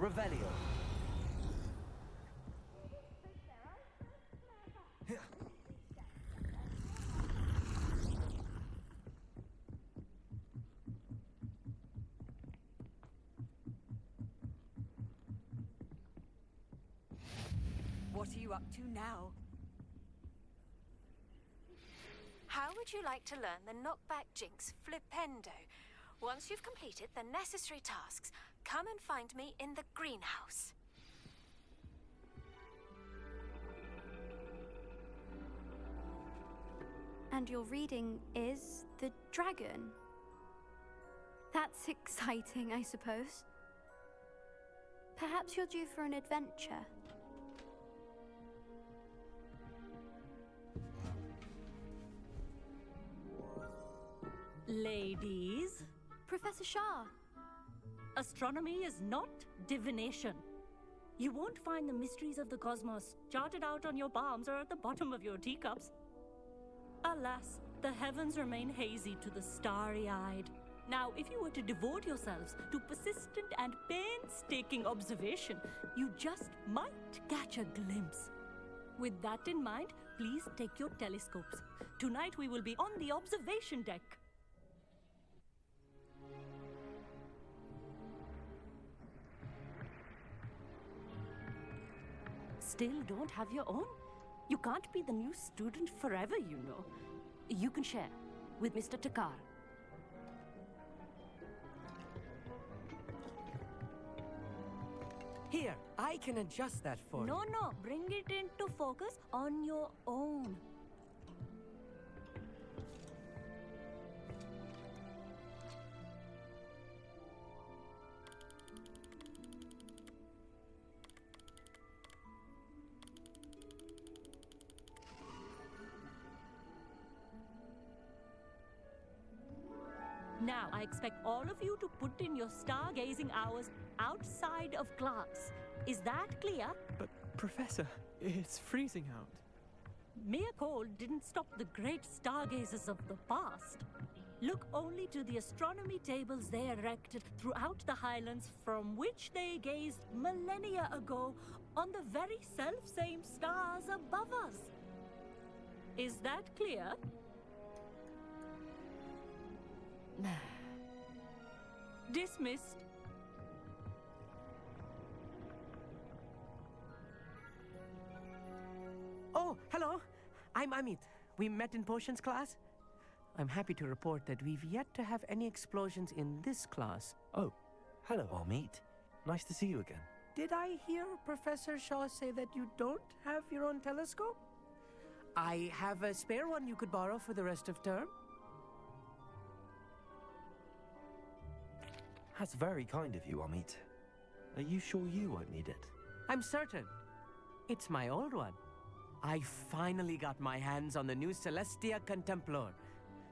Revelio. What are you up to now? How would you like to learn the knockback jinx flipendo? Once you've completed the necessary tasks, come and find me in the greenhouse. And your reading is the dragon. That's exciting, I suppose. Perhaps you're due for an adventure. Ladies, Professor Shah. astronomy is not divination. You won't find the mysteries of the cosmos charted out on your palms or at the bottom of your teacups. Alas, the heavens remain hazy to the starry-eyed. Now, if you were to devote yourselves to persistent and painstaking observation, you just might catch a glimpse. With that in mind, please take your telescopes. Tonight we will be on the observation deck. Still don't have your own? You can't be the new student forever, you know. You can share with Mr. Takar. Here, I can adjust that for you. No, bring it into focus on your own. Now, I expect all of you to put in your stargazing hours outside of class. Is that clear? But, Professor, it's freezing out. Mere cold didn't stop the great stargazers of the past. Look only to the astronomy tables they erected throughout the highlands from which they gazed millennia ago on the very self-same stars above us. Is that clear? Dismissed. Oh, hello. I'm Amit. We met in potions class. I'm happy to report that we've yet to have any explosions in this class. Oh, hello, Amit. Nice to see you again. Did I hear Professor Shaw say that you don't have your own telescope? I have a spare one you could borrow for the rest of term. That's very kind of you, Amit. Are you sure you won't need it? I'm certain. It's my old one. I finally got my hands on the new Celestia Contemplor.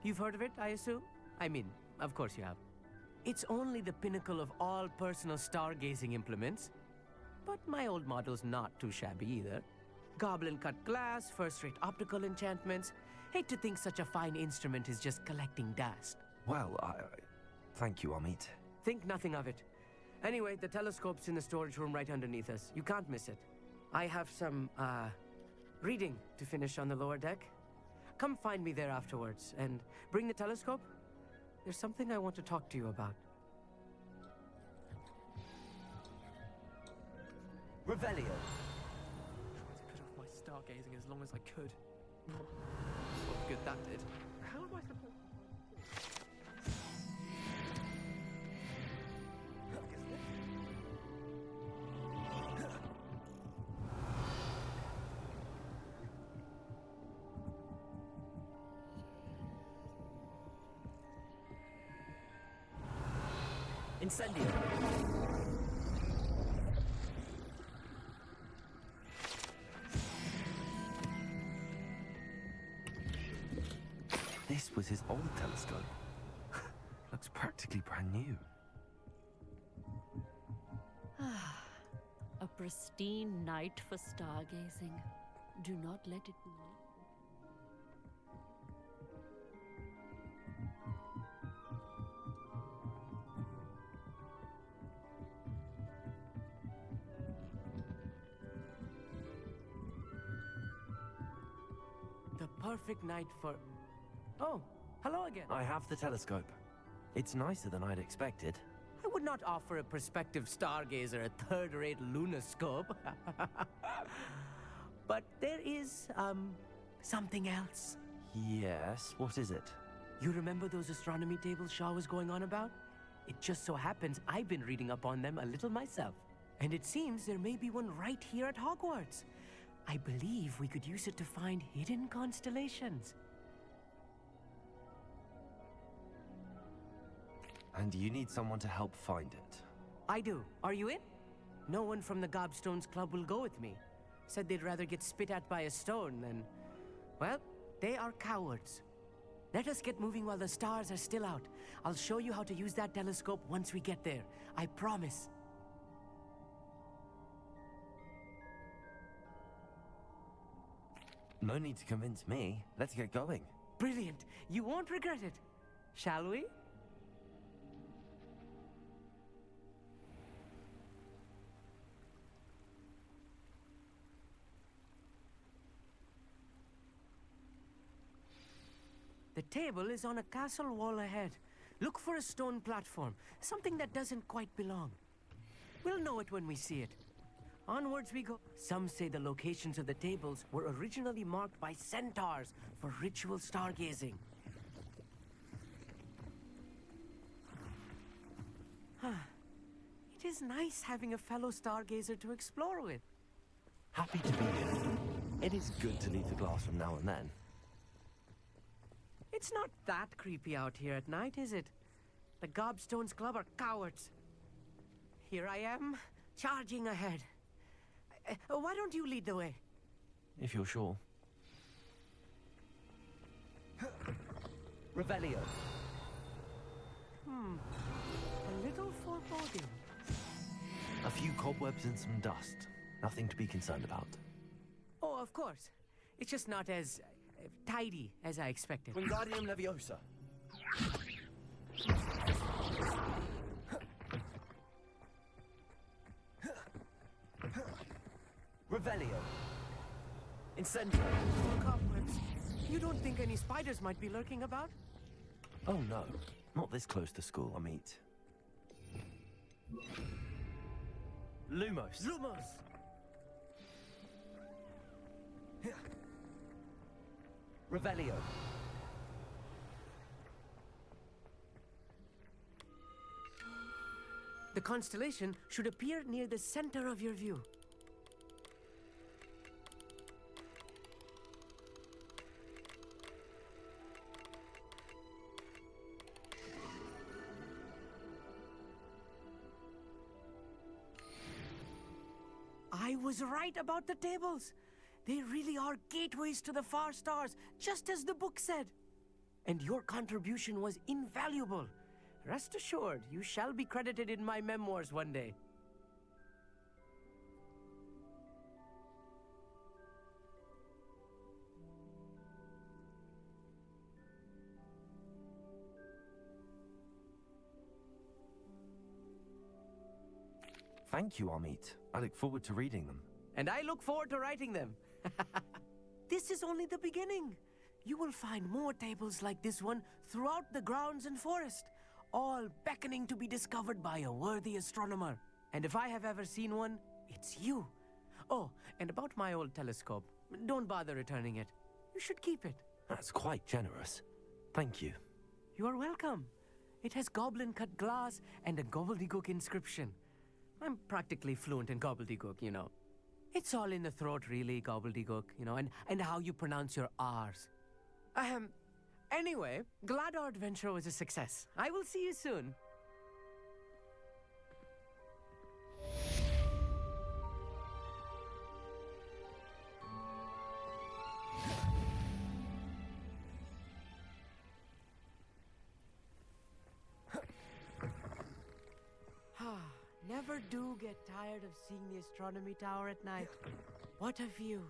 You've heard of it, I assume? I mean, of course you have. It's only the pinnacle of all personal stargazing implements. But my old model's not too shabby either. Goblin-cut glass, first-rate optical enchantments. Hate to think such a fine instrument is just collecting dust. Well, thank you, Amit. Think nothing of it. Anyway, the telescope's in the storage room right underneath us. You can't miss it. I have some, reading to finish on the lower deck. Come find me there afterwards, and bring the telescope. There's something I want to talk to you about. Revelio. Tried to put off my stargazing as long as I could. What good that did. How am I supposed... Incendio. This was his old telescope. Looks practically brand new. A pristine night for stargazing. Do not let it know. perfect night for... Oh, hello again. I have the telescope. It's nicer than I'd expected. I would not offer a prospective stargazer a third-rate lunoscope. But there is, something else. Yes, what is it? You remember those astronomy tables Shaw was going on about? It just so happens I've been reading up on them a little myself. And it seems there may be one right here at Hogwarts. I believe we could use it to find hidden constellations. And you need someone to help find it. I do. Are you in? No one from the Gobstones Club will go with me. Said they'd rather get spit at by a stone than... Well, they are cowards. Let us get moving while the stars are still out. I'll show you how to use that telescope once we get there. I promise. No need to convince me. Let's get going. Brilliant. You won't regret it. Shall we? The table is on a castle wall ahead. Look for a stone platform, something that doesn't quite belong. We'll know it when we see it. Onwards we go. Some say the locations of the tables were originally marked by centaurs for ritual stargazing. It is nice having a fellow stargazer to explore with. Happy to be here. It is good to leave the glass from now and then. It's not that creepy out here at night, is it? The Gobstones Club are cowards. Here I am, charging ahead. Why don't you lead the way? If you're sure. Revelio. A little foreboding. A few cobwebs and some dust. Nothing to be concerned about. Oh, of course. It's just not as tidy as I expected. Wingardium Leviosa. Revelio. Incendio. Cobwebs. You don't think any spiders might be lurking about? Oh no, not this close to school, Amit. Lumos. Lumos! Revelio. The constellation should appear near the center of your view. I was right about the tables. They really are gateways to the far stars, just as the book said. And your contribution was invaluable. Rest assured, you shall be credited in my memoirs one day. Thank you, Amit. I look forward to reading them. And I look forward to writing them. This is only the beginning. You will find more tables like this one throughout the grounds and forest, all beckoning to be discovered by a worthy astronomer. And if I have ever seen one, it's you. Oh, and about my old telescope, don't bother returning it. You should keep it. That's quite generous. Thank you. You are welcome. It has goblin-cut glass and a gobbledygook inscription. I'm practically fluent in gobbledygook, you know. It's all in the throat, really, gobbledygook, you know, and how you pronounce your R's. Anyway, glad our adventure was a success. I will see you soon. Never do get tired of seeing the astronomy tower at night. What a view.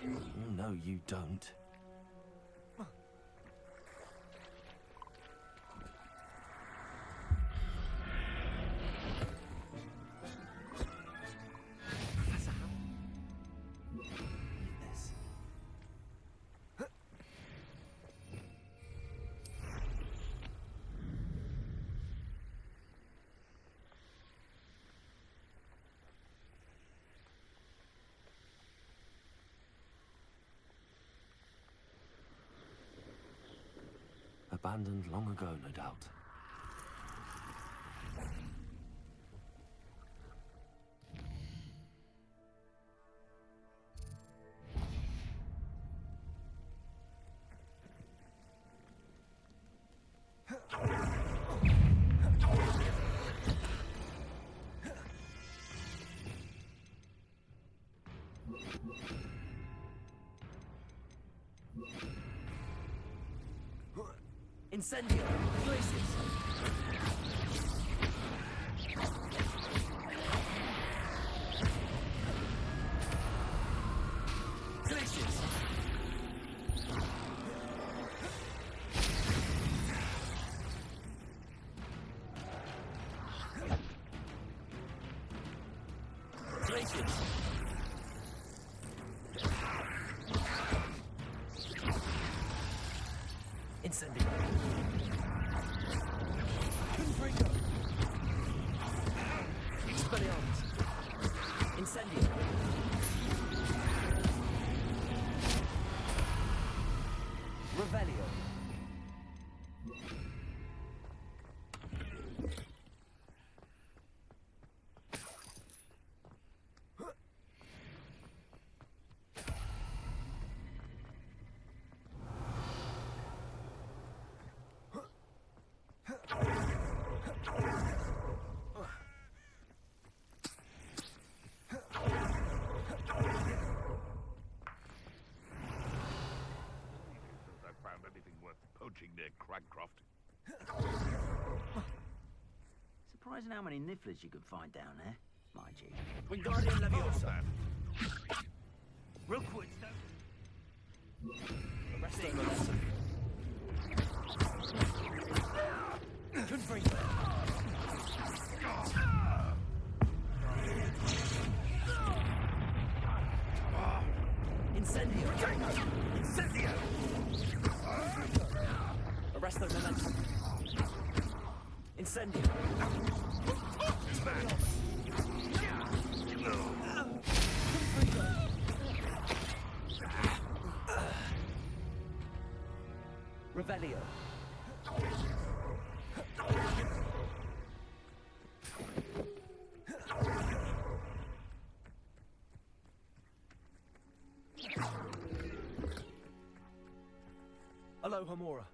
No, you don't. Professor Ham. This. Abandoned long ago, no doubt. Incendio! Places! Places! Places! Incendio! Confringo! Expelliarmus! Incendio! Revelio! I found anything worth poaching near Cragcroft. Surprising how many nifflers you could find down there, my G. Wingardium Leviosa! Real quick, Resto Momentum! Confringo! Incendio! Incendio! Arresto Momentum! Incendio! Revelio! Alohomora!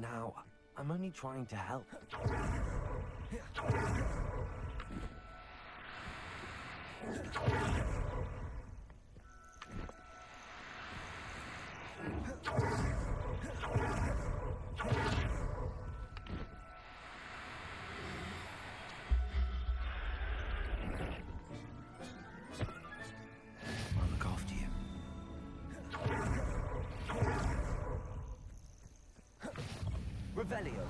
Now, I'm only trying to help. I'll look after you. Revelio!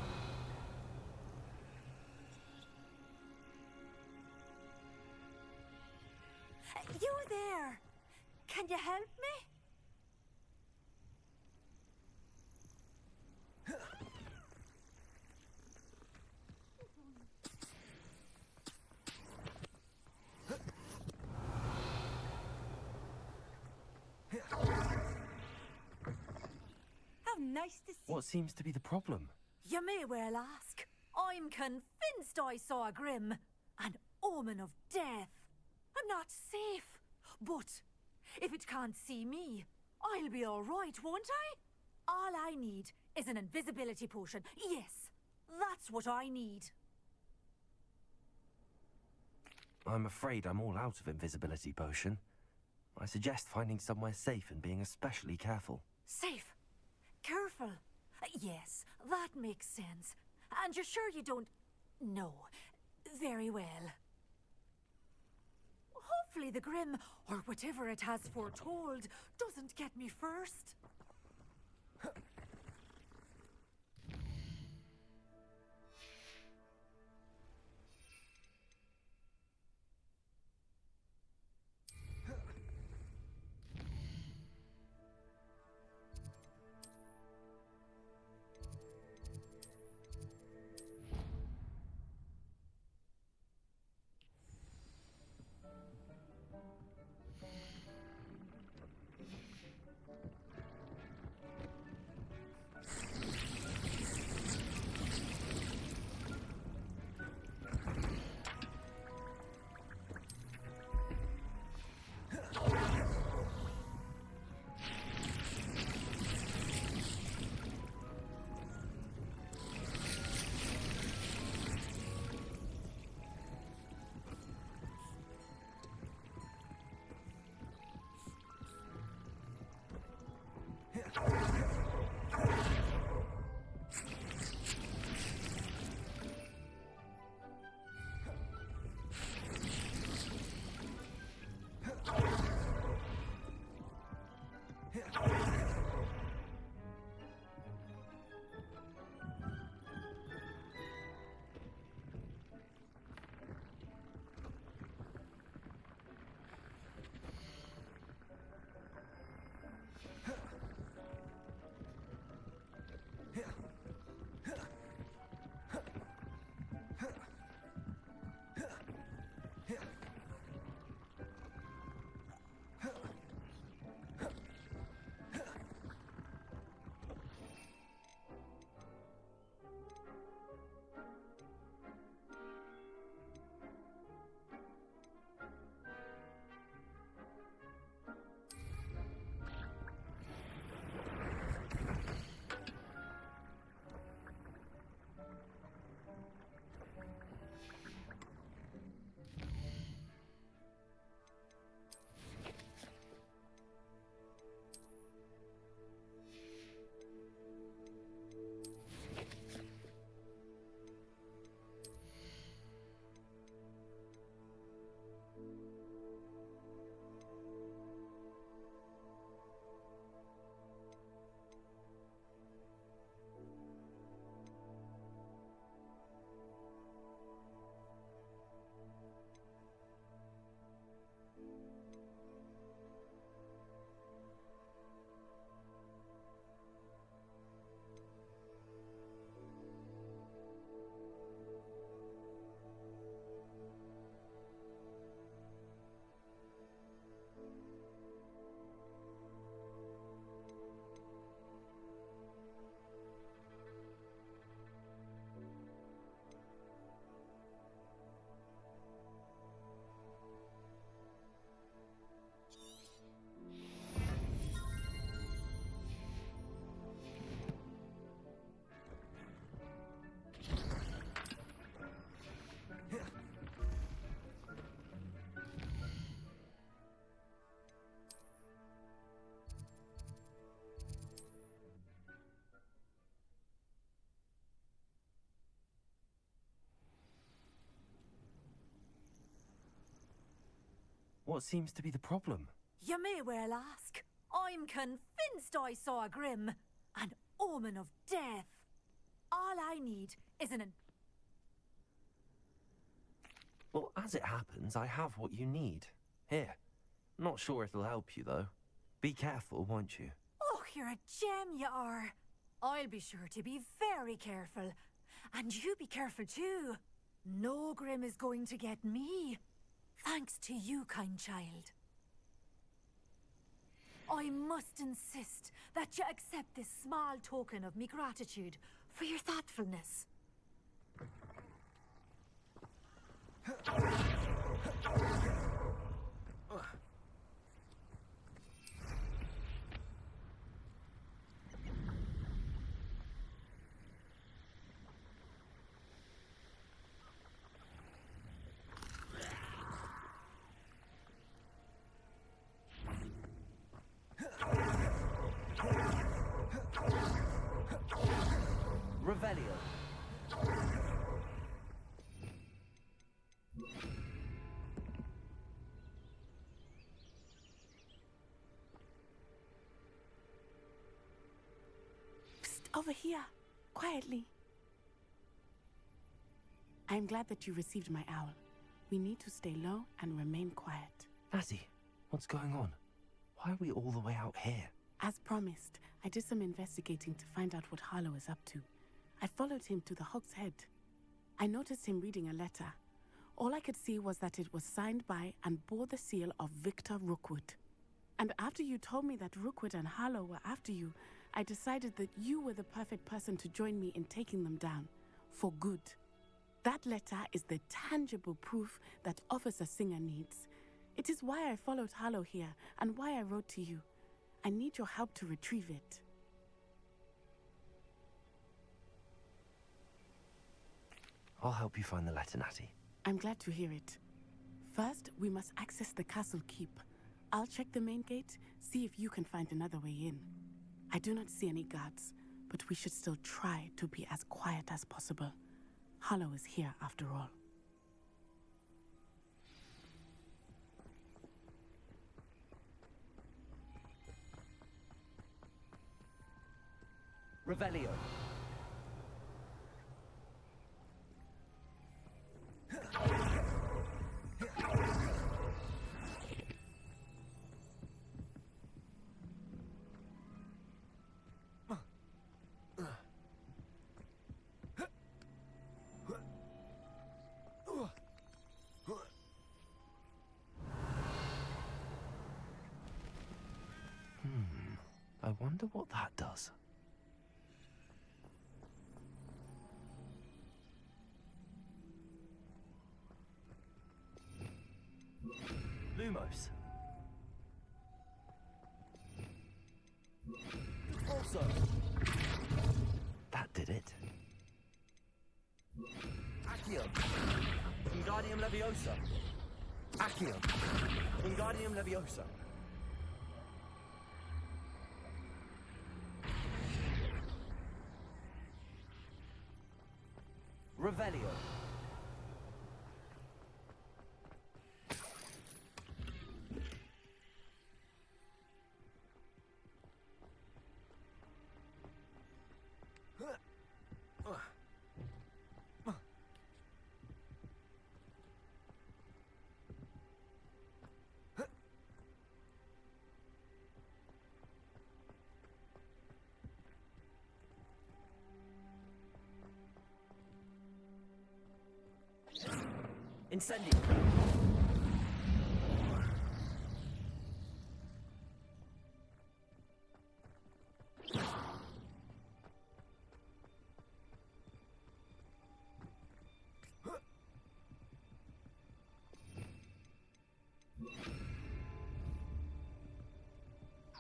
You there! Can you help me? How nice to see What seems to be the problem? you. May well ask. I'm convinced I saw a Grim, an omen of death. I'm not safe, but if it can't see me, I'll be all right, won't I? All I need is an invisibility potion. Yes, that's what I need. I'm afraid I'm all out of invisibility potion. I suggest finding somewhere safe and being especially careful. Safe. Careful. Yes, that makes sense. And you're sure you don't... No. Very well. Hopefully the Grim, or whatever it has foretold, doesn't get me first. What seems to be the problem? You may well ask. I'm convinced I saw a Grim. An omen of death. All I need is an... Well, as it happens, I have what you need. Here. Not sure it'll help you, though. Be careful, won't you? Oh, you're a gem, you are. I'll be sure to be very careful. And you be careful, too. No Grim is going to get me. Thanks to you, kind child. I must insist that you accept this small token of me gratitude for your thoughtfulness. Revelio. Psst, over here. Quietly. I'm glad that you received my owl. We need to stay low and remain quiet. Natty, what's going on? Why are we all the way out here? As promised, I did some investigating to find out what Harlow is up to. I followed him to the Hog's Head. I noticed him reading a letter. All I could see was that it was signed by and bore the seal of Victor Rookwood. And after you told me that Rookwood and Harlow were after you, I decided that you were the perfect person to join me in taking them down. For good. That letter is the tangible proof that Officer Singer needs. It is why I followed Harlow here and why I wrote to you. I need your help to retrieve it. I'll help you find the letter, Natty. I'm glad to hear it. First, we must access the castle keep. I'll check the main gate, see if you can find another way in. I do not see any guards, but we should still try to be as quiet as possible. Harlow is here after all. Revelio. I wonder what that does. Lumos. Also. That did it. Accio. Wingardium Leviosa. Accio. Wingardium Leviosa. Revelio. Incendio.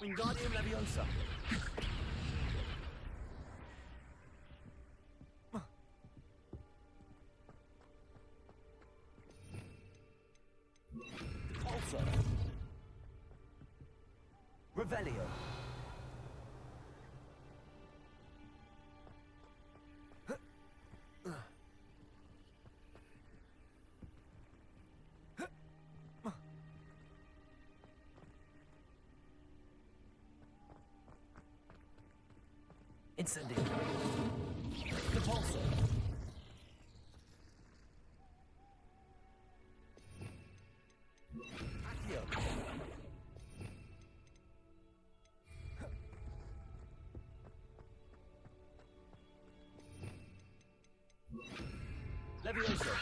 Wingardium Leviosa. Also. Revelio. Incendio. Repulsor. Accio. Levioso.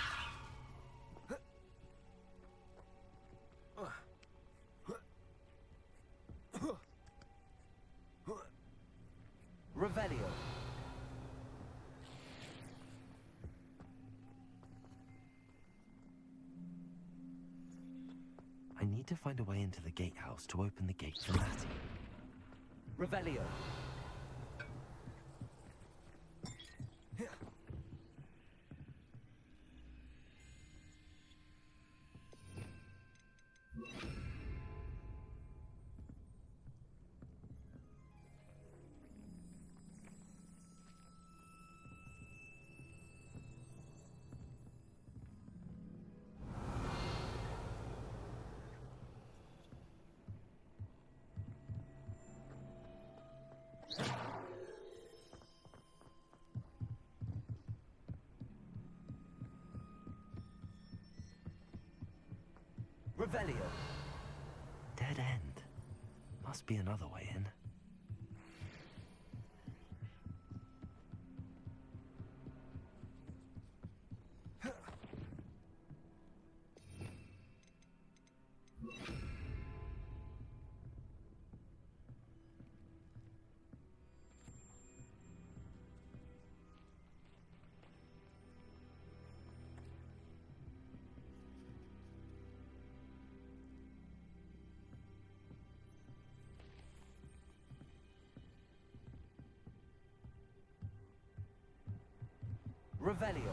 Revelio. I need to find a way into the gatehouse to open the gate for Natty. Revelio. Revelio. Dead end. Must be another way in. Revelio.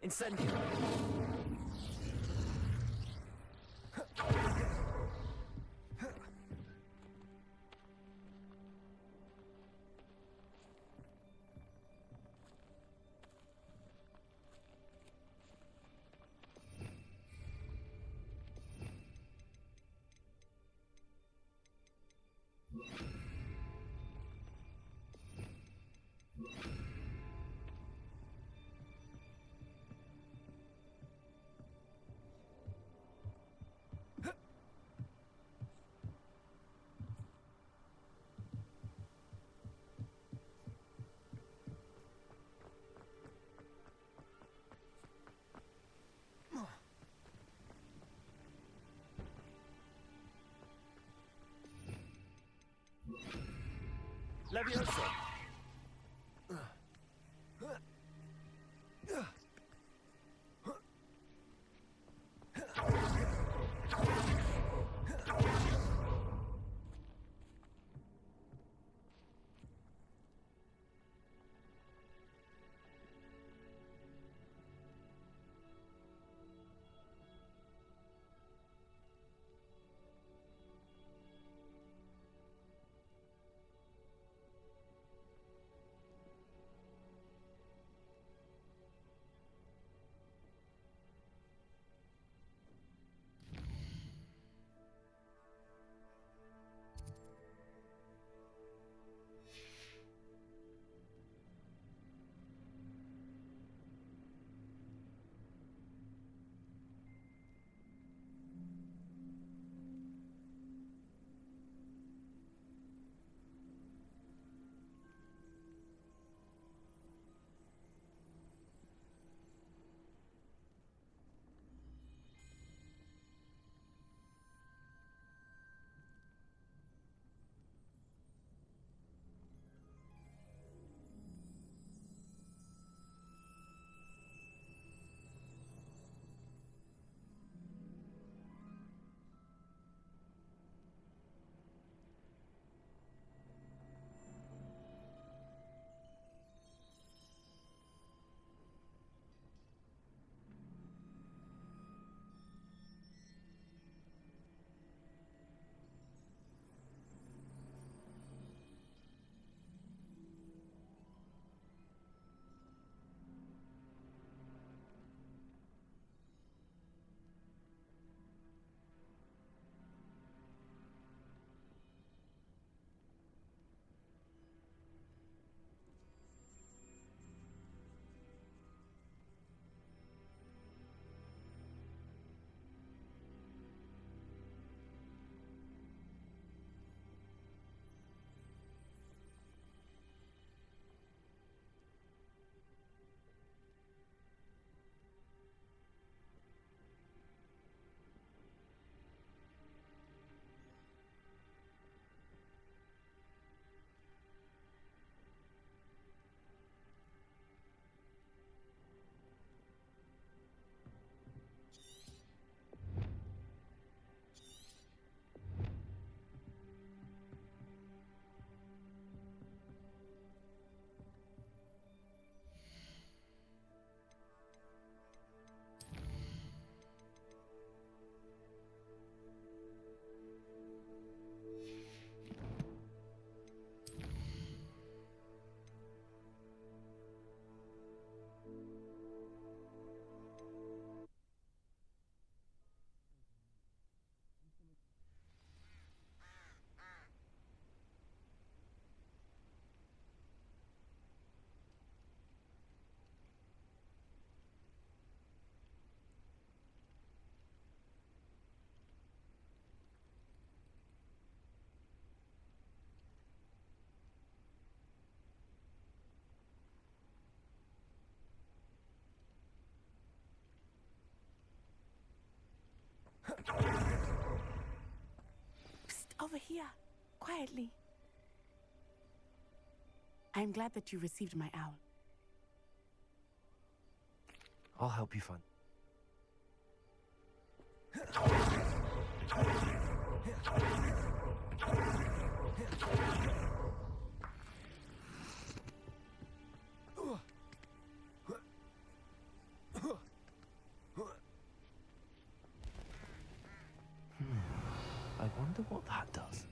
Incendio. Levioso. over here, quietly. I'm glad that you received my owl. I'll help you find. I wonder what that does.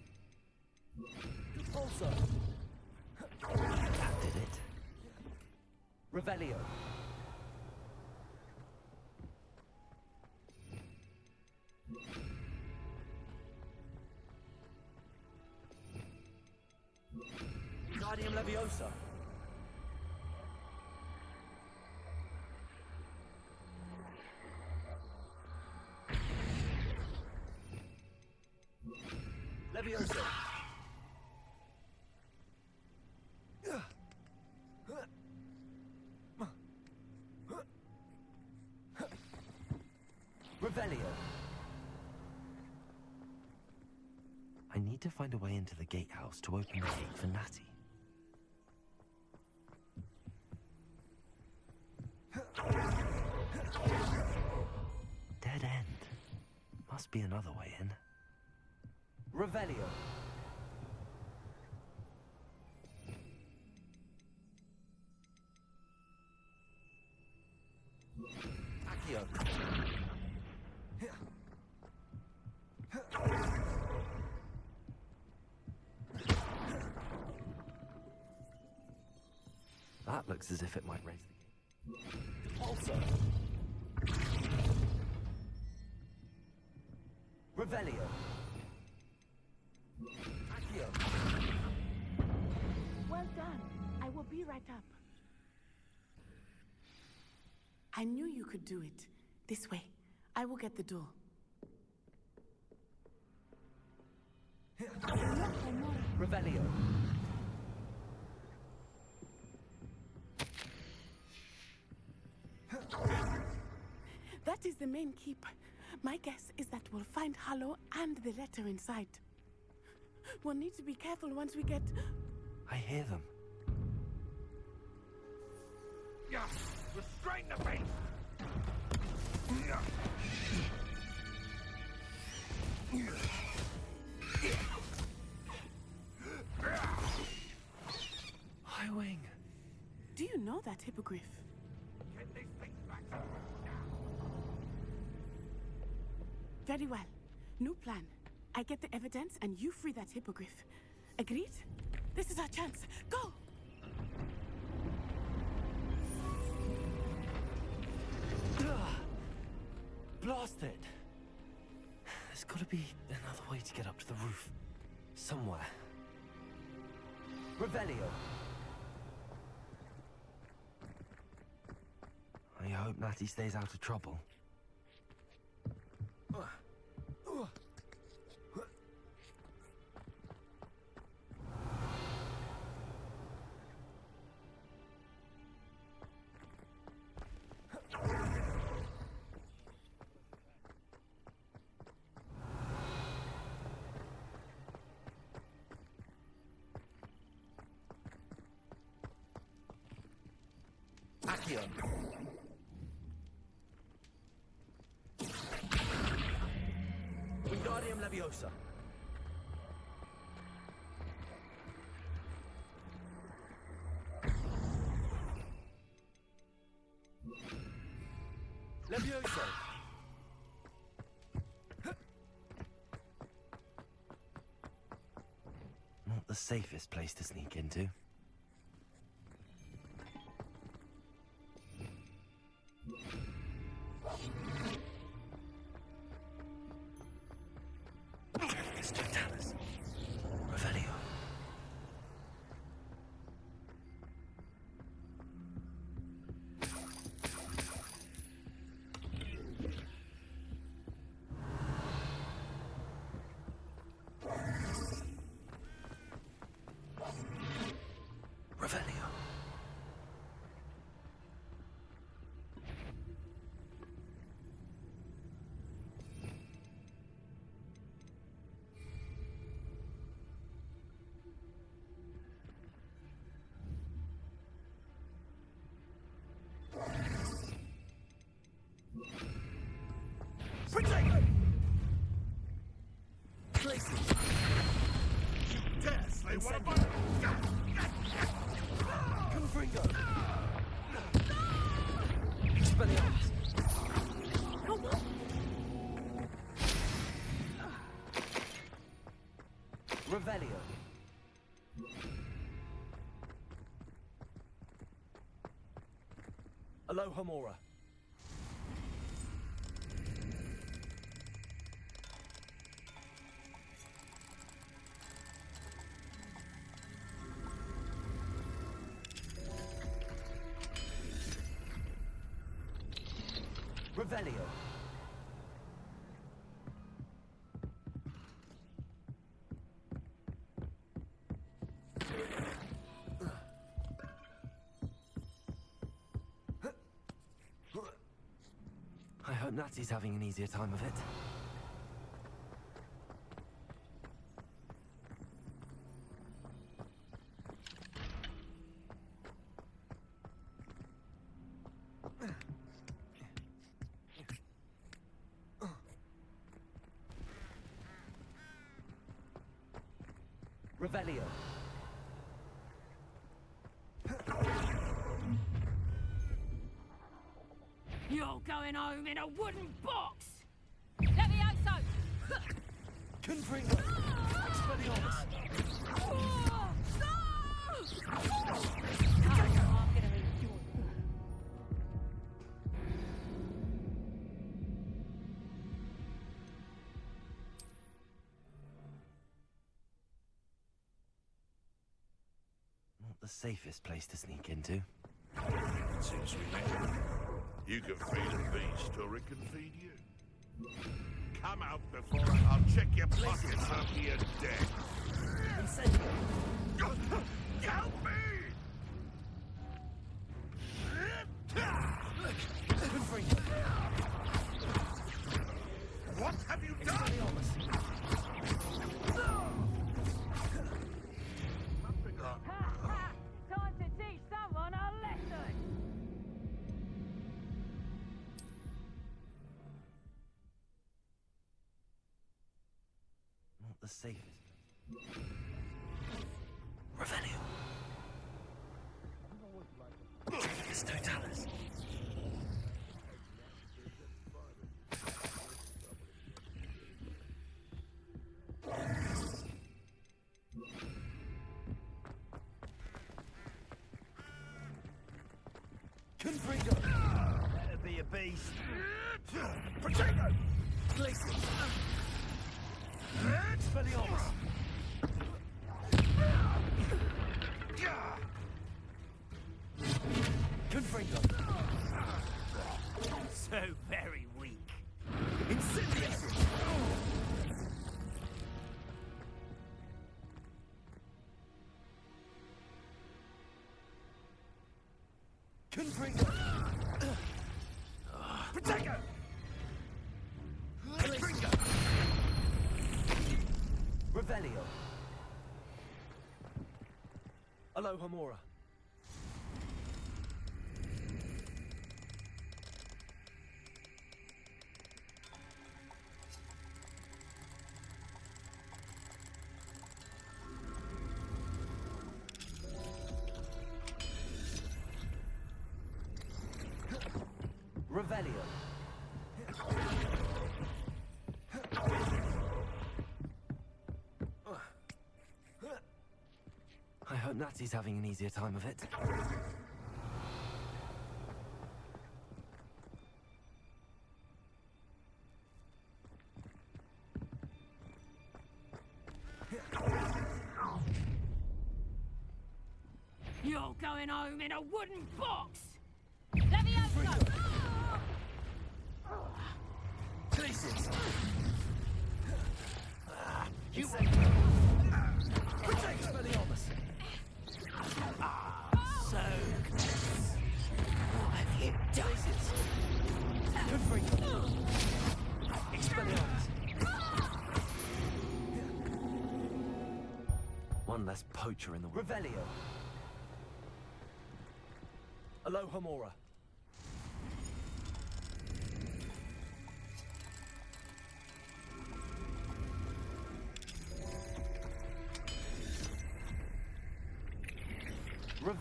Also, That did it. Revelio. Guardium Leviosa. Leviosa. Revelio. I need to find a way into the gatehouse to open the gate for Natty. Dead end. Must be another way in. Revelio. Accio. That looks as if it might raise the gate. Also. Revelio. Accio. Well done. I will be right up. I knew you could do it. This way. I will get the door. Revelio. That is the main keep. My guess is that we'll find Hollow and the letter inside. We'll need to be careful once we get... I hear them. Yeah, restrain the beast! Highwing. Do you know that hippogriff? Get these things back. Very well. New plan. I get the evidence and you free that hippogriff. Agreed? This is our chance. Go! Blasted! There's gotta be another way to get up to the roof. Somewhere. Revelio. I hope Natty stays out of trouble. Accio. Wingardium Leviosa. Leviosa. Not the safest place to sneak into. Talus. Revelio. Incendio! Confringo! Expelliarmus! Revelio! Alohomora! Revelio. I hope Natty's having an easier time of it. Revelio. You're going home in a wooden box! Let me out so! Confringo! Expelliarmus! Not the safest place to sneak into. Seems we met. You can feed a beast, or it can feed you. Come out before I'll check your pockets after you're dead. Help me! What have you done? Time to teach someone a lesson! Not the safest. Revelio. It's Totalis. Confringo! Better be a beast. Protego! Glacier! Expelliarmus! Confringo! So very weak. Incendiary! Confringo! Protego! Confringo! Revelio! Alohomora! Revelio. I hope Natty's having an easier time of it. You're going home in a wooden box! Let me out so! Glaciers! You protect Expelliarmus! So close. What have you done? Glaciers! Confringo! Expelliarmus! One less poacher in the Revelio! Alohomora!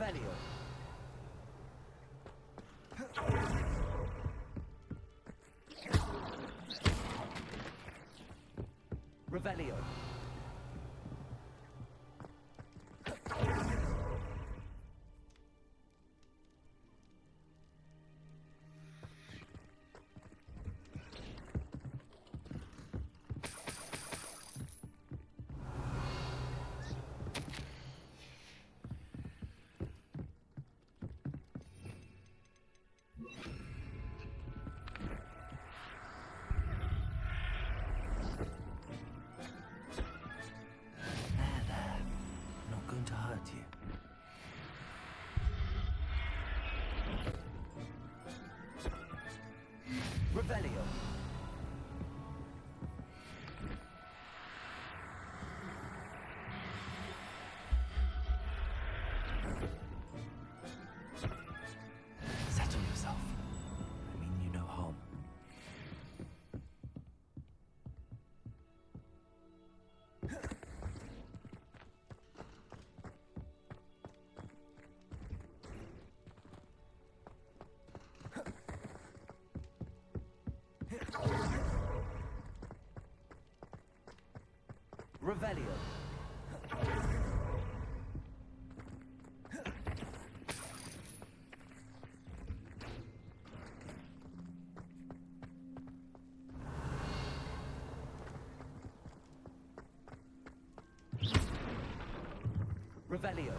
Revelio. Revelio. Not going to hurt you. Revelio. Settle yourself. I mean you no harm. Revelio. Revelio.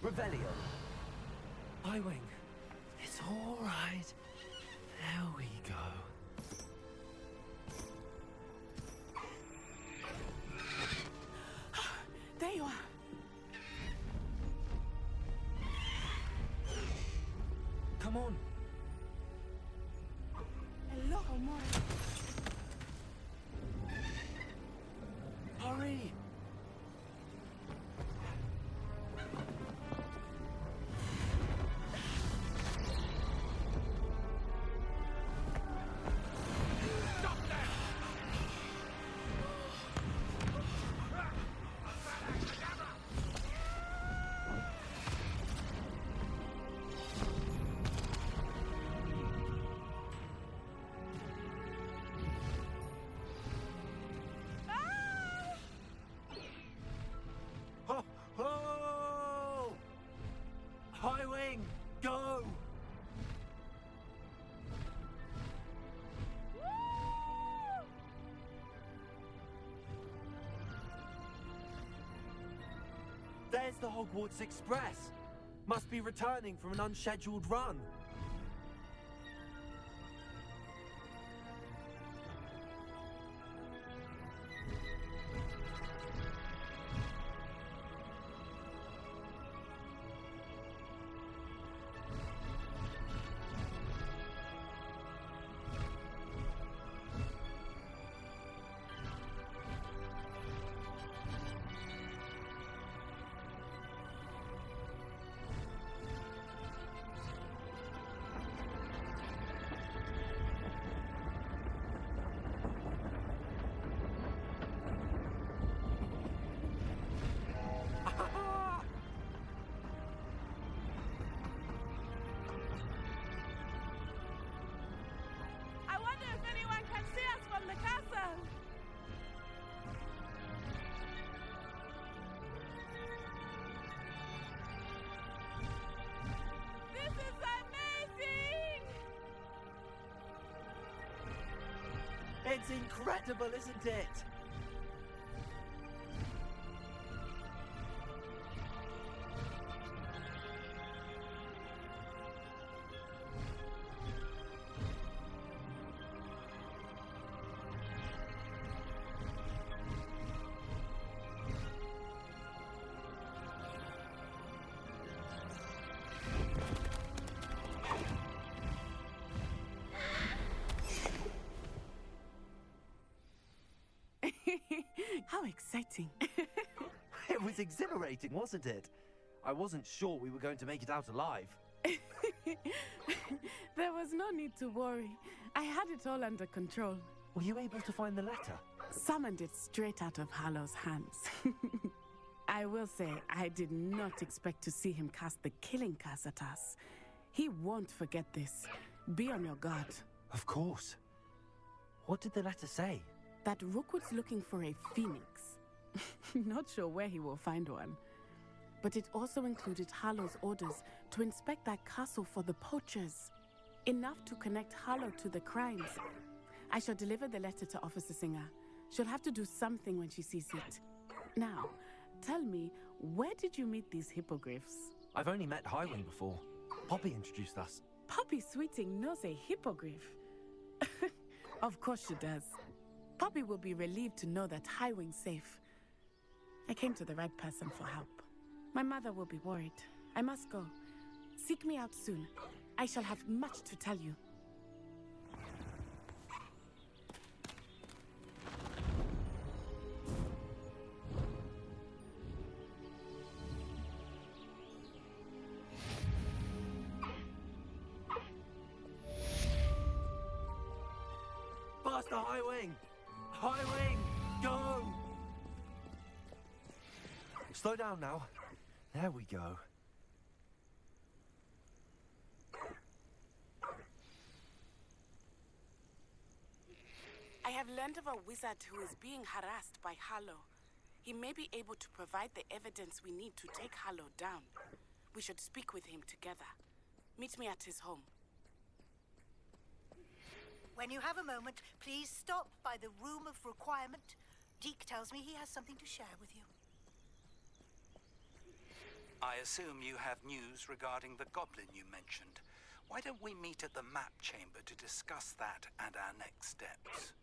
Revelio. Highwing. It's all right. There we go. There you are. Come on. Hello, amore. Hurry. Ho, ho! Highwing, go! There's the Hogwarts Express. Must be returning from an unscheduled run. It's incredible, isn't it? How exciting. It was exhilarating, wasn't it? I wasn't sure we were going to make it out alive. There was no need to worry. I had it all under control. Were you able to find the letter? Summoned it straight out of Harlow's hands. I will say, I did not expect to see him cast the killing curse at us. He won't forget this. Be on your guard. Of course. What did the letter say? That Rookwood's looking for a phoenix. Not sure where he will find one. But it also included Harlow's orders to inspect that castle for the poachers. Enough to connect Harlow to the crimes. I shall deliver the letter to Officer Singer. She'll have to do something when she sees it. Now, tell me, where did you meet these hippogriffs? I've only met Highwing before. Poppy introduced us. Poppy Sweeting knows a hippogriff. Of course she does. Poppy will be relieved to know that Highwing's safe. I came to the right person for help. My mother will be worried. I must go. Seek me out soon. I shall have much to tell you. Faster, Highwing! Highwing, go! Slow down now. There we go. I have learned of a wizard who is being harassed by Harlow. He may be able to provide the evidence we need to take Harlow down. We should speak with him together. Meet me at his home. When you have a moment, please stop by the Room of Requirement. Deke tells me he has something to share with you. I assume you have news regarding the goblin you mentioned. Why don't we meet at the map chamber to discuss that and our next steps?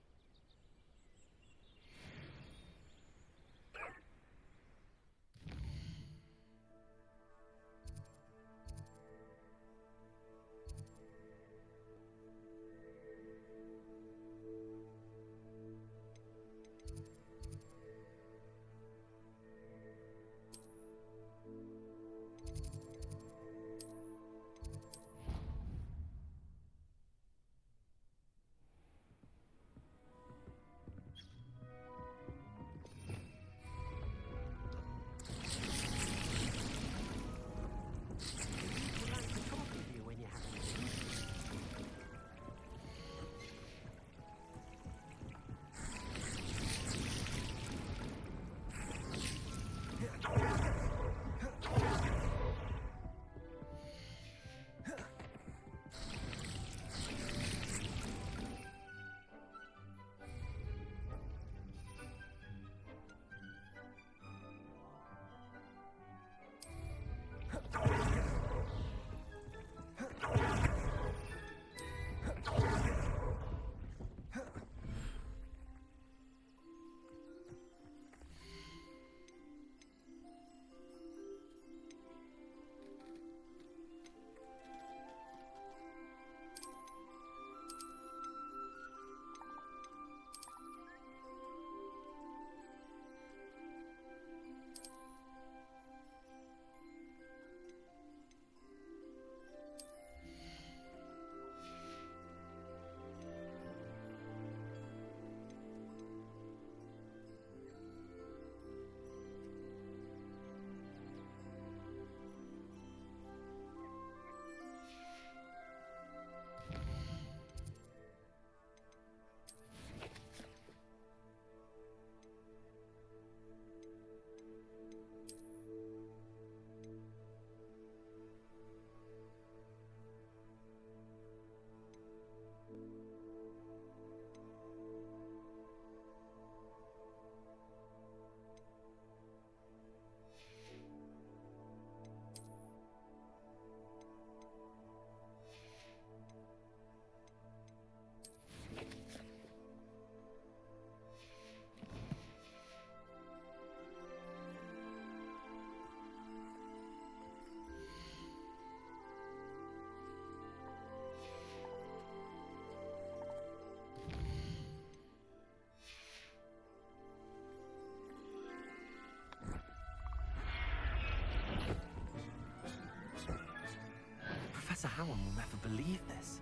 believe this.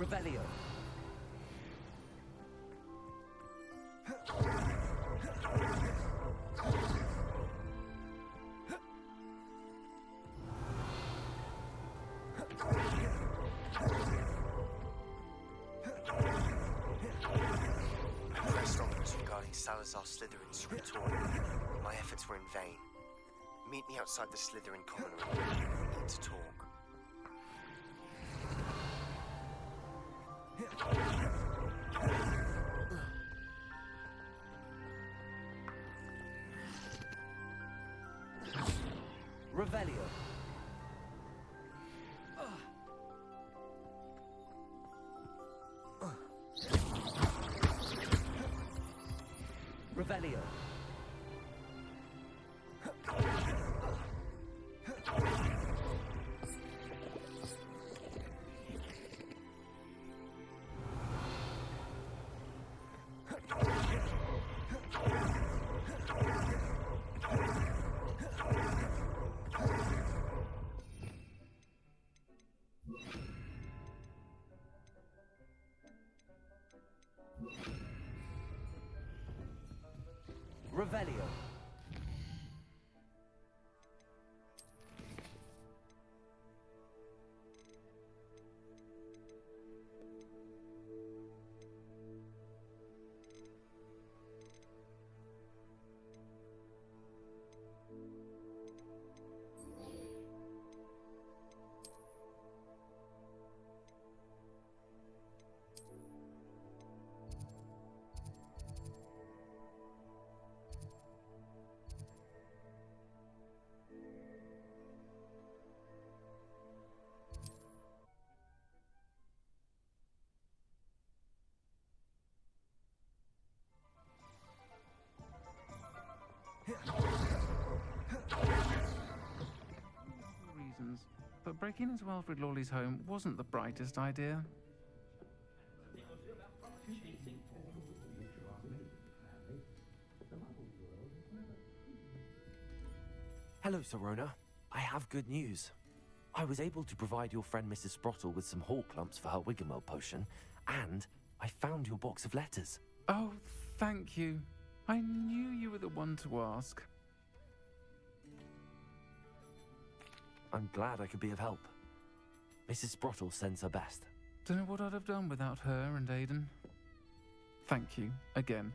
Revelio. Correspondence regarding Salazar Slytherin's scriptorium. My efforts were in vain. Meet me outside the Slytherin common room. We need to talk. Revelio. Revelio. breaking into Alfred Lawley's home wasn't the brightest idea. Hello, Sorona. I have good news. I was able to provide your friend Mrs. Sprottle with some hawk lumps for her Wiggenweld potion, and I found your box of letters. Oh, thank you. I knew you were the one to ask. I'm glad I could be of help. Mrs. Sprottle sends her best. Don't know what I'd have done without her and Aidan. Thank you, again,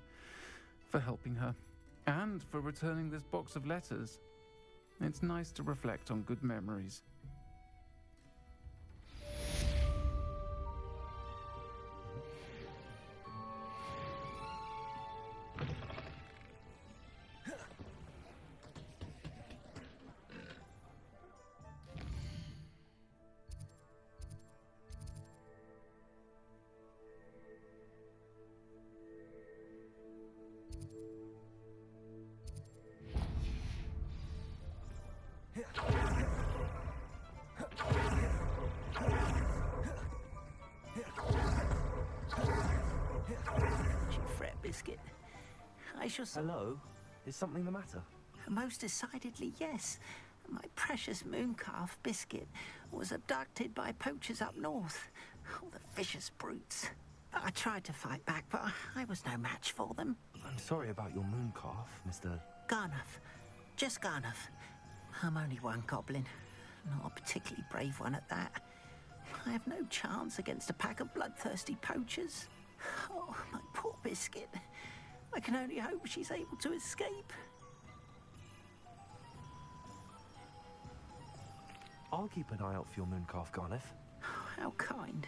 for helping her, and for returning this box of letters. It's nice to reflect on good memories. Biscuit. I shall... Hello? Is something the matter? Most decidedly, yes. My precious mooncalf, Biscuit, was abducted by poachers up north. Oh, the vicious brutes. I tried to fight back, but I was no match for them. I'm sorry about your mooncalf, Mr... Garnuff. Just Garnuff. I'm only one goblin. Not a particularly brave one at that. I have no chance against a pack of bloodthirsty poachers. Oh, my poor Biscuit. I can only hope she's able to escape. I'll keep an eye out for your mooncalf, Garnuff. Oh, how kind.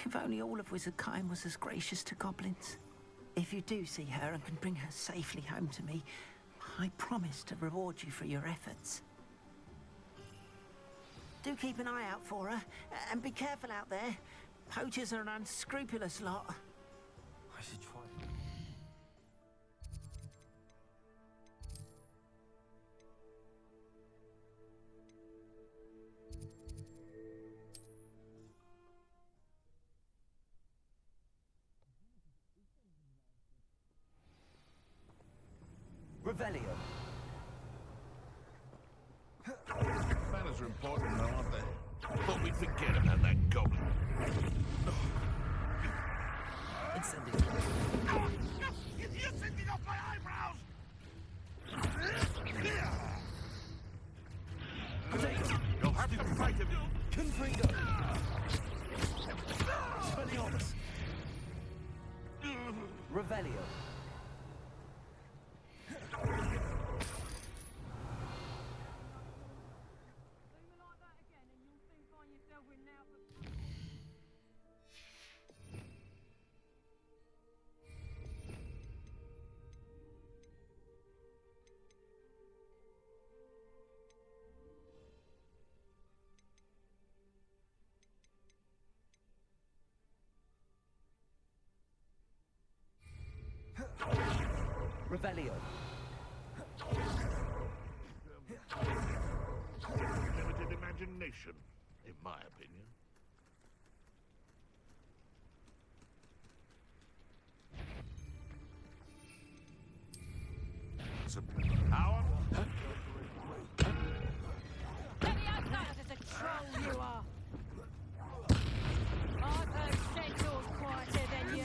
If only all of Wizardkind was as gracious to goblins. If you do see her and can bring her safely home to me, I promise to reward you for your efforts. Do keep an eye out for her, and be careful out there. Poachers are an unscrupulous lot. I should try. Revelio. Manners are important now, aren't they? Thought we'd forget about that goblin. Incendiary. You're sending off my eyebrows! You'll have to fight him. Confringo. Speliomus. Revelio. Revelio. Limited imagination, in my opinion. Some power. As a troll you are. I've heard centaurs quieter than you.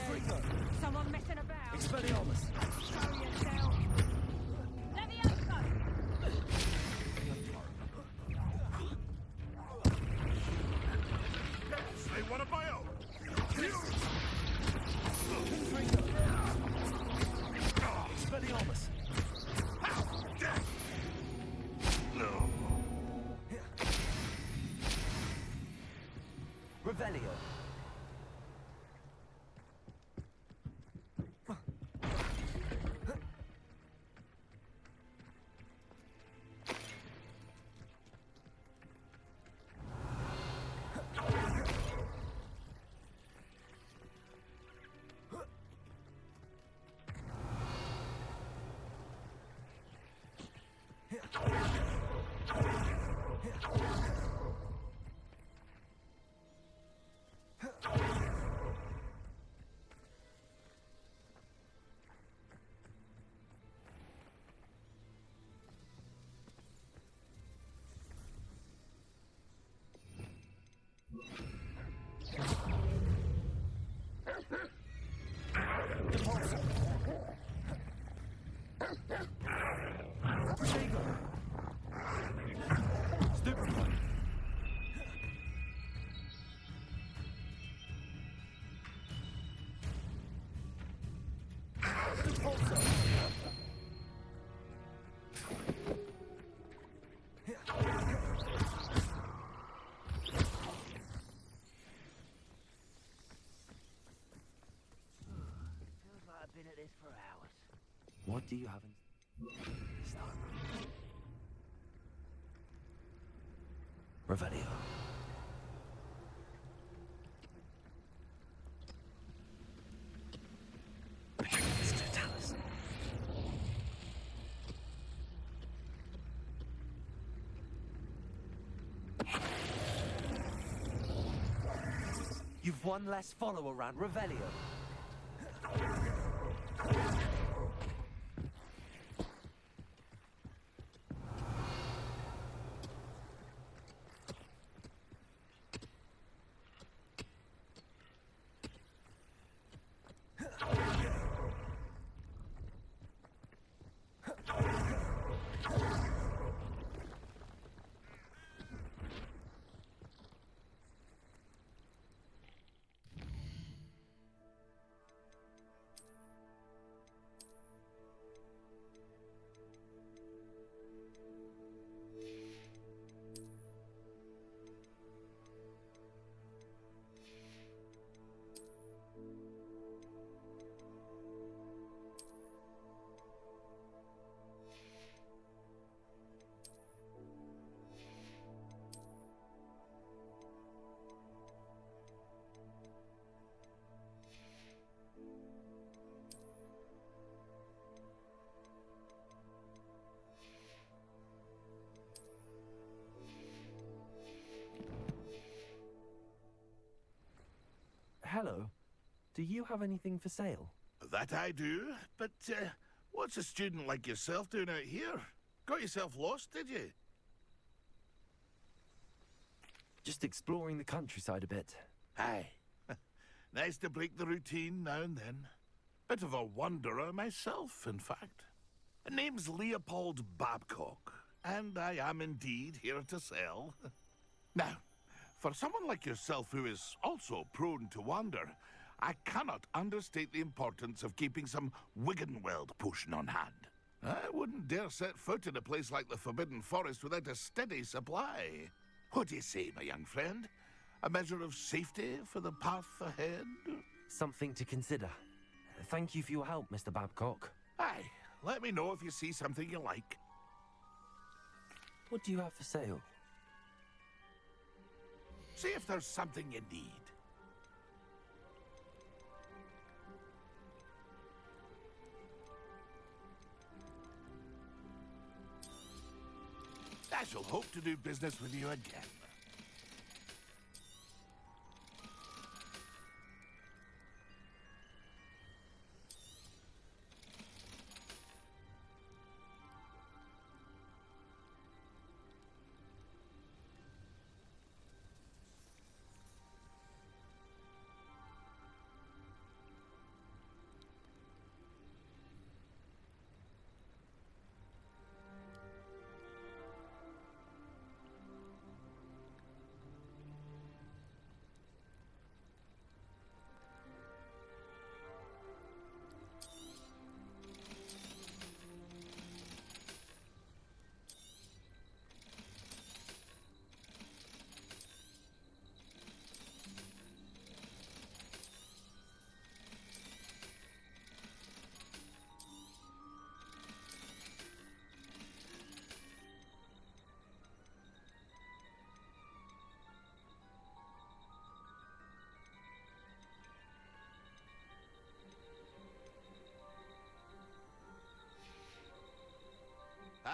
Someone messing about. Expelliarmus. Show yourself. Levioso. Say one of my own. Expelliarmus. No. Revelio. Feels like I've been at this for hours. What do you have in... Start. Revelio. You've one less follower around Revelio. Hello. Do you have anything for sale? That I do, but what's a student like yourself doing out here? Got yourself lost, did you? Just exploring the countryside a bit. Aye. Nice to break the routine now and then. Bit of a wanderer myself, in fact. Name's Leopold Babcock, and I am indeed here to sell. Now, for someone like yourself who is also prone to wander, I cannot understate the importance of keeping some Wiggenweld potion on hand. I wouldn't dare set foot in a place like the Forbidden Forest without a steady supply. What do you say, my young friend? A measure of safety for the path ahead? Something to consider. Thank you for your help, Mr. Babcock. Aye, let me know if you see something you like. What do you have for sale? See if there's something you need. I shall hope to do business with you again.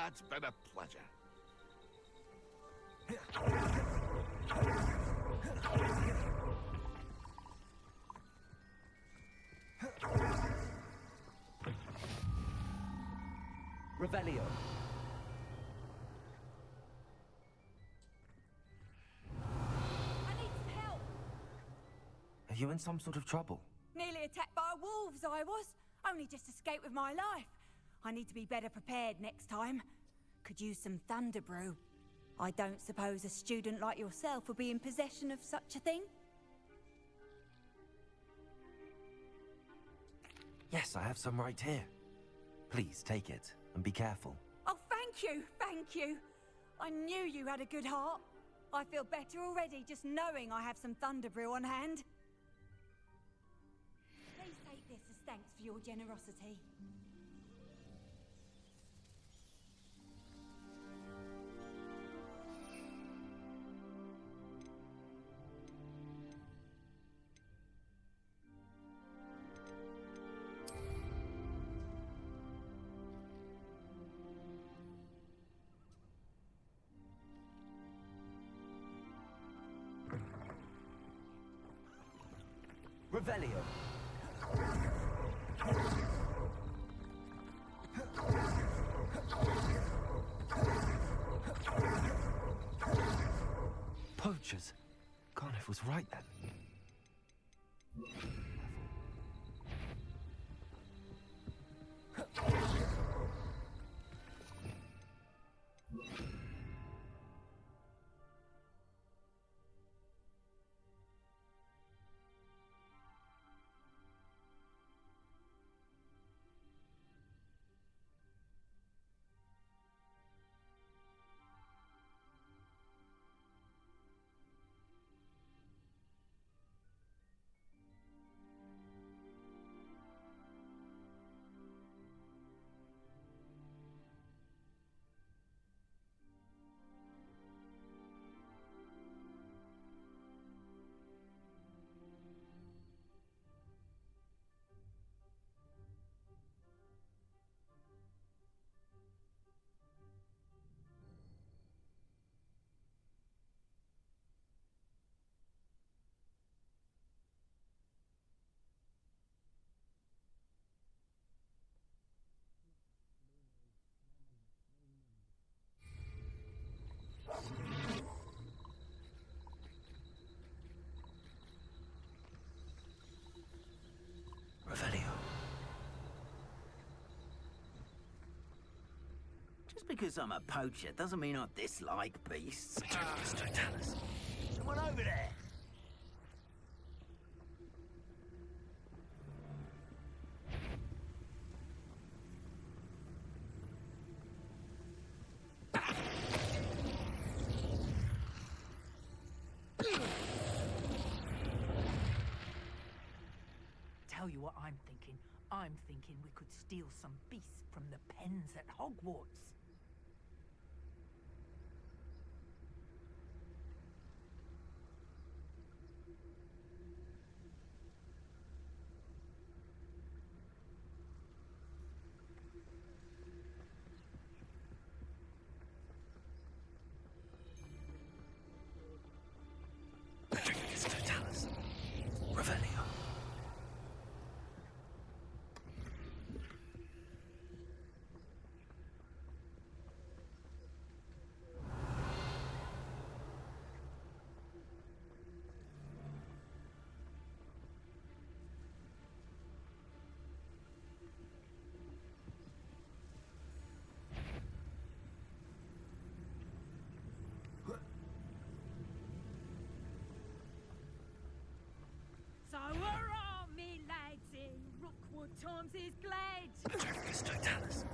It's been a pleasure. Revelio. I need some help. Are you in some sort of trouble? Nearly attacked by wolves, I was. Only just escaped with my life. I need to be better prepared next time. Could use some thunder brew. I don't suppose a student like yourself will be in possession of such a thing? Yes, I have some right here. Please take it and be careful. Oh, thank you, thank you. I knew you had a good heart. I feel better already just knowing I have some thunder brew on hand. Please take this as thanks for your generosity. Revelio. Poachers. Garniff was right then. Just because I'm a poacher doesn't mean I dislike beasts. Someone over there! Tell you what I'm thinking. I'm thinking we could steal some beasts from the pens at Hogwarts. Revelio. So hurrah, me lads, in Rookwood times is glad. Patricus Totalis.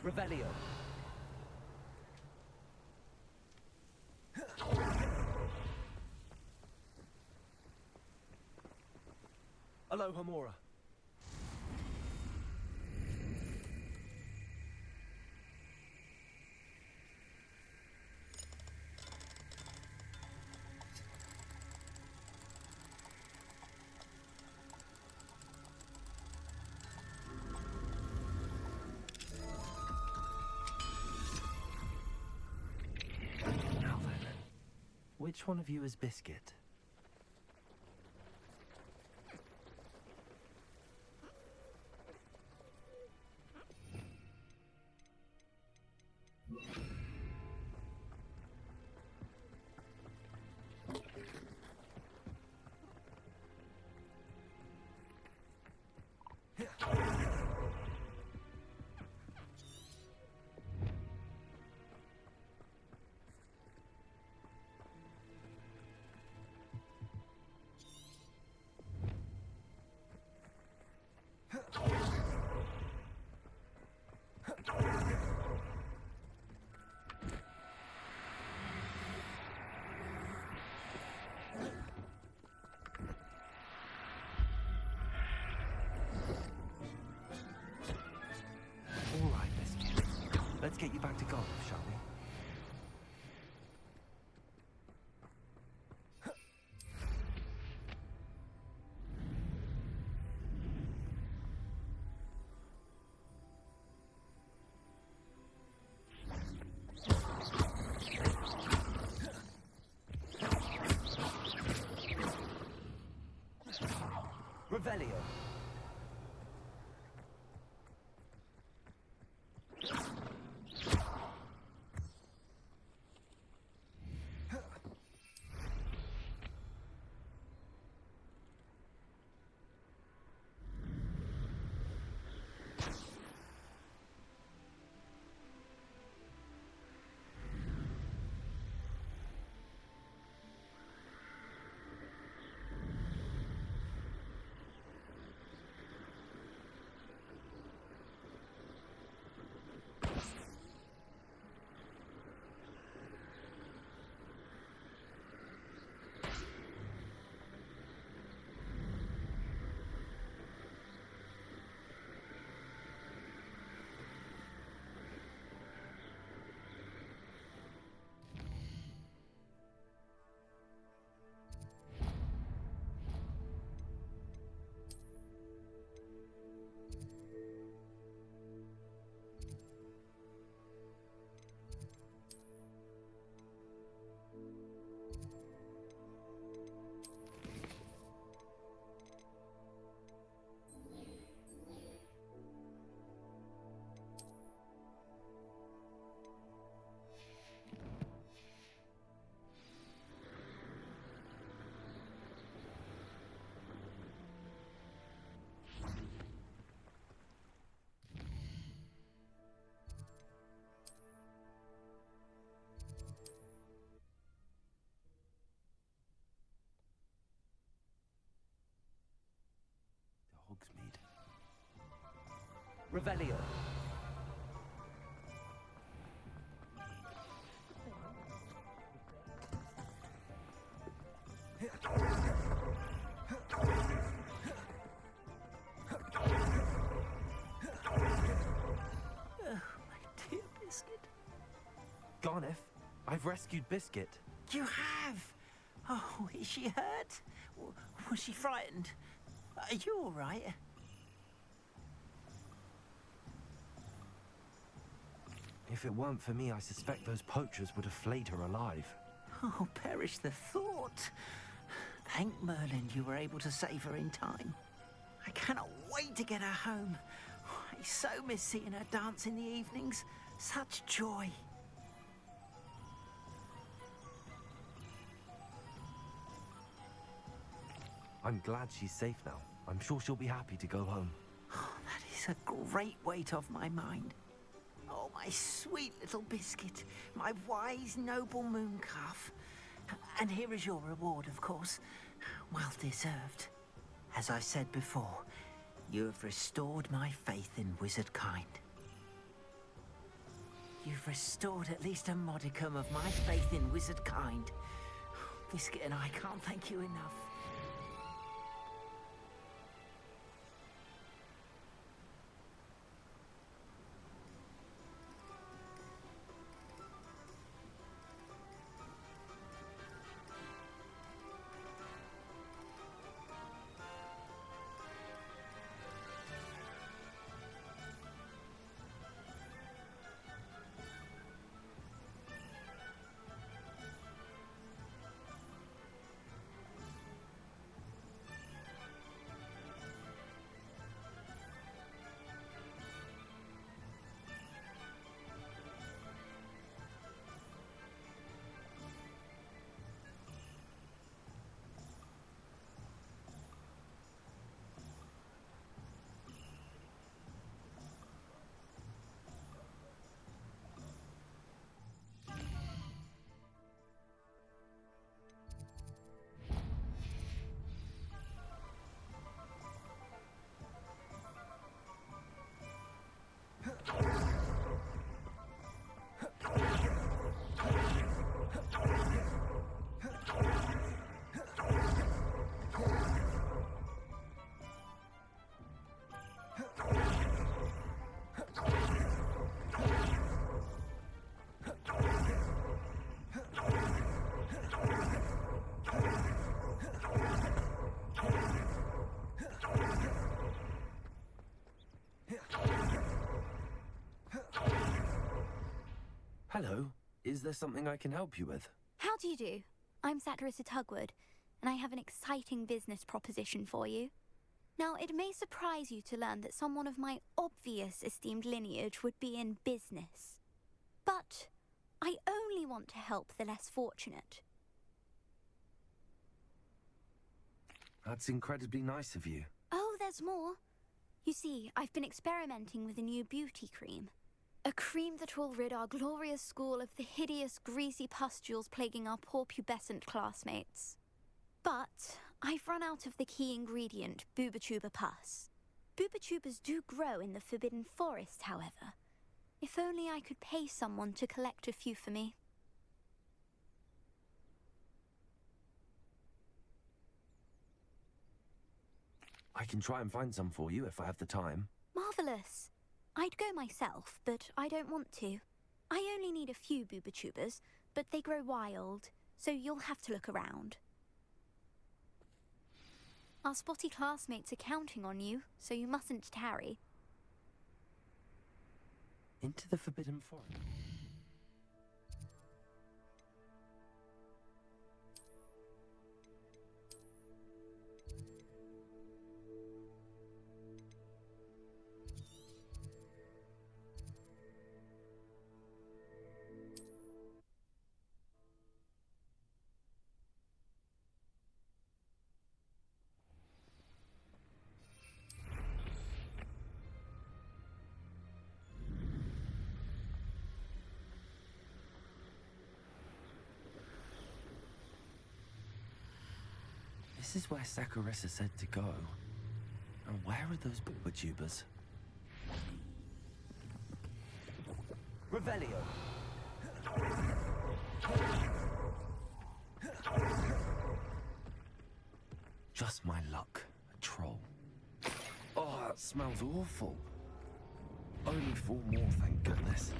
Revelio. Alohomora. Now then, which one of you is Biscuit? you back to Garth, shall we? Revelio. Hogsmeade. Revelio. Oh, my dear Biscuit. Garneth, I've rescued Biscuit. You have? Oh, is she hurt? Was she frightened? Are you all right? If it weren't for me, I suspect those poachers would have flayed her alive. Oh, perish the thought. Thank Merlin you were able to save her in time. I cannot wait to get her home. I so miss seeing her dance in the evenings. Such joy. I'm glad she's safe now. I'm sure she'll be happy to go home. Oh, that is a great weight off my mind. Oh, my sweet little Biscuit, my wise, noble moon calf. And here is your reward, of course. Well deserved. As I said before, you have restored my faith in wizard kind. You've restored at least a modicum of my faith in wizard kind. Biscuit and I can't thank you enough. Hello. Is there something I can help you with? How do you do? I'm Satirissa Tugwood, and I have an exciting business proposition for you. Now, it may surprise you to learn that someone of my obvious esteemed lineage would be in business. But I only want to help the less fortunate. That's incredibly nice of you. Oh, there's more. You see, I've been experimenting with a new beauty cream. A cream that will rid our glorious school of the hideous, greasy pustules plaguing our poor pubescent classmates. But I've run out of the key ingredient, Booba-Tuba pus. Booba-Tubas do grow in the Forbidden Forest, however. If only I could pay someone to collect a few for me. I can try and find some for you if I have the time. Marvellous. I'd go myself, but I don't want to. I only need a few Booba-Tubas, but they grow wild, so you'll have to look around. Our spotty classmates are counting on you, so you mustn't tarry. Into the Forbidden Forest. This is where Sakurissa said to go. And where are those Booba-Tubas? Revelio. Just my luck. A troll. Oh, that smells awful. Only 4 more, thank goodness.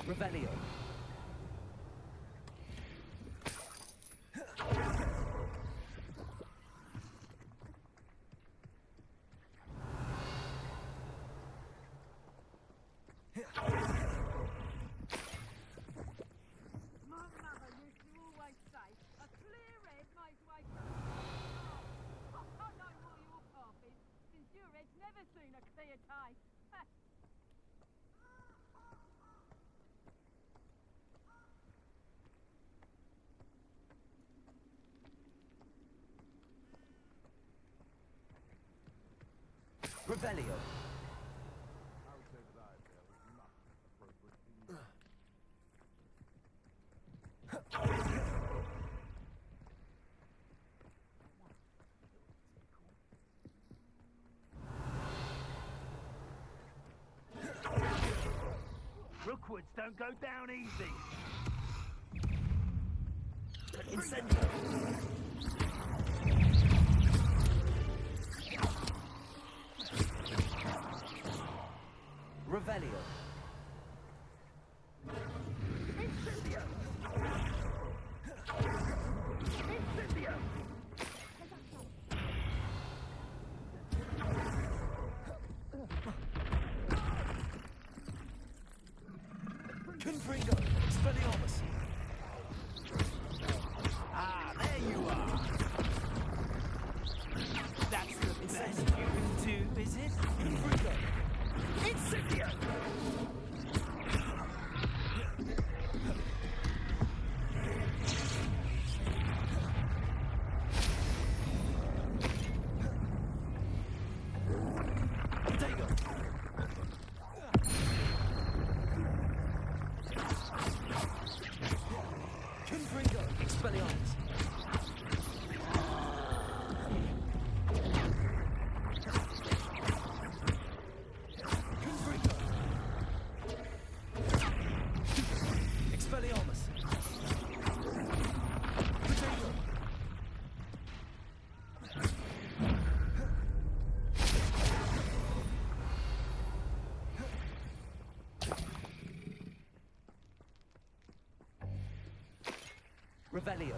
Revelio. Revelio. Rookwoods don't go down easy. Incendio. Revelio. Incendio. Incendio. Confringo, Expelliarmus. Ah, there you are. That's the best you can do, is it? Confringo, Incendio. Revelio.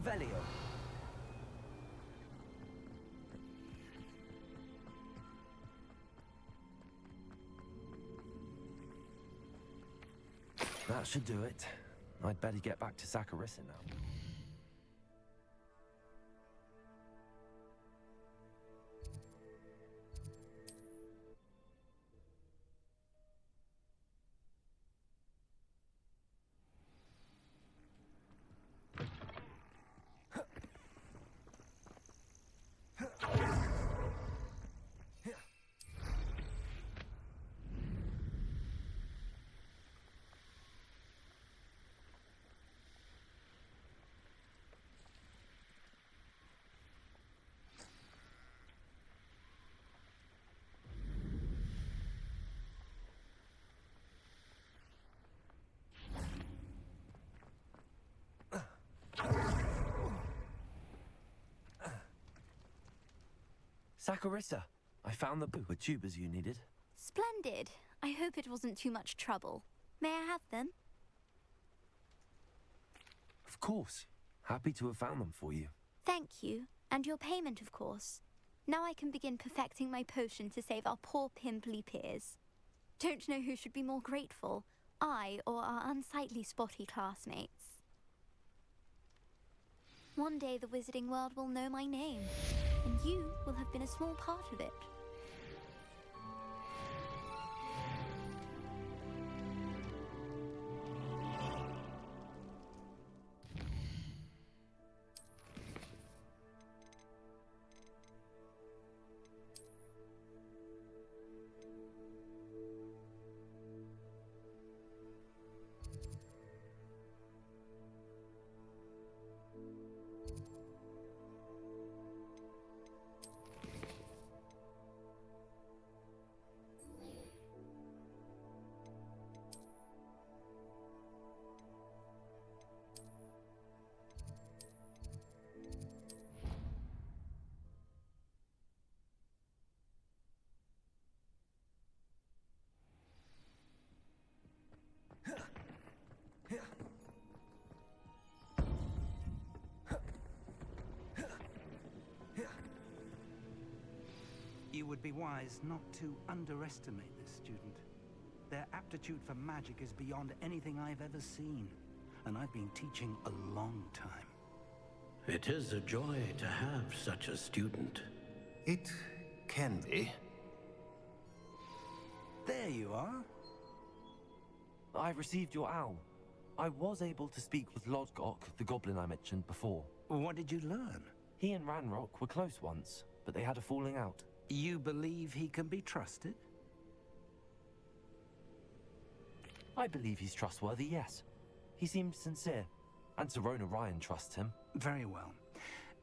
Revelio. That should do it. I'd better get back to Saccharissa now. Saccharissa, I found the with tubers you needed. Splendid. I hope it wasn't too much trouble. May I have them? Of course. Happy to have found them for you. Thank you. And your payment, of course. Now I can begin perfecting my potion to save our poor pimply peers. Don't know who should be more grateful, I or our unsightly spotty classmates. One day the wizarding world will know my name, and you will have been a small part of it. You would be wise not to underestimate this student. Their aptitude for magic is beyond anything I've ever seen, and I've been teaching a long time. It is a joy to have such a student. It can be. There you are. I received your owl. I was able to speak with Lodgok, the goblin I mentioned before. What did you learn? He and Ranrock were close once, but they had a falling out. You believe he can be trusted? I believe he's trustworthy, yes. He seems sincere, and Sirona Ryan trusts him. Very well.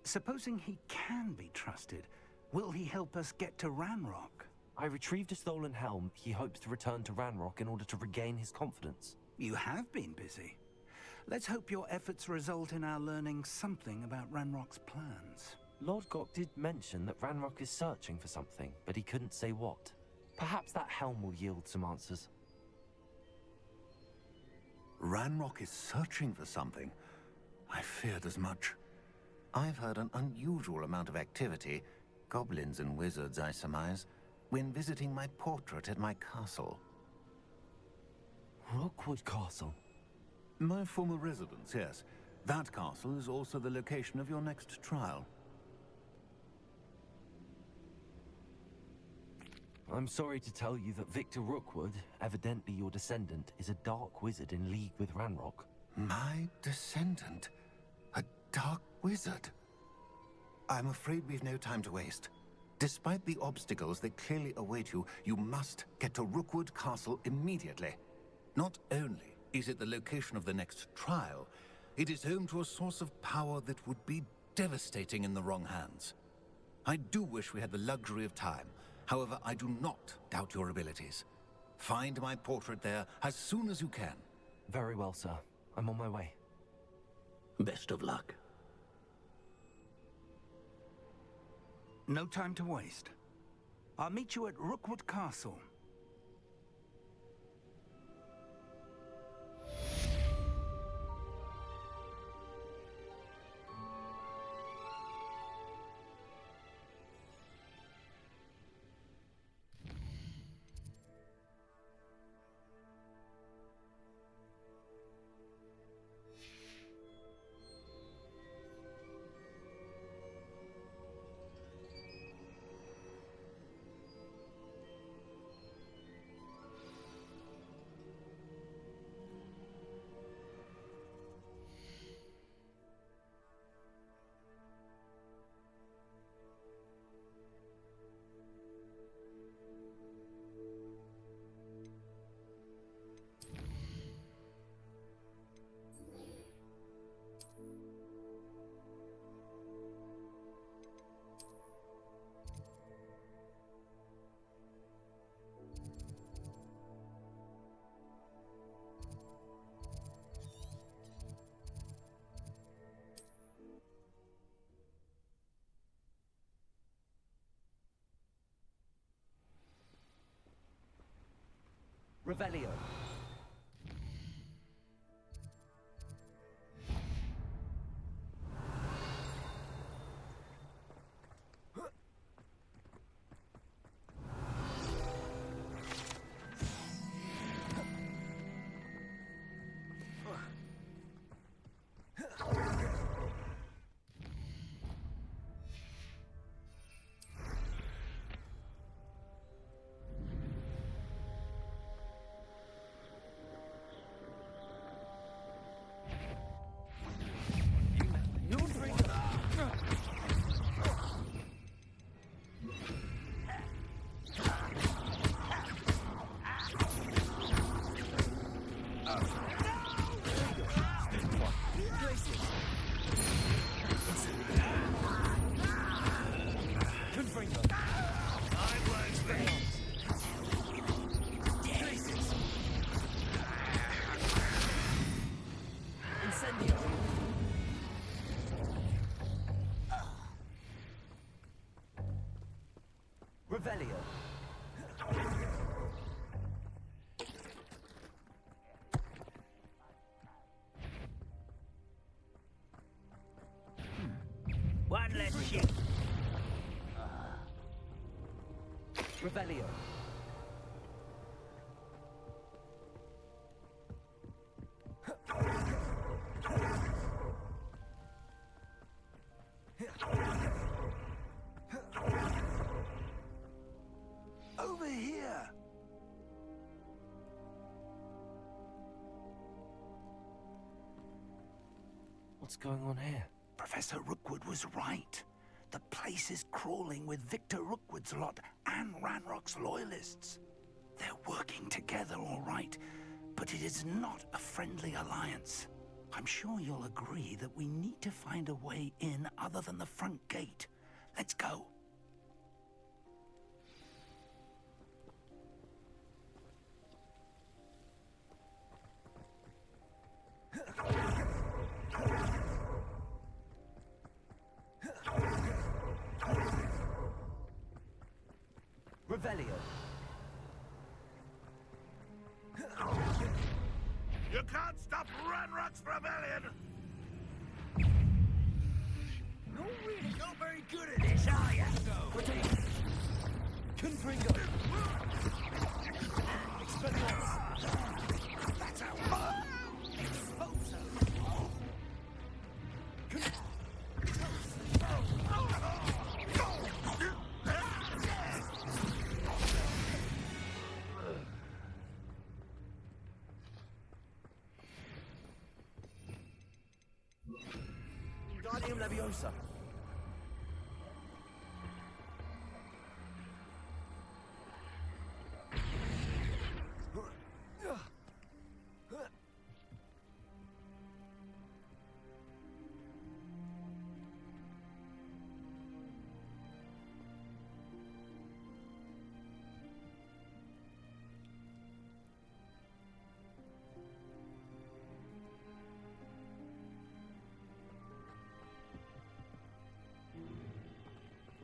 Supposing he can be trusted, will he help us get to Ranrock? I retrieved a stolen helm. He hopes to return to Ranrock in order to regain his confidence. You have been busy. Let's hope your efforts result in our learning something about Ranrock's plans. Lodgok did mention that Ranrock is searching for something, but he couldn't say what. Perhaps that helm will yield some answers. Ranrock is searching for something. I feared as much. I've heard an unusual amount of activity, goblins and wizards, I surmise, when visiting my portrait at my castle. Rookwood Castle? My former residence, yes. That castle is also the location of your next trial. I'm sorry to tell you that Victor Rookwood, evidently your descendant, is a dark wizard in league with Ranrock. My descendant? A dark wizard? I'm afraid we've no time to waste. Despite the obstacles that clearly await you, you must get to Rookwood Castle immediately. Not only is it the location of the next trial, it is home to a source of power that would be devastating in the wrong hands. I do wish we had the luxury of time. However, I do not doubt your abilities. Find my portrait there as soon as you can. Very well, sir. I'm on my way. Best of luck. No time to waste. I'll meet you at Rookwood Castle. Revelio. Revelio. One less ship. Revelio. Over here! What's going on here? Professor Rookwood was right. The place is crawling with Victor Rookwood's lot and Ranrock's loyalists. They're working together, all right, but it is not a friendly alliance. I'm sure you'll agree that we need to find a way in other than the front gate. Let's go. Revelio. You can't stop Ranrock's rebellion! No, really not very good at this, are ya? Confringo. Expelliarmus. That's how. Expulso. Wingardium Leviosa.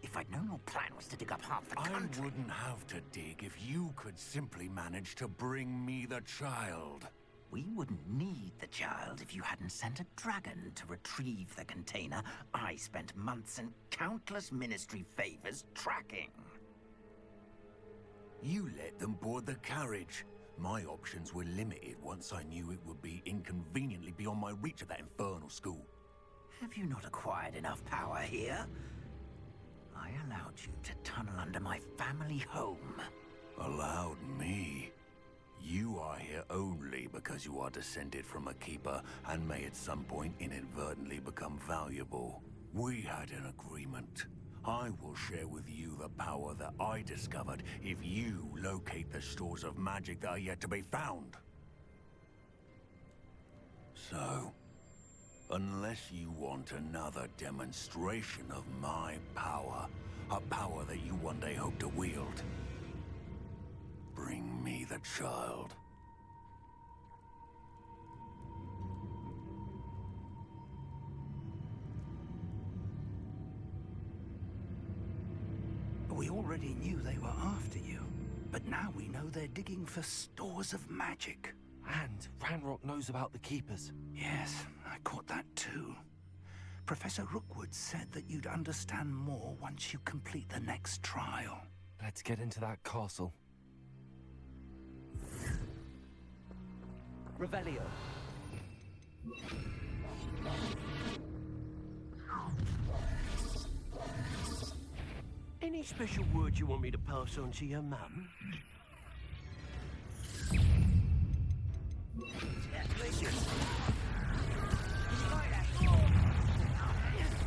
If I'd known your plan was to dig up half the country... I wouldn't have to dig if you could simply manage to bring me the child. We wouldn't need the child if you hadn't sent a dragon to retrieve the container I spent months and countless ministry favors tracking. You let them board the carriage. My options were limited once I knew it would be inconveniently beyond my reach at that infernal school. Have you not acquired enough power here? I allowed you to tunnel under my family home. Allowed me? You are here only because you are descended from a keeper and may at some point inadvertently become valuable. We had an agreement. I will share with you the power that I discovered if you locate the stores of magic that are yet to be found. So, unless you want another demonstration of my power, a power that you one day hope to wield, bring me the child. We already knew they were after you. But now we know they're digging for stores of magic. And Ranrock knows about the Keepers. Yes, I caught that too. Professor Rookwood said that you'd understand more once you complete the next trial. Let's get into that castle. Revelio. Any special words you want me to pass on to your mum?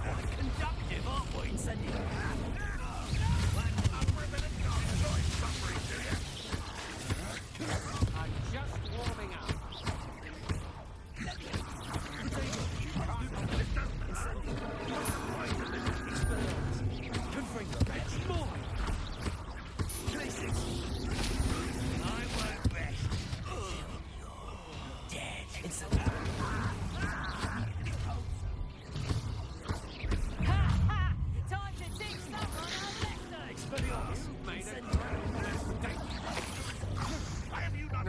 Quite conductive, aren't we, Incendio? I'm just warming up. I work best. Dead. Time to teach someone a lesson! Expelliarmus. Made it. Why have you not...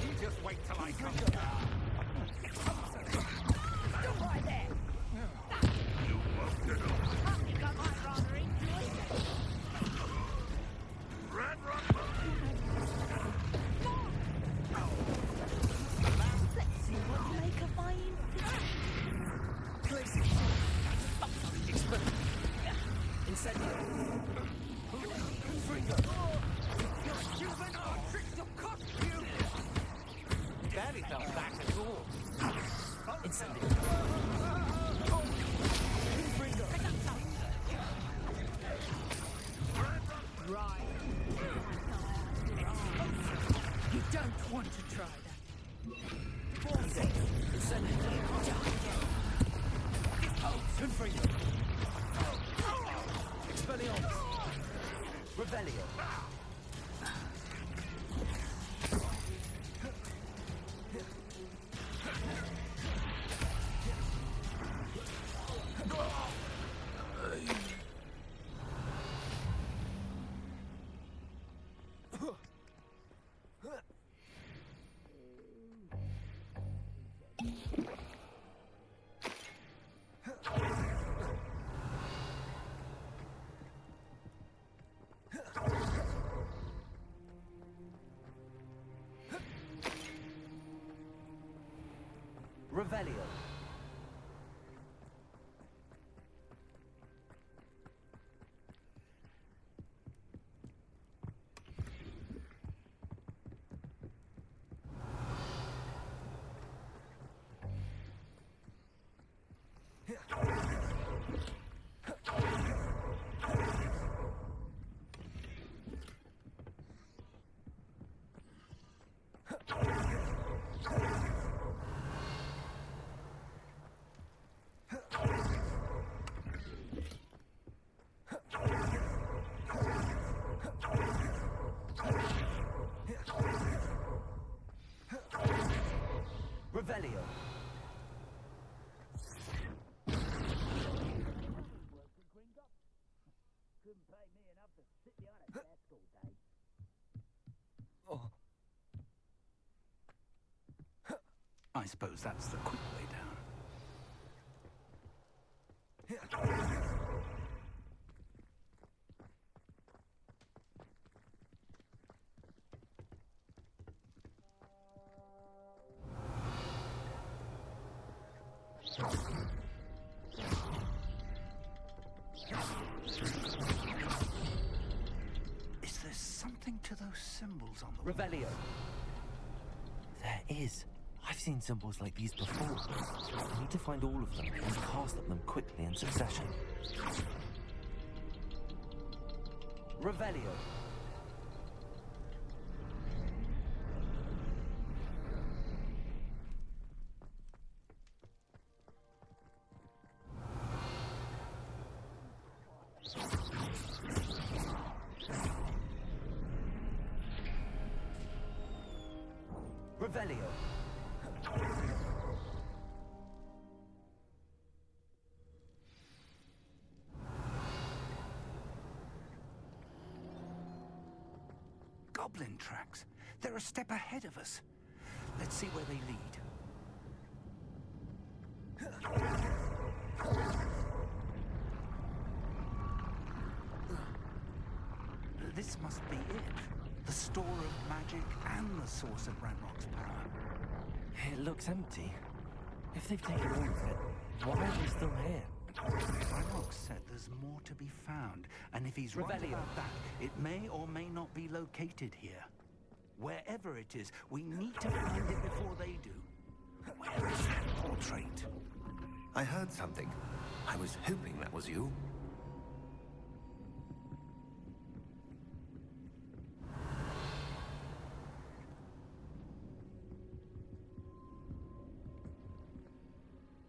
You just wait till I come. Stop right there! You won't get over. I think I might rather enjoy it. Ranrock! Let's see what you make of my Incendio. Juvenile tricks of costume. Barely felt back at all. Incendio. Right. You don't want to try that. Confringo. Expelliarmus. Revelio. Revelio. Revelio. Couldn't pay me enough to sit behind a desk all day. I suppose that's the quick way down. Is there something to those symbols on the wall? Revelio. There is. I've seen symbols like these before. I need to find all of them and cast at them quickly in succession. Revelio. Revelio. goblin tracks. They're a step ahead of us. Let's see where they lead. This must be it. The store of magic and the source of Ranrock's power. It looks empty. If they've taken all of it, why are we still here? Ranrock said there's more to be found, and if he's right Revelio. about that, it may or may not be located here. Wherever it is, we need to find it before they do. Where is that portrait? I heard something. I was hoping that was you.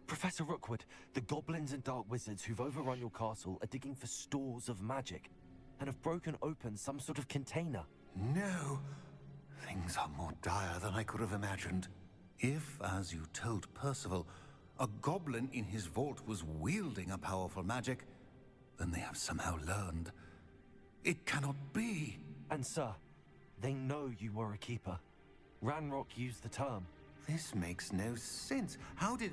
Professor Rookwood, the goblins and dark wizards who've overrun your castle are digging for stores of magic and have broken open some sort of container. No! Things are more dire than I could have imagined. If, as you told Percival, a goblin in his vault was wielding a powerful magic, then they have somehow learned. It cannot be! And sir, they know you were a keeper. Ranrock used the term. This makes no sense. How did...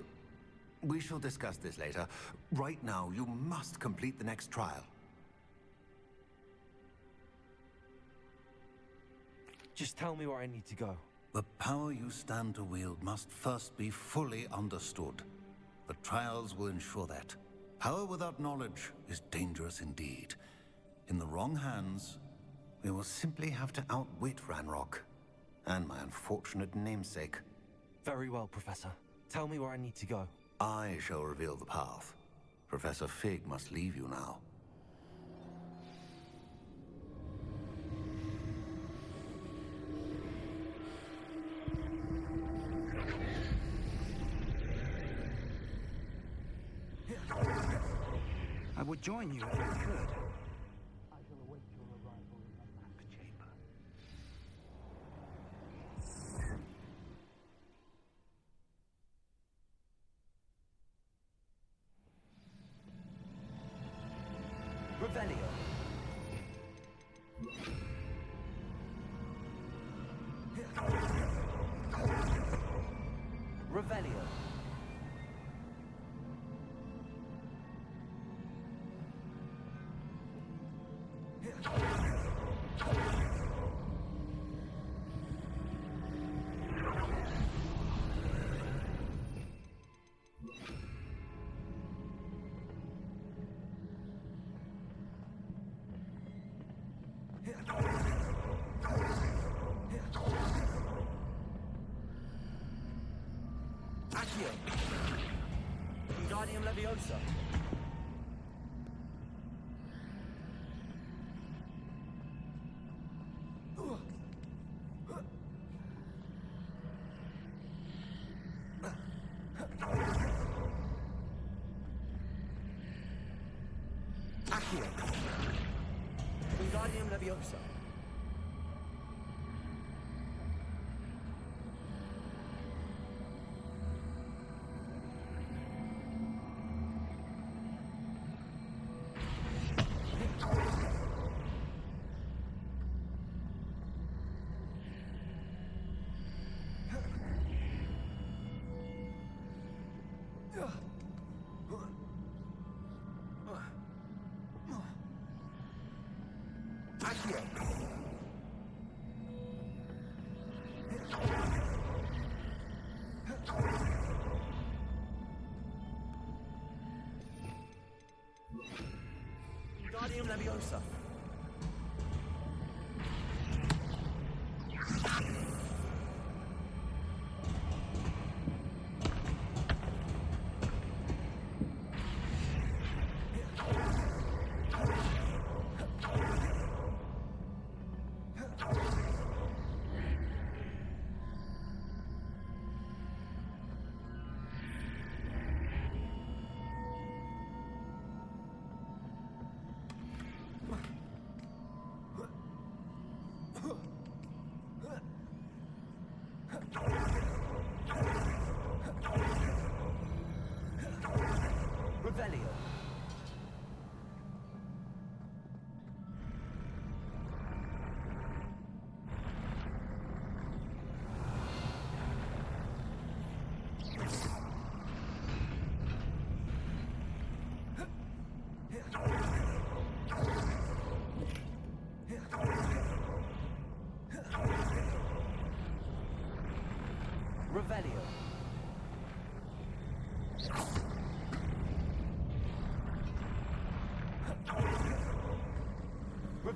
We shall discuss this later. Right now, you must complete the next trial. Just tell me where I need to go. The power you stand to wield must first be fully understood. The trials will ensure that. Power without knowledge is dangerous indeed. In the wrong hands, we will simply have to outwit Ranrock and my unfortunate namesake. Very well, Professor. Tell me where I need to go. I shall reveal the path. Professor Fig must leave you now. I would join you if I could. I shall await your arrival in the map chamber. Revelio. Revelio. Accio. Wingardium Leviosa. Accio. Wingardium Leviosa. Accio. Wingardium Leviosa.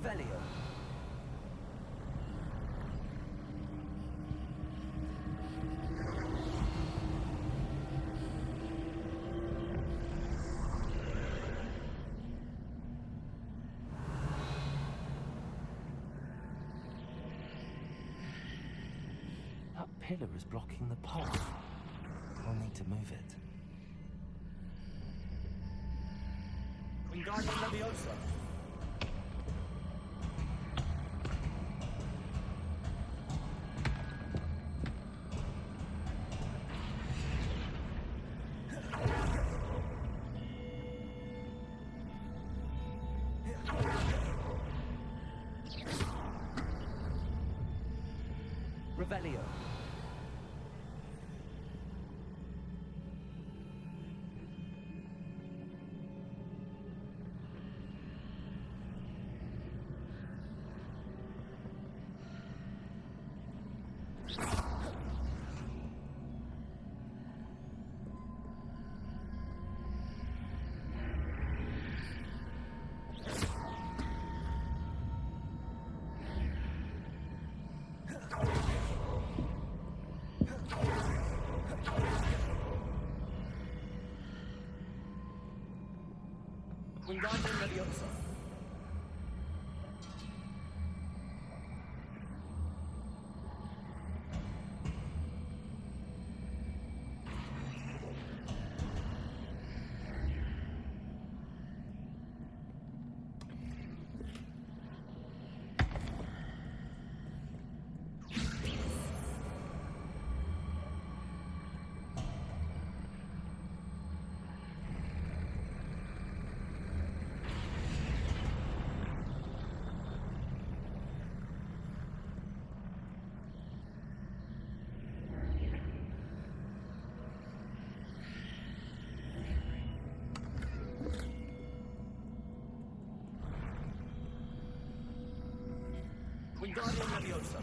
Revelio. That pillar is blocking the path. I'll need to move it. Wingardium Leviosa. Revelio. Wingardium Leviosa. Wingardium Leviosa.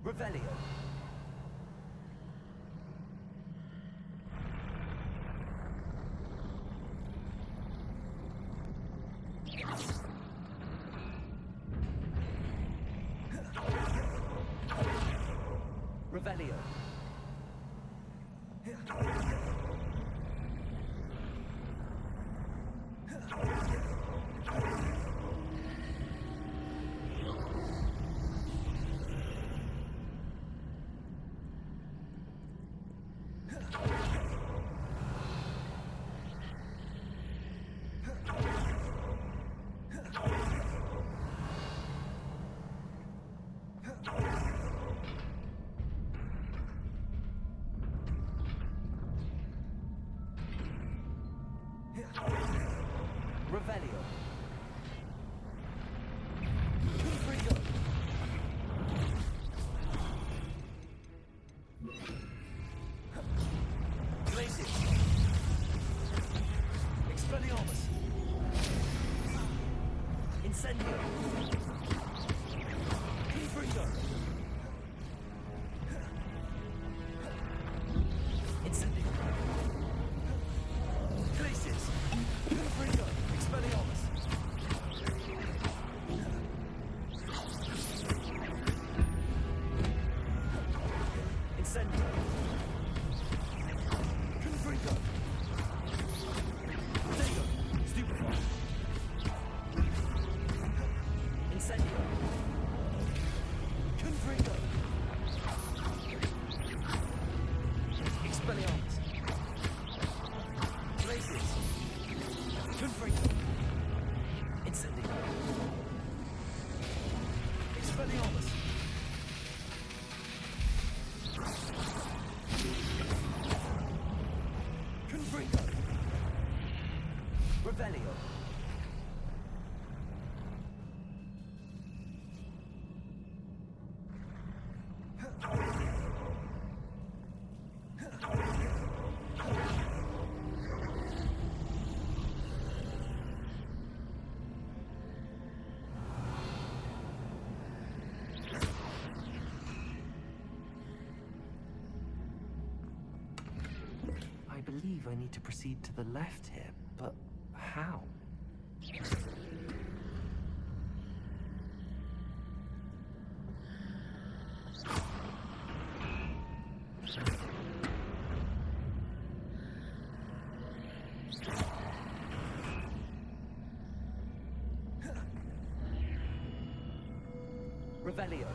Revelio. Revelio. Revelio. Confringo. Glacius. Expelliarmus. Incendio. Confringo. Incendio. Glacius. Confringo. Expelliarmus. Incendio. Confringo. Dego. Stupefy. Incendio. Confringo. Expelliarmus. Glacius. Confringo. Incendio. Expelliarmus. Confringo. Revelio. to proceed to the left here, but how? Revelio.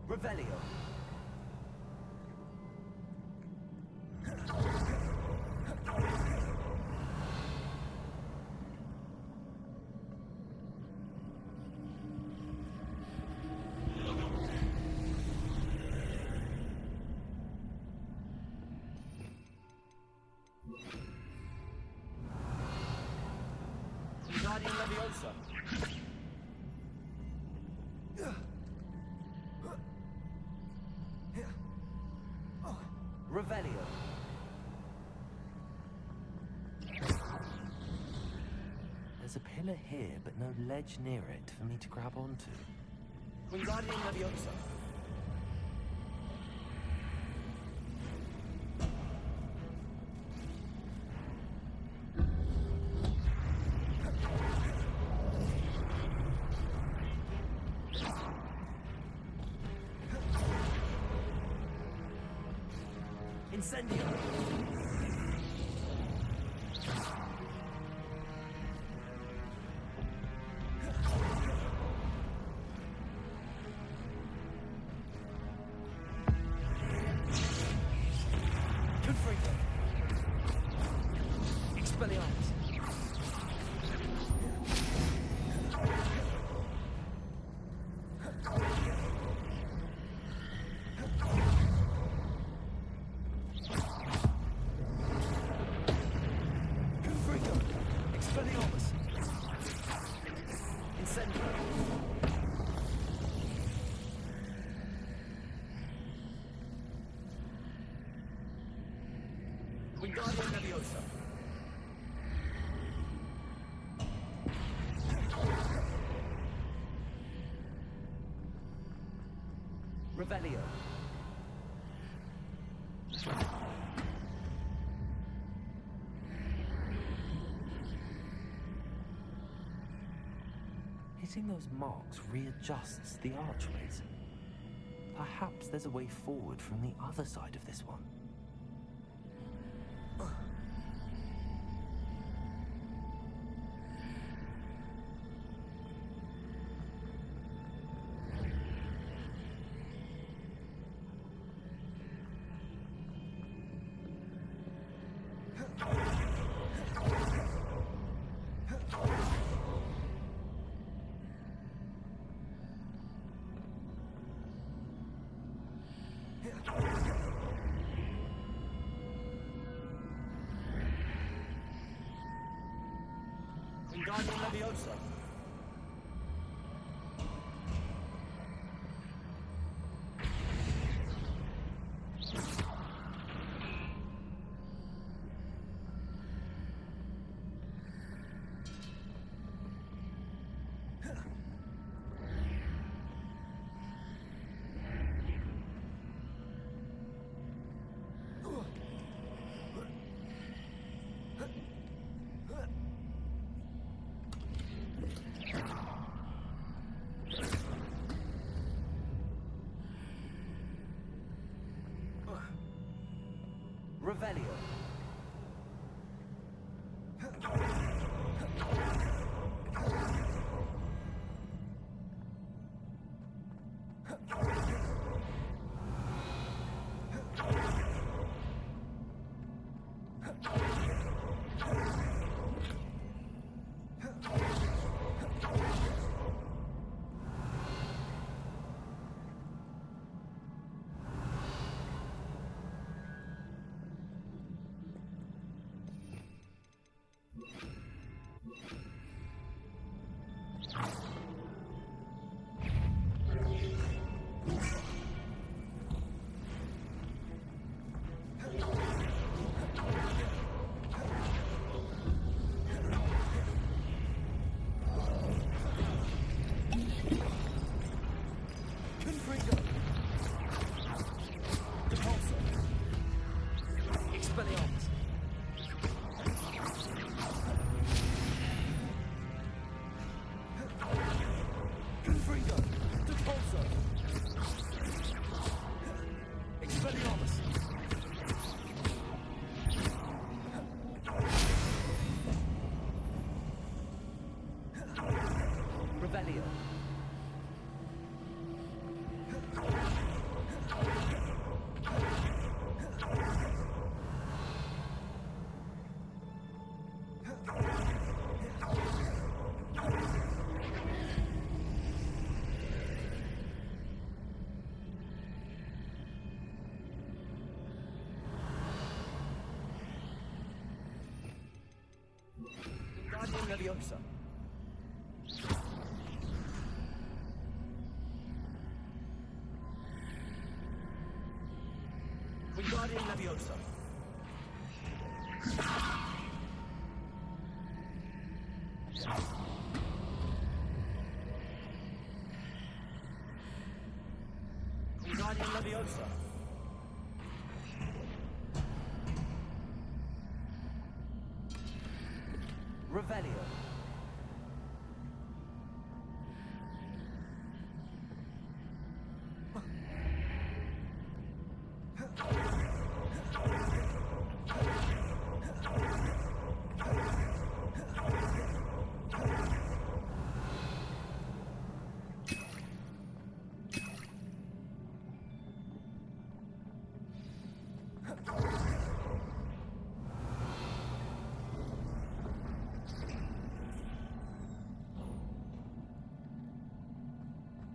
Revelio. Guardian Leviosa. Revelio. There's a pillar here, but no ledge near it for me to grab onto. Wingardium Leviosa. Incendio. Confringo. Expelliarmus. Confringo. Expelliarmus. Incendio. Wingardium Leviosa. Revelio. Hitting those marks readjusts the archways. Perhaps there's a way forward from the other side of this one. Wingardium Leviosa. Confringo. Depulso. Expelliarmus. Confringo. Depulso. Expelliarmus. Revelio. Guardian Leviosa. Wingardium Leviosa. Wingardium Leviosa. Revelio.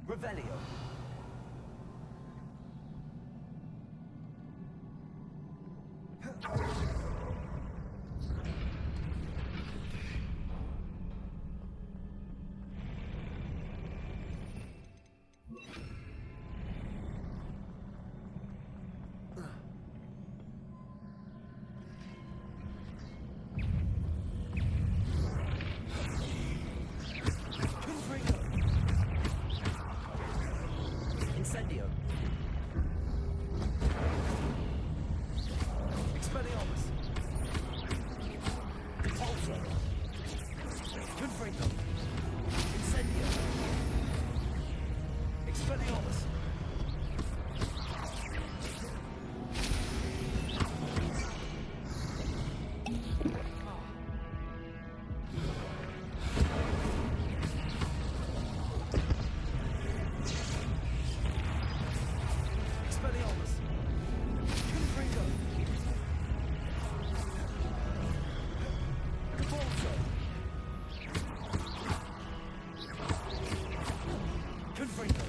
Revelio. Incendio. Expelliarmus. Repulsor. Confringo. Incendio. Expelliarmus. Expelliarmus. Confringo. Repulsor. Confringo.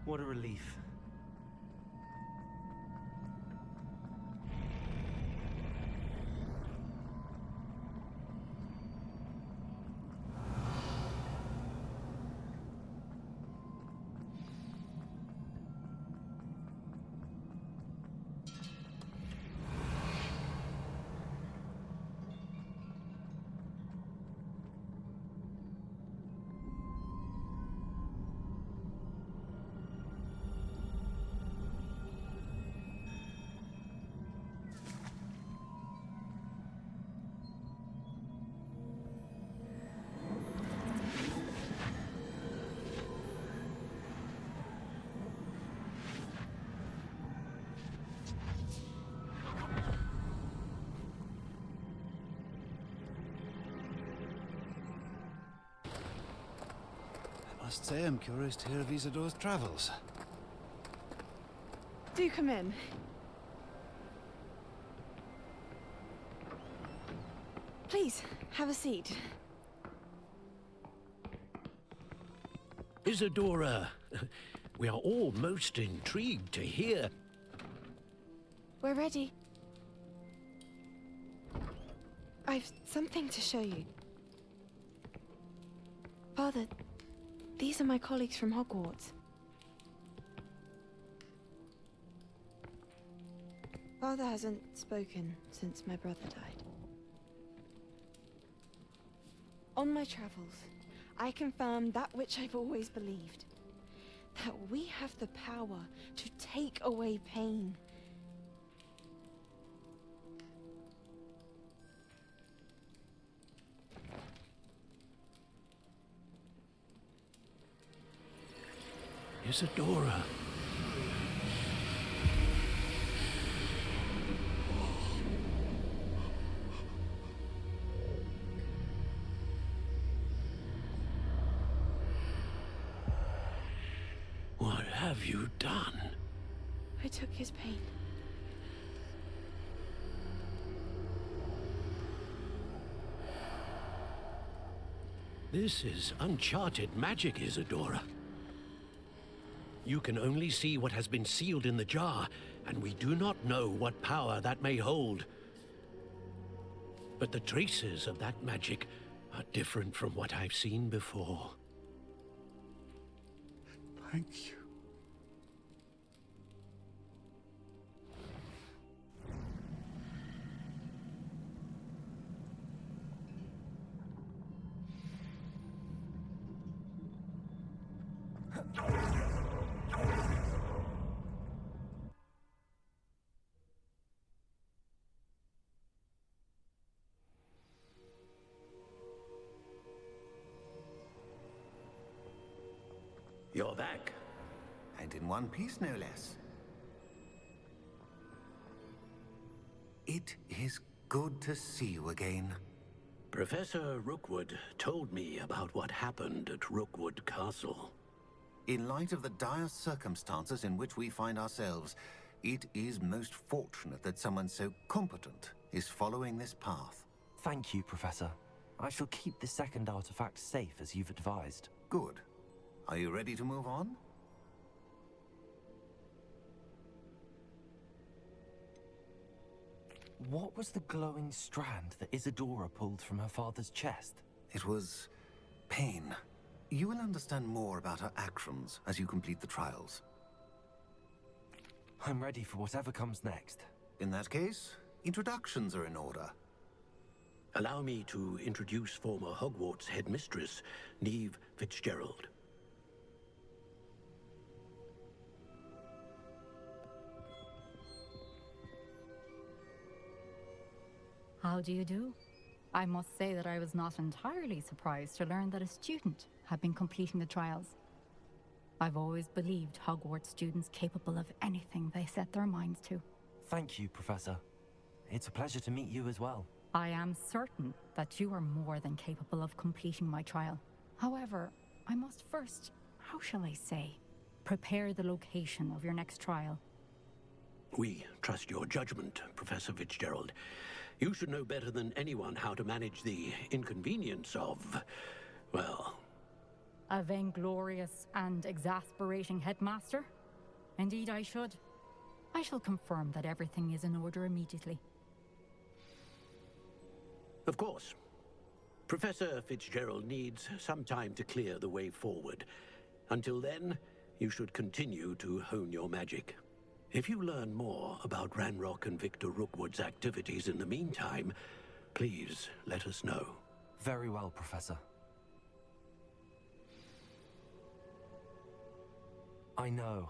What a relief. I must say I'm curious to hear of Isadore's travels. Do come in. Please, have a seat. Isadora, we are all most intrigued to hear. We're ready. I've something to show you. Father, these are my colleagues from Hogwarts. Father hasn't spoken since my brother died. On my travels, I confirmed that which I've always believed. That we have the power to take away pain. Isadora. What have you done? I took his pain. This is uncharted magic, Isadora. You can only see what has been sealed in the jar, and we do not know what power that may hold. But the traces of that magic are different from what I've seen before. Thank you. You're back. And in one piece, no less. It is good to see you again. Professor Rookwood told me about what happened at Rookwood Castle. In light of the dire circumstances in which we find ourselves, it is most fortunate that someone so competent is following this path. Thank you, Professor. I shall keep the second artifact safe as you've advised. Good. Are you ready to move on? What was the glowing strand that Isadora pulled from her father's chest? It was pain. You will understand more about her actions as you complete the trials. I'm ready for whatever comes next. In that case, introductions are in order. Allow me to introduce former Hogwarts headmistress, Neve Fitzgerald. How do you do? I must say that I was not entirely surprised to learn that a student had been completing the trials. I've always believed Hogwarts students capable of anything they set their minds to. Thank you, Professor. It's a pleasure to meet you as well. I am certain that you are more than capable of completing my trial. However, I must first, how shall I say, prepare the location of your next trial. We trust your judgment, Professor Fitzgerald. You should know better than anyone how to manage the inconvenience of, well... A vainglorious and exasperating headmaster? Indeed, I should. I shall confirm that everything is in order immediately. Of course. Professor Fitzgerald needs some time to clear the way forward. Until then, you should continue to hone your magic. If you learn more about Ranrock and Victor Rookwood's activities in the meantime, please let us know. Very well, Professor. I know.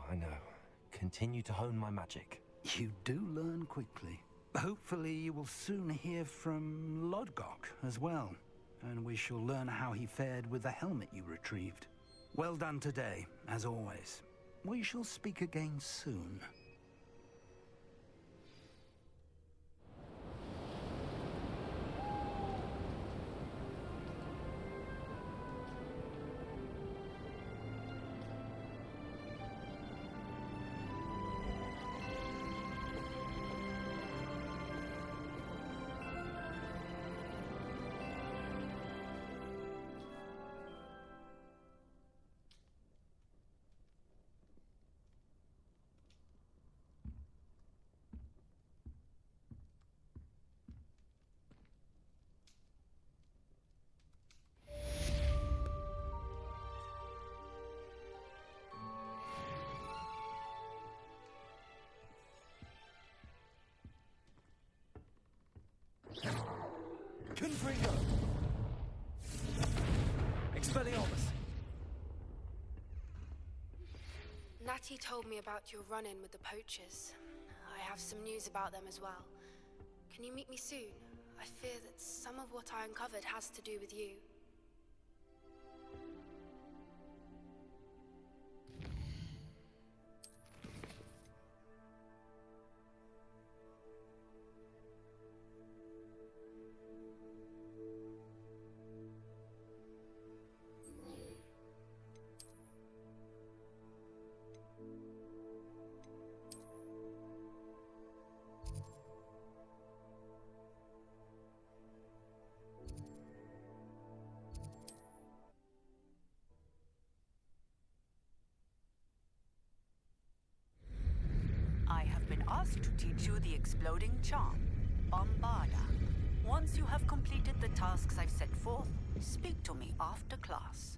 Continue to hone my magic. You do learn quickly. Hopefully you will soon hear from Lodgok as well, and we shall learn how he fared with the helmet you retrieved. Well done today, as always. We shall speak again soon. Confringo! Expelliarmus! Natty told me about your run-in with the poachers. I have some news about them as well. Can you meet me soon? I fear that some of what I uncovered has to do with you. I have been asked to teach you the exploding charm, Bombarda. Once you have completed the tasks I've set forth, speak to me after class.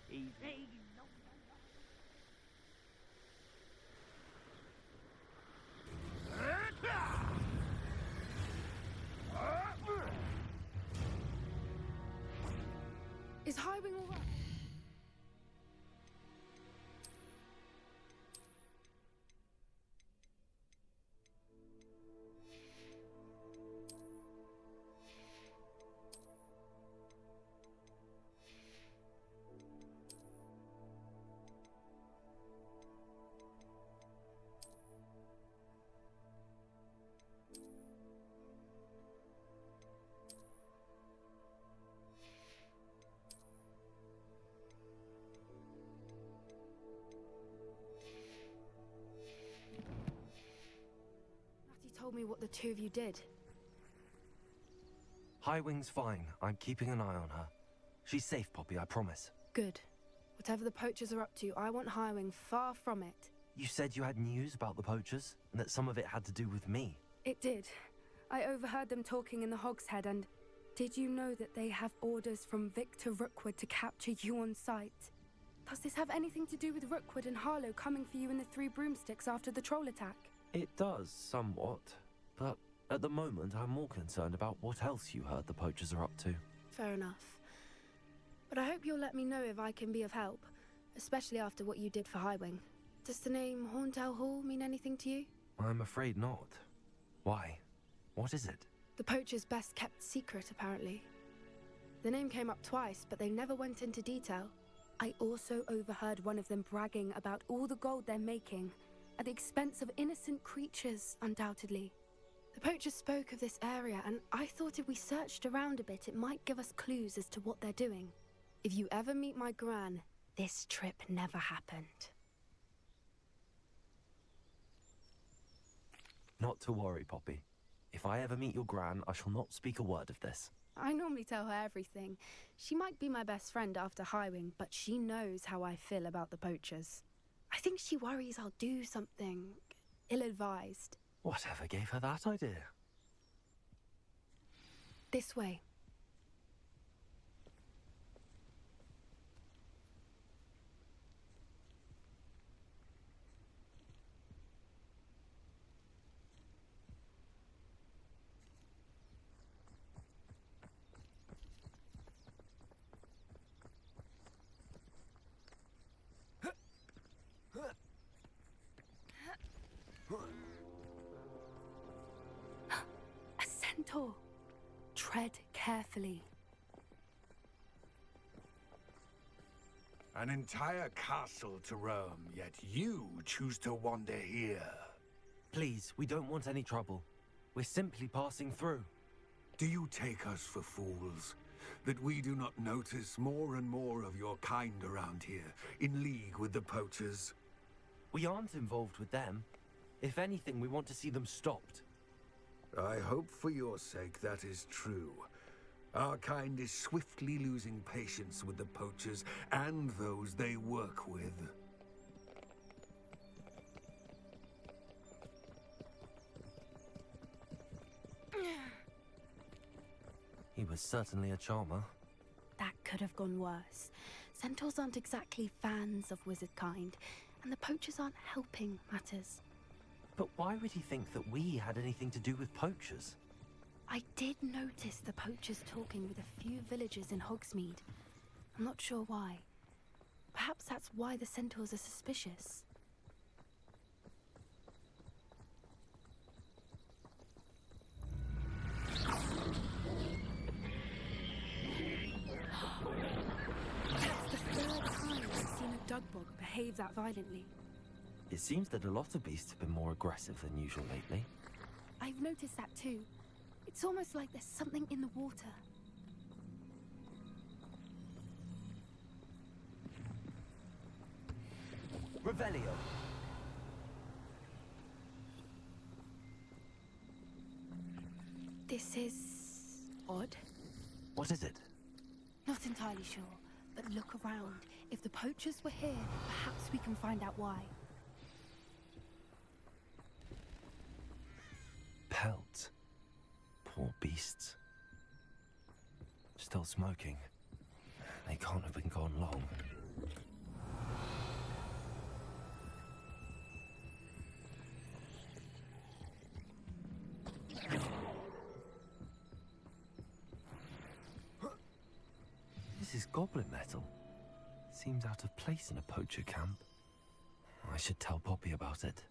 Easy. Is Highwing all right? Told me what the two of you did. Highwing's fine. I'm keeping an eye on her. She's safe, Poppy, I promise. Good. Whatever the poachers are up to, I want Highwing far from it. You said you had news about the poachers, and that some of it had to do with me. It did. I overheard them talking in the Hogshead, and did you know that they have orders from Victor Rookwood to capture you on sight? Does this have anything to do with Rookwood and Harlow coming for you in the Three Broomsticks after the troll attack? It does, somewhat. But at the moment, I'm more concerned about what else you heard the poachers are up to. Fair enough. But I hope you'll let me know if I can be of help, especially after what you did for Highwing. Does the name Hauntel Hall mean anything to you? I'm afraid not. Why? What is it? The poacher's best kept secret, apparently. The name came up twice, but they never went into detail. I also overheard one of them bragging about all the gold they're making, at the expense of innocent creatures, undoubtedly. The poacher spoke of this area, and I thought if we searched around a bit, it might give us clues as to what they're doing. If you ever meet my gran, this trip never happened. Not to worry, Poppy. If I ever meet your gran, I shall not speak a word of this. I normally tell her everything. She might be my best friend after Highwing, but she knows how I feel about the poachers. I think she worries I'll do something ill-advised. Whatever gave her that idea? This way. A centaur. Tread carefully. An entire castle to roam, yet you choose to wander here. Please, we don't want any trouble. We're simply passing through. Do you take us for fools? That we do not notice more and more of your kind around here, in league with the poachers? We aren't involved with them. If anything, we want to see them stopped. I hope for your sake that is true. Our kind is swiftly losing patience with the poachers and those they work with. He was certainly a charmer. That could have gone worse. Centaurs aren't exactly fans of wizard kind, and the poachers aren't helping matters. But why would he think that we had anything to do with poachers? I did notice the poachers talking with a few villagers in Hogsmeade. I'm not sure why. Perhaps that's why the centaurs are suspicious. That's the third time I've seen a dugbog behave that violently. It seems that a lot of beasts have been more aggressive than usual lately. I've noticed that too. It's almost like there's something in the water. Revelio. This is odd. What is it? Not entirely sure, but look around. If the poachers were here, perhaps we can find out why. Pelt. Poor beasts. Still smoking. They can't have been gone long. This is goblin metal. Seems out of place in a poacher camp. I should tell Poppy about it.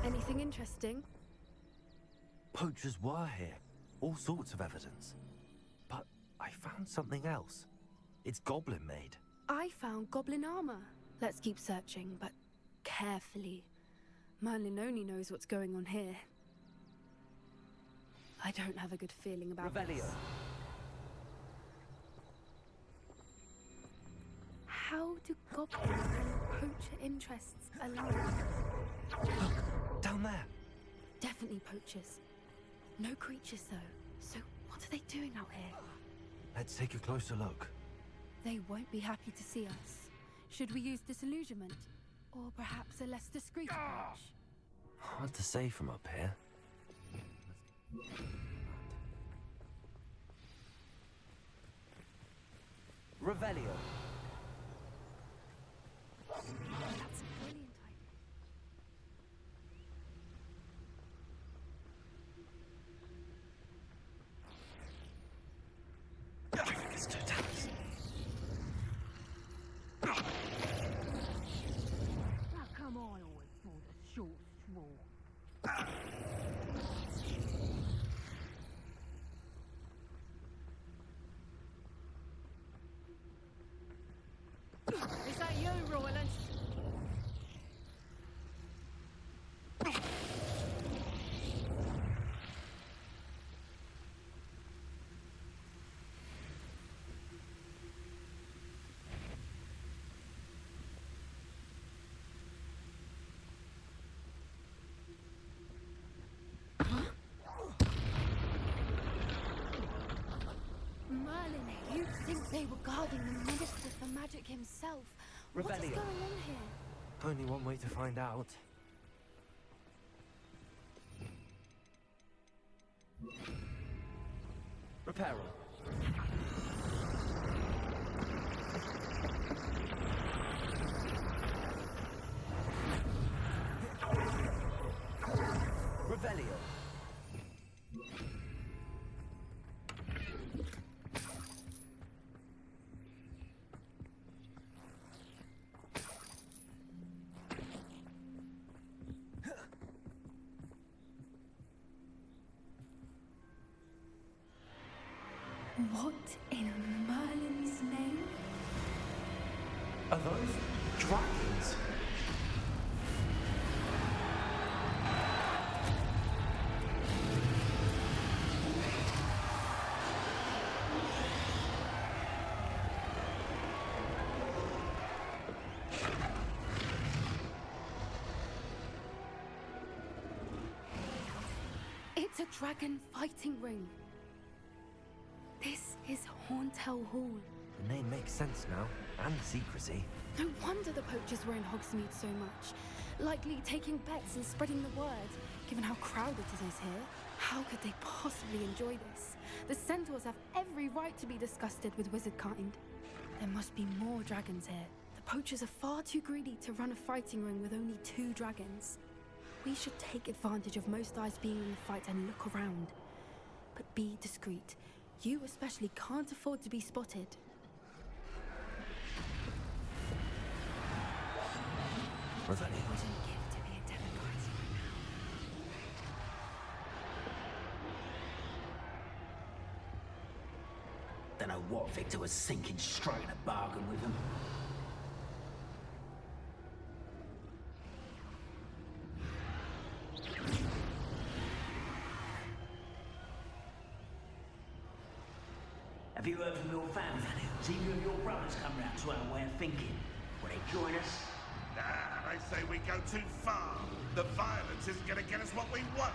Anything interesting? Poachers were here. All sorts of evidence. But I found something else. It's goblin made. I found goblin armor. Let's keep searching, but carefully. Merlin only knows what's going on here. I don't have a good feeling about Revelio. this. How do goblin and poacher interests align? Look, down there. Definitely poachers. No creatures, though. So what are they doing out here? Let's take a closer look. They won't be happy to see us. Should we use disillusionment? Or perhaps a less discreet approach? Hard to say from up here. Revelio. That's a brilliant Now come on, meeting the Minister for Magic himself. What is Revelio. going on here? Only one way to find out. Reparo. Revelio. What in Merlin's name? Are those dragons? It's a dragon fighting ring. This is Hauntel Hall. The name makes sense now, and the secrecy. No wonder the poachers were in Hogsmeade so much. Likely taking bets and spreading the word, given how crowded it is here. How could they possibly enjoy this? The centaurs have every right to be disgusted with wizard kind. There must be more dragons here. The poachers are far too greedy to run a fighting ring with only 2 dragons. We should take advantage of most eyes being in the fight and look around. But be discreet. You especially can't afford to be spotted. Revelio. Wouldn't give to be a televised right now. Don't know what Victor was thinking, striking a bargain with him. Have you heard from your family? See either of your brothers come round to our way of thinking? Will they join us? Nah, I say we go too far. The violence isn't going to get us what we want.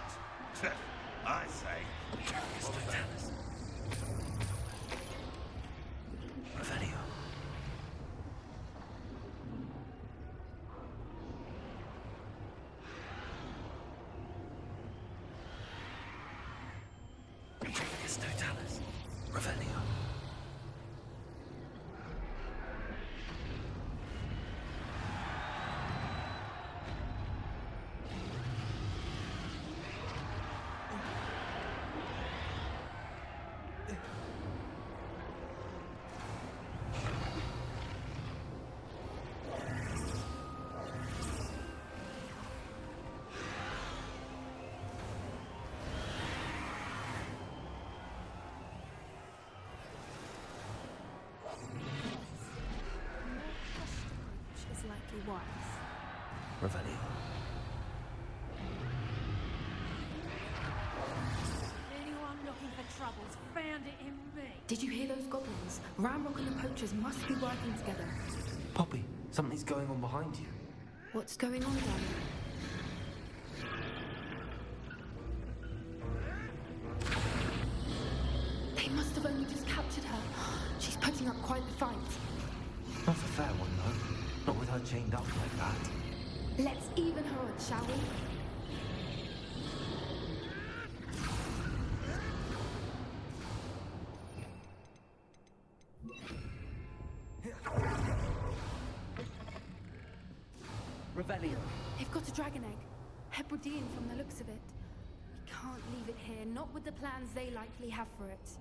I say... Revelio. It's Totalis. Revelio. Is likely wise. Revelio. Anyone looking for troubles found it in me. Did you hear those goblins? Ramrock and the poachers must be working together. Poppy, something's going on behind you. What's going on down there? They must have only just captured her. She's putting up quite the fight. Not a fair one, though. Not with her chained up like that. Let's even her on, shall we? Revelio. They've got a dragon egg. Hebridean from the looks of it. We can't leave it here, not with the plans they likely have for it.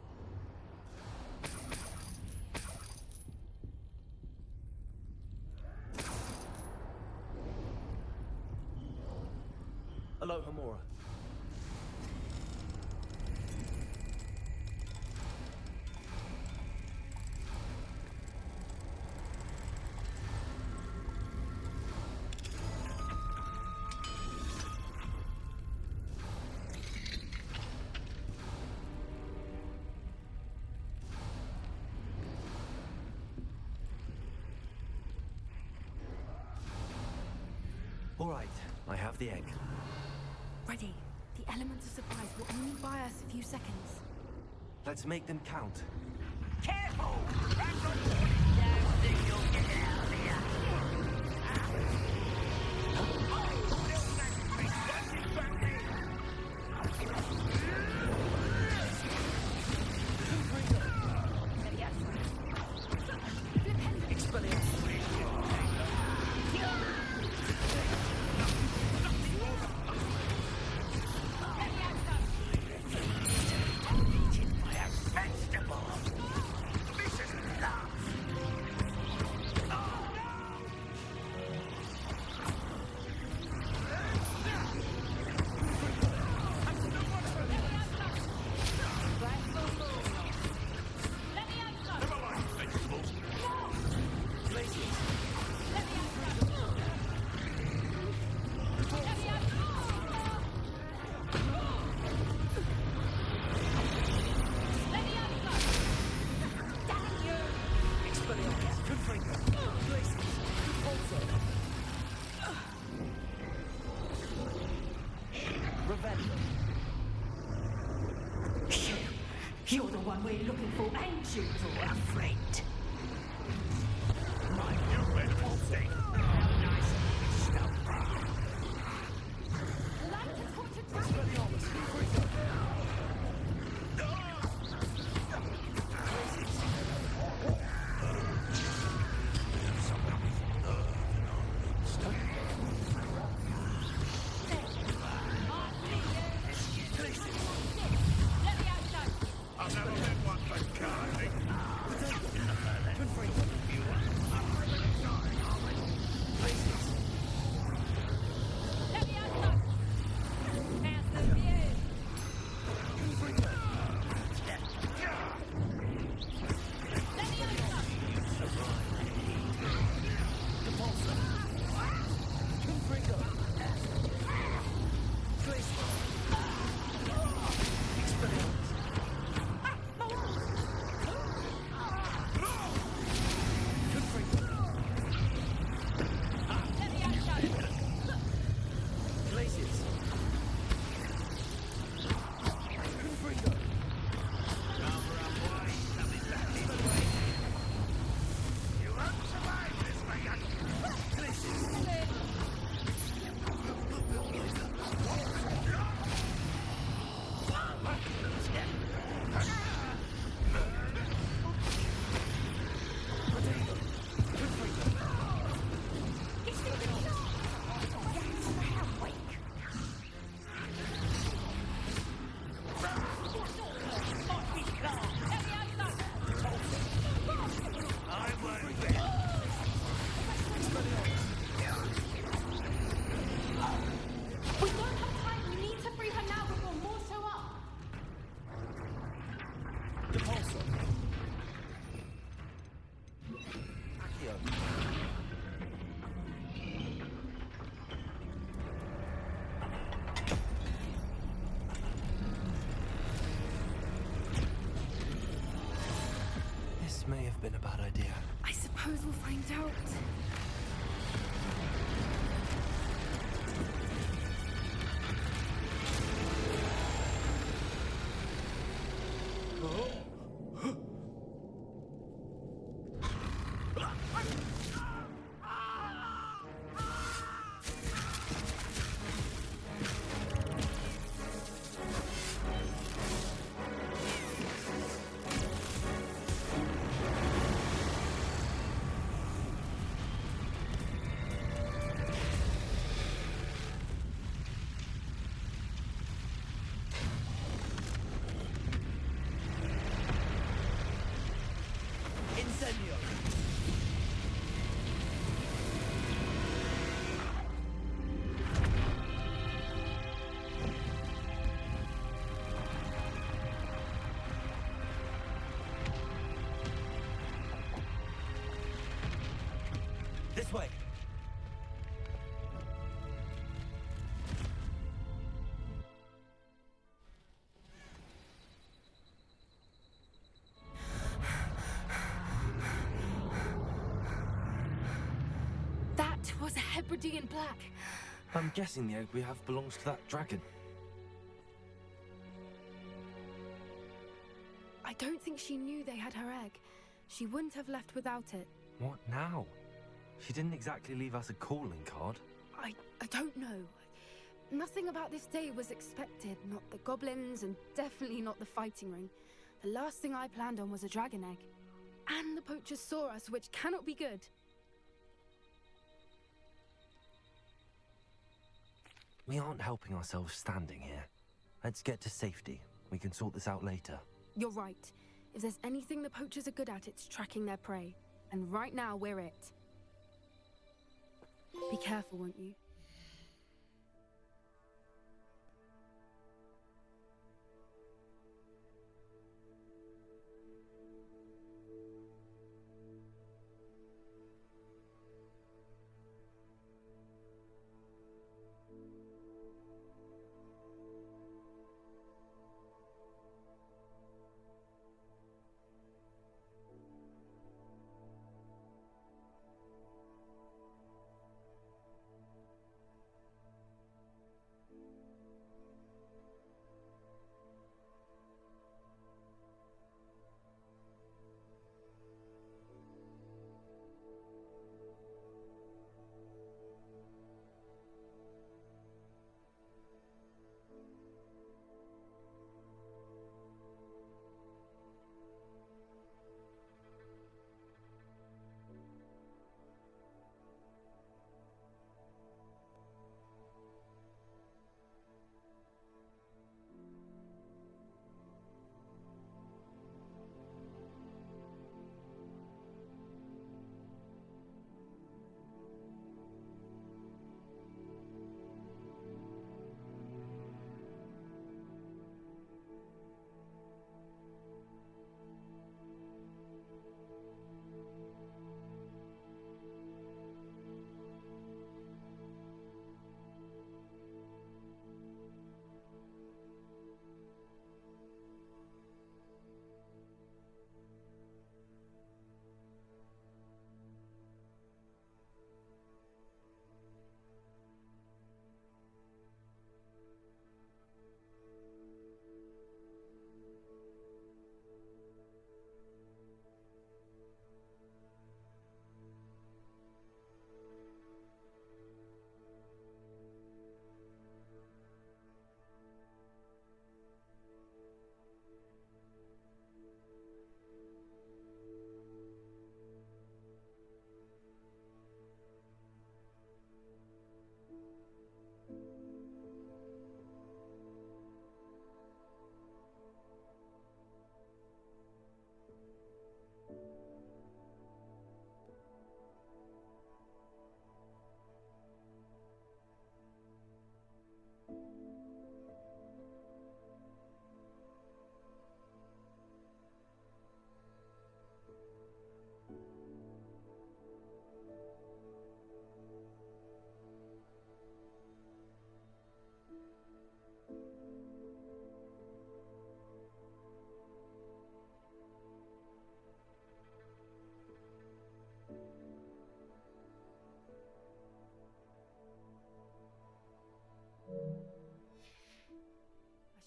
Hello, Hamora. All right, I have the egg. Ready. The element of surprise will only buy us a few seconds. Let's make them count. Careful! That's we're looking for, ain't you, for a friend? Right, you better mistake. Nice stuff. I've never been one for carving. This may have been a bad idea. I suppose we'll find out. This way. That was a Hebridean black. I'm guessing the egg we have belongs to that dragon. I don't think she knew they had her egg. She wouldn't have left without it. What now? She didn't exactly leave us a calling card. I don't know. Nothing about this day was expected. Not the goblins, and definitely not the fighting ring. The last thing I planned on was a dragon egg. And the poachers saw us, which cannot be good. We aren't helping ourselves standing here. Let's get to safety. We can sort this out later. You're right. If there's anything the poachers are good at, it's tracking their prey. And right now, we're it. Be careful, won't you?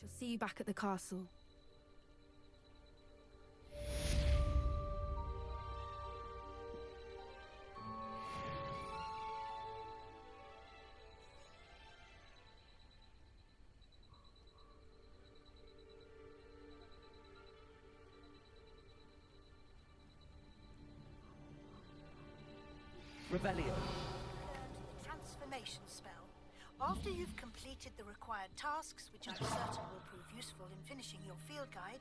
shall see you back at the castle. Revelio. Learned the transformation spell. After you've completed the required tasks, which I'm certain will prove useful in finishing your field guide,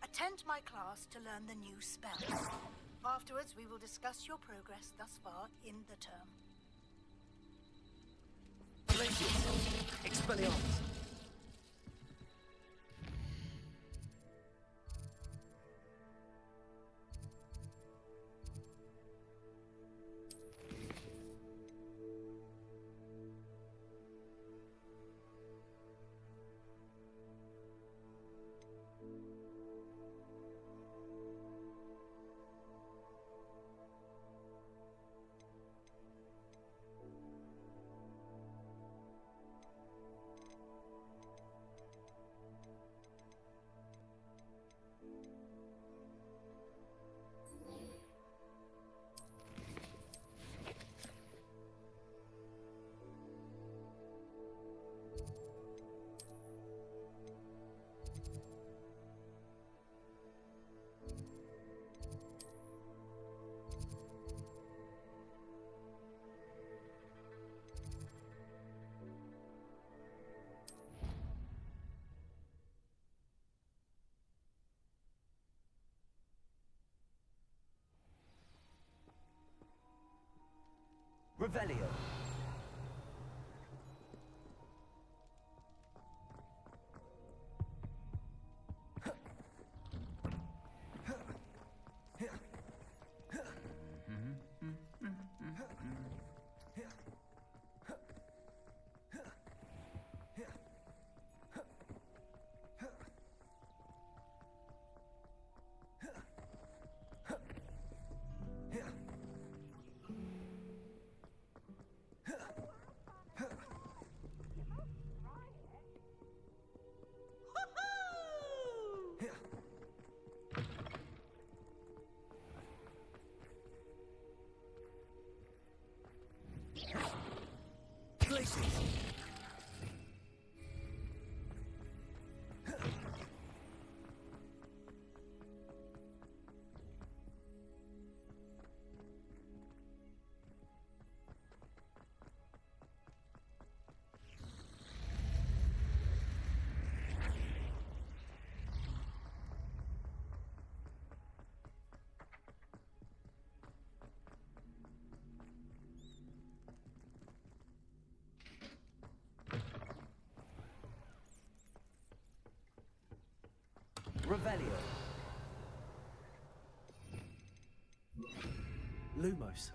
attend my class to learn the new spell. Afterwards, we will discuss your progress thus far in the term. Expelliarmus. Revelio. Revelio. Lumos.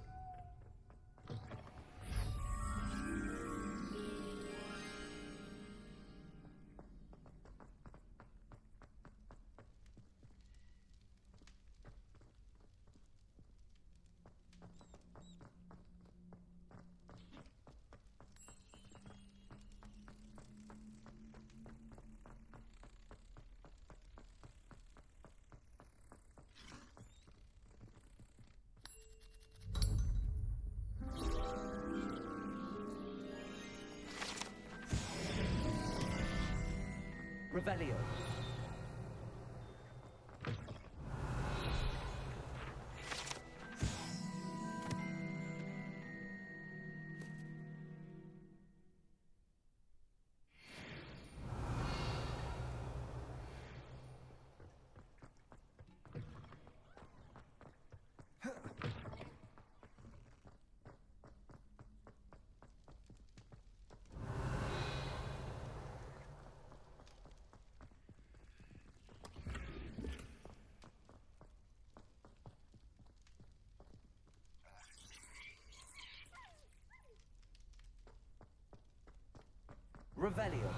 Revelio. Revelio.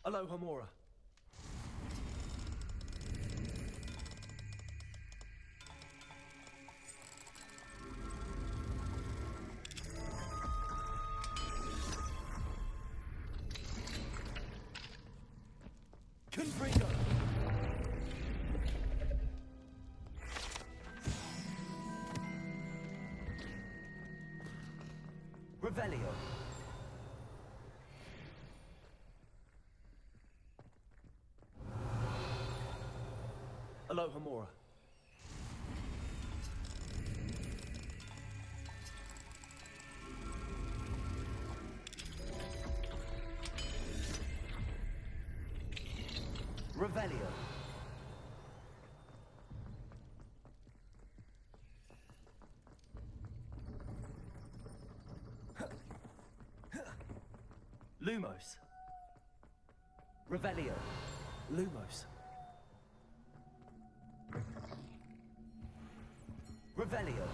Aloha Mora. Revelio. Alohomora. Revelio. Lumos. Revelio. Lumos. Revelio.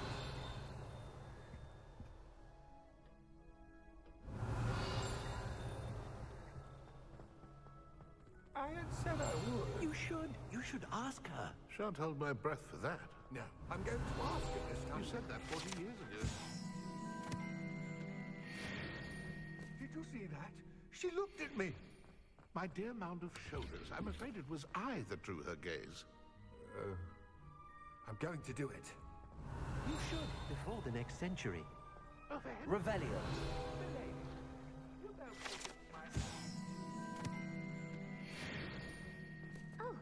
I had said I would. You should. You should ask her. Shan't hold my breath for that. No, I'm going to ask her this time. You said that 40 years ago. Did you see that? She looked at me. My dear mound of shoulders, I'm afraid it was I that drew her gaze. I'm going to do it. You should, before the next century. Revelio. Oh.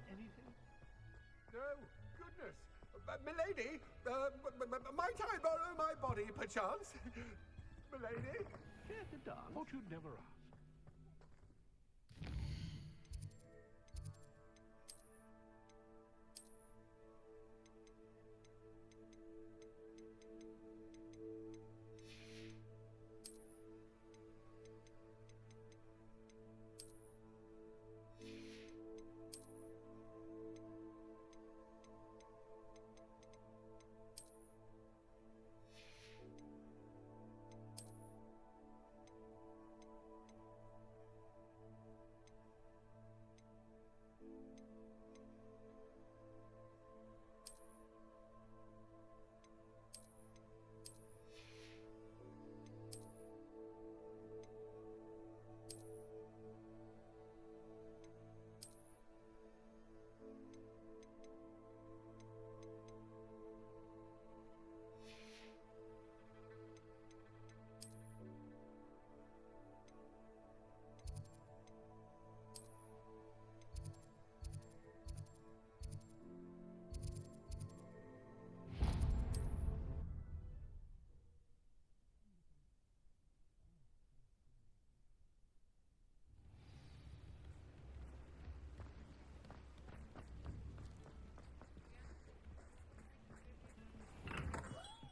Anything? No, goodness. Milady, might I borrow my body, perchance? Milady? Care to dance? Thought you'd never ask.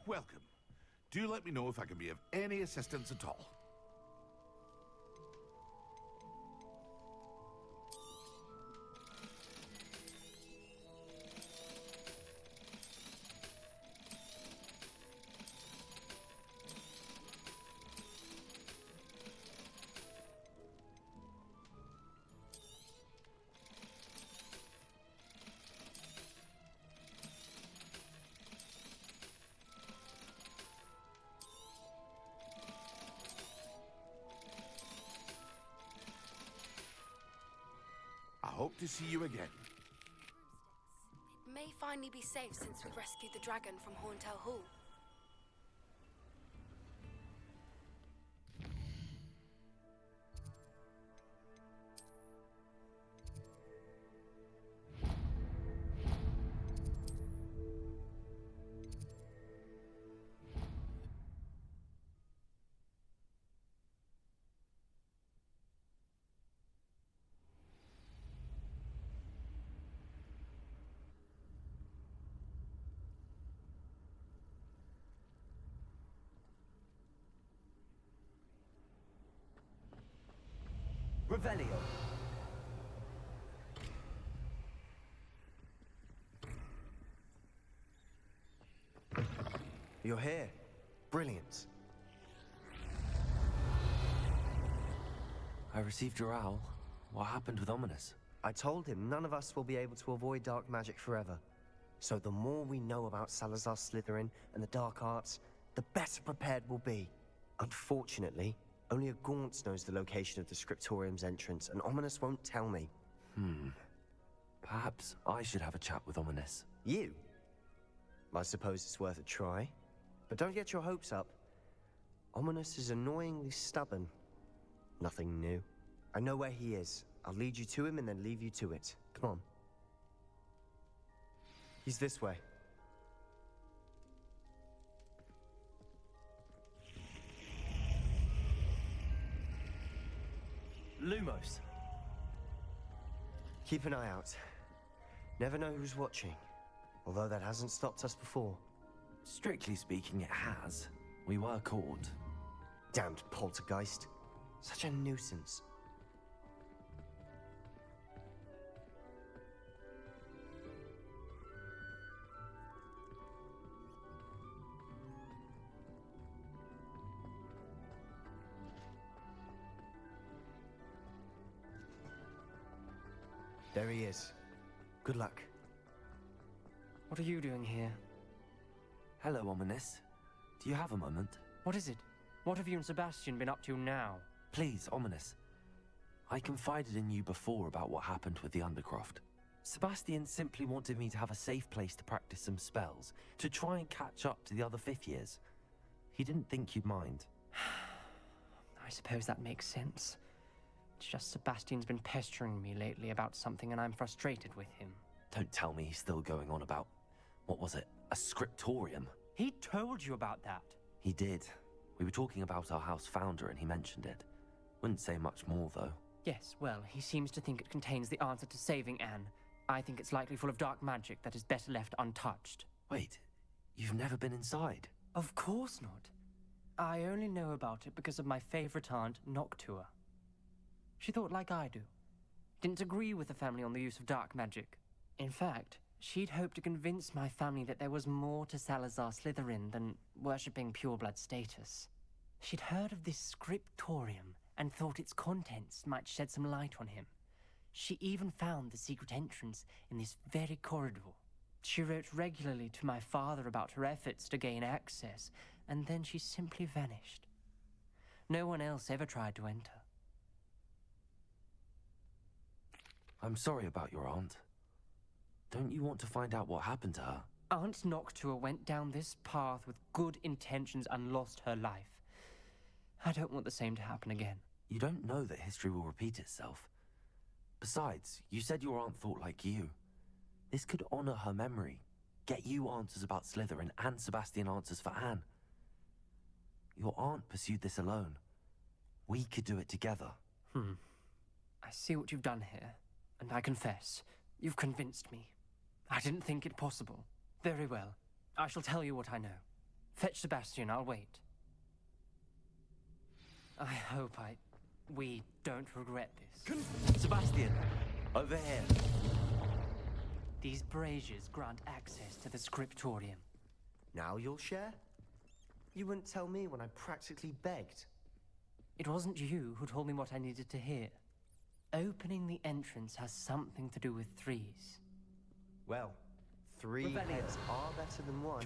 Welcome. Do let me know if I can be of any assistance at all. I hope to see you again. It may finally be safe since we rescued the dragon from Horntail Hall. Revelio. You're here. Brilliant. I received your owl. What happened with Ominous? I told him none of us will be able to avoid dark magic forever. So the more we know about Salazar Slytherin and the dark arts, the better prepared we'll be. Unfortunately, only a Gaunt knows the location of the Scriptorium's entrance, and Ominous won't tell me. Perhaps I should have a chat with Ominous. You? I suppose it's worth a try. But don't get your hopes up. Ominous is annoyingly stubborn. Nothing new. I know where he is. I'll lead you to him and then leave you to it. Come on. He's this way. Lumos. Keep an eye out. Never know who's watching. Although that hasn't stopped us before. Strictly speaking, it has. We were caught. Damned poltergeist. Such a nuisance. There he is. Good luck. What are you doing here? Hello, Ominous. Do you have a moment? What is it? What have you and Sebastian been up to now? Please, Ominous. I confided in you before about what happened with the Undercroft. Sebastian simply wanted me to have a safe place to practice some spells, to try and catch up to the other fifth years. He didn't think you'd mind. I suppose that makes sense. It's just Sebastian's been pestering me lately about something and I'm frustrated with him. Don't tell me he's still going on about, what was it, a scriptorium? He told you about that. He did. We were talking about our house founder and he mentioned it. Wouldn't say much more, though. Yes, well, he seems to think it contains the answer to saving Anne. I think it's likely full of dark magic that is better left untouched. Wait, you've never been inside? Of course not. I only know about it because of my favorite aunt, Noctua. She thought like I do. Didn't agree with the family on the use of dark magic. In fact, she'd hoped to convince my family that there was more to Salazar Slytherin than worshipping pureblood status. She'd heard of this scriptorium and thought its contents might shed some light on him. She even found the secret entrance in this very corridor. She wrote regularly to my father about her efforts to gain access, and then she simply vanished. No one else ever tried to enter. I'm sorry about your aunt. Don't you want to find out what happened to her? Aunt Noctua went down this path with good intentions and lost her life. I don't want the same to happen again. You don't know that history will repeat itself. Besides, you said your aunt thought like you. This could honor her memory, get you answers about Slytherin and Sebastian answers for Anne. Your aunt pursued this alone. We could do it together. I see what you've done here, and I confess, you've convinced me. I didn't think it possible. Very well. I shall tell you what I know. Fetch Sebastian, I'll wait. I hope we don't regret this. Sebastian! Over here! These braziers grant access to the scriptorium. Now you'll share? You wouldn't tell me when I practically begged. It wasn't you who told me what I needed to hear. Opening the entrance has something to do with threes. Well, three heads are better than one.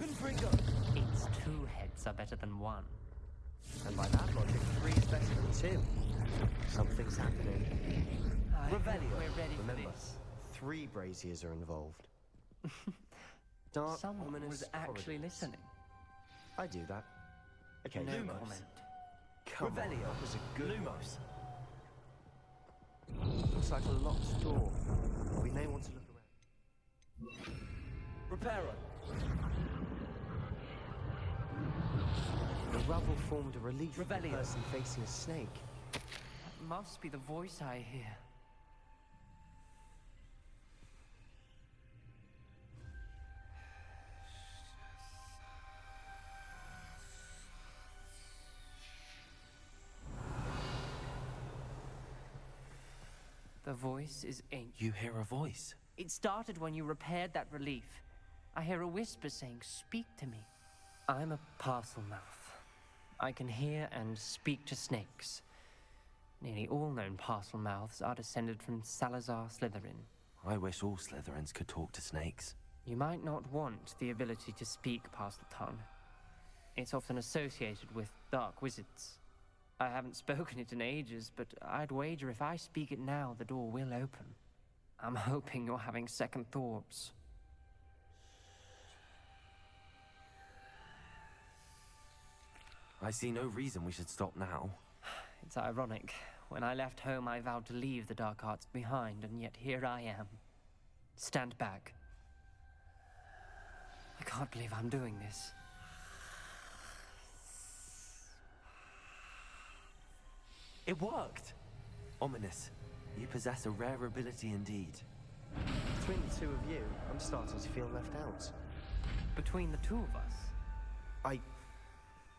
It's two heads are better than one. And by that logic, three is better than two. Something's happening. We're ready Remember, for this. three braziers are involved. Dark, Someone ominous was actually corridors. listening. I do that. Okay, No Lumos. comment. Come on, that was a good Lumos. one. Looks like a locked door. We may want to look around. Reparo. The rubble formed a relief for the Revelio. person facing a snake. That must be the voice I hear. The voice is ancient. You hear a voice? It started when you repaired that relief. I hear a whisper saying, "Speak to me." I'm a parcel mouth. I can hear and speak to snakes. Nearly all known parcel mouths are descended from Salazar Slytherin. I wish all Slytherins could talk to snakes. You might not want the ability to speak parcel tongue. It's often associated with dark wizards. I haven't spoken it in ages, but I'd wager if I speak it now, the door will open. I'm hoping you're having second thoughts. I see no reason we should stop now. It's ironic. When I left home, I vowed to leave the dark arts behind, and yet here I am. Stand back. I can't believe I'm doing this. It worked! Ominous, you possess a rare ability indeed. Between the two of you, I'm starting to feel left out. Between the two of us?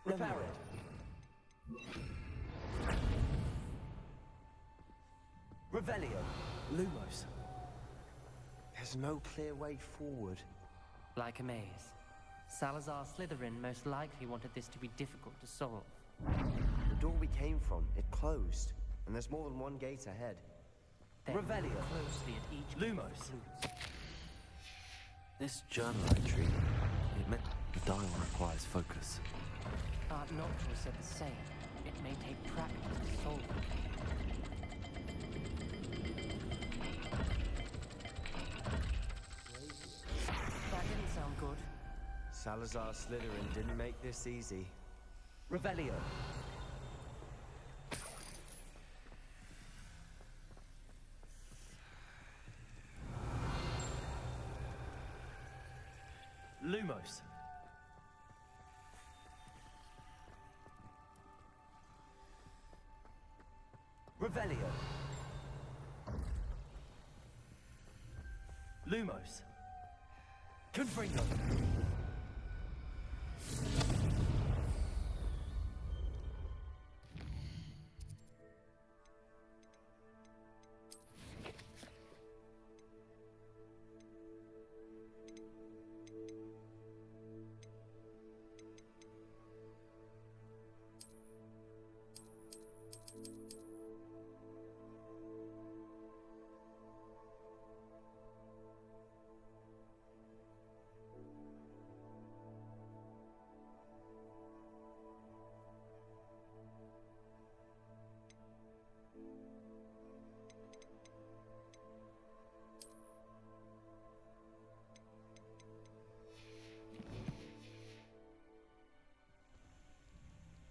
Repair it. Revelio. Lumos. There's no clear way forward. Like a maze. Salazar Slytherin most likely wanted this to be difficult to solve. The door we came from, it closed. And there's more than one gate ahead. Then Revelio. look closely at each Lumos. This journal entry, it meant the dial requires focus. Art Noctua said the same. It may take practice to solve it. That didn't sound good. Salazar Slytherin didn't make this easy. Revelio. Lumos. Revelio. Lumos. Confringo.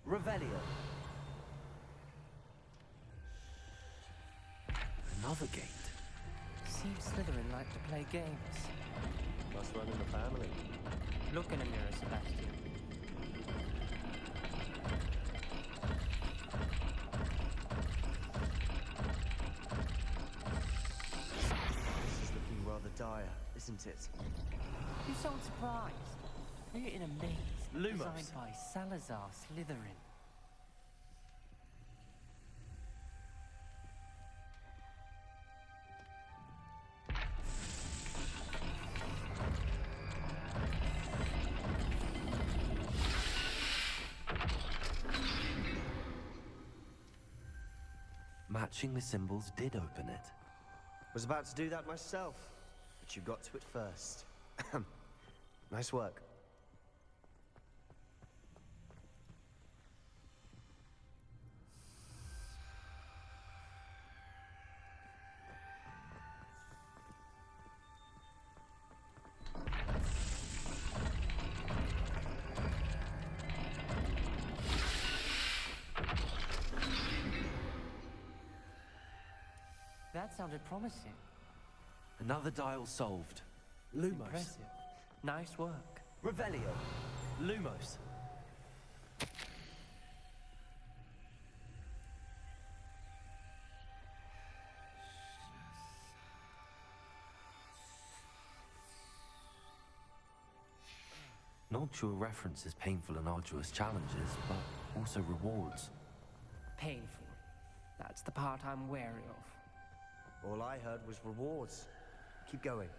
Revelio. Another gate. Seems Slytherin like to play games. Must run in the family. Look in a mirror, Sebastian. This is looking rather dire, isn't it? You sound surprised. We're in a maze Lumos. designed by Salazar Slytherin. Matching the symbols did open it. Was about to do that myself, but you got to it first. Nice work. That sounded promising. Another dial solved. Lumos. Impressive. Nice work. Revelio. Lumos. Noctua references painful and arduous challenges, but also rewards. Painful. That's the part I'm wary of. All I heard was rewards. Keep going.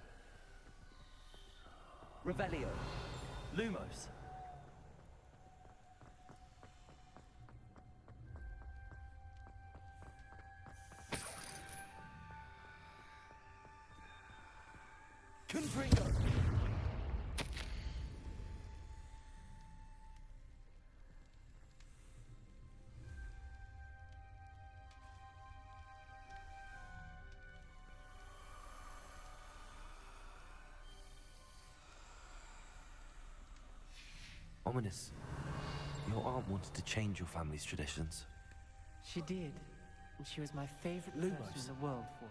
Revelio. Lumos. Confringo. Ominous. Your aunt wanted to change your family's traditions. She did. And she was my favorite person in the world for it.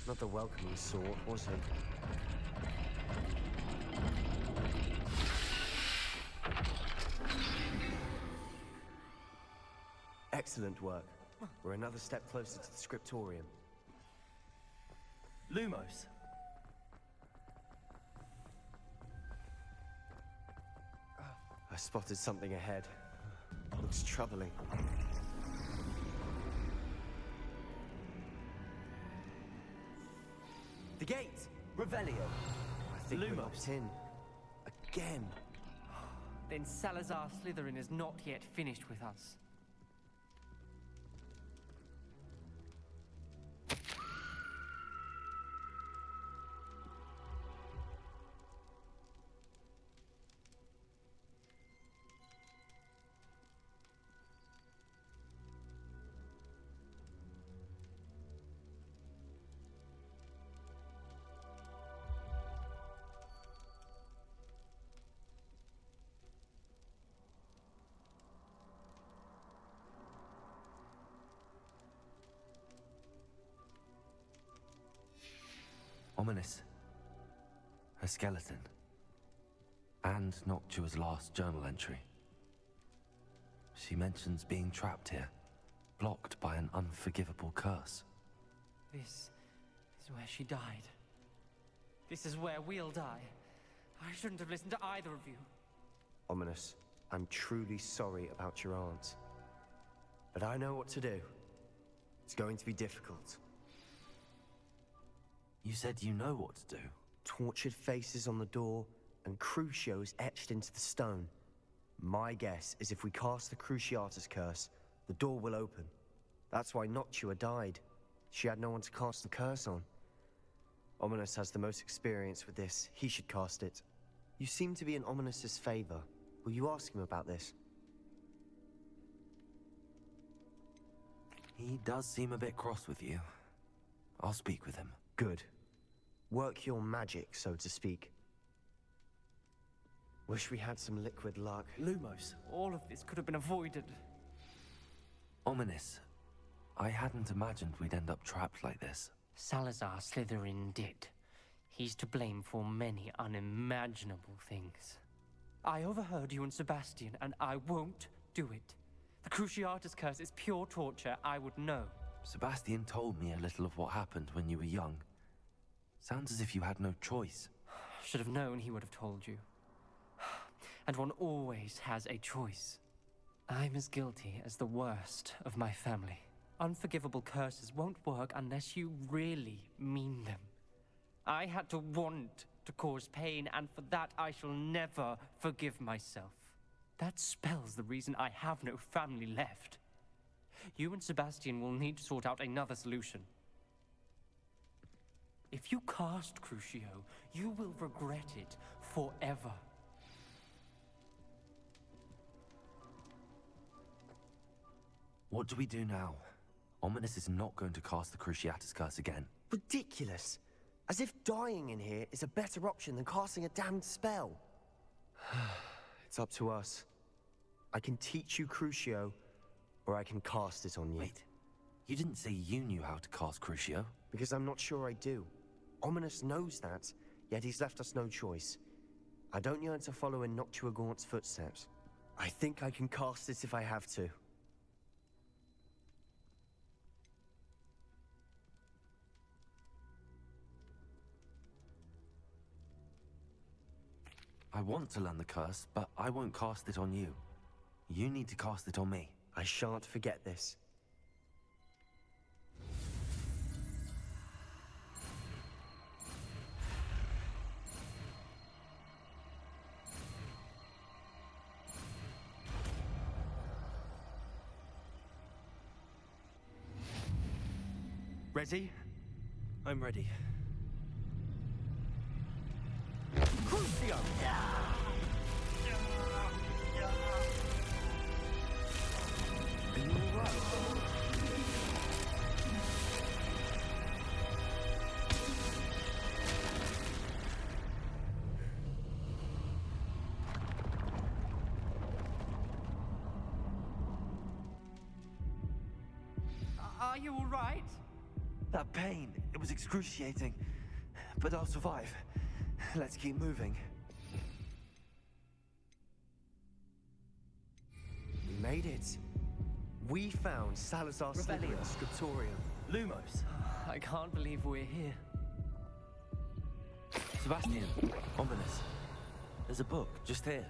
Not the welcoming sort, was it? Excellent work. We're another step closer to the scriptorium. Lumos. I spotted something ahead. Looks troubling. The gate! Revelio. I think we're locked in. Again. Then Salazar Slytherin is not yet finished with us. Ominous. Her skeleton. And Noctua's last journal entry. She mentions being trapped here, blocked by an unforgivable curse. This is where she died. This is where we'll die. I shouldn't have listened to either of you. Ominous, I'm truly sorry about your aunt. But I know what to do. It's going to be difficult. You said you know what to do. Tortured faces on the door, and Crucios etched into the stone. My guess is if we cast the Cruciatus curse, the door will open. That's why Noctua died. She had no one to cast the curse on. Ominous has the most experience with this. He should cast it. You seem to be in Ominous's favor. Will you ask him about this? He does seem a bit cross with you. I'll speak with him. Good. Work your magic, so to speak. Wish we had some liquid luck. Lumos, all of this could have been avoided. Ominous. I hadn't imagined we'd end up trapped like this. Salazar Slytherin did. He's to blame for many unimaginable things. I overheard you and Sebastian, and I won't do it. The Cruciatus curse is pure torture. I would know. Sebastian told me a little of what happened when you were young. Sounds as if you had no choice. Should have known he would have told you. And one always has a choice. I'm as guilty as the worst of my family. Unforgivable curses won't work unless you really mean them. I had to want to cause pain, and for that I shall never forgive myself. That spell's the reason I have no family left. You and Sebastian will need to sort out another solution. If you cast Crucio, you will regret it forever. What do we do now? Ominous is not going to cast the Cruciatus curse again. Ridiculous! As if dying in here is a better option than casting a damned spell. It's up to us. I can teach you Crucio, or I can cast it on you. Wait, you didn't say you knew how to cast Crucio? Because I'm not sure I do. Ominous knows that, yet he's left us no choice. I don't yearn to follow in Noctua Gaunt's footsteps. I think I can cast it if I have to. I want to learn the curse, but I won't cast it on you. You need to cast it on me. I shan't forget this. Ready? I'm ready. Are you all right? That pain, it was excruciating. But I'll survive. Let's keep moving. We made it. We found Salazar Revelio. Slytherin's scriptorium. Lumos. I can't believe we're here. Sebastian, ominous. There's a book just here.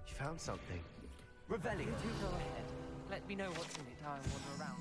You found something. Revelio. You two go ahead. Let me know what's in it. I'll wander around.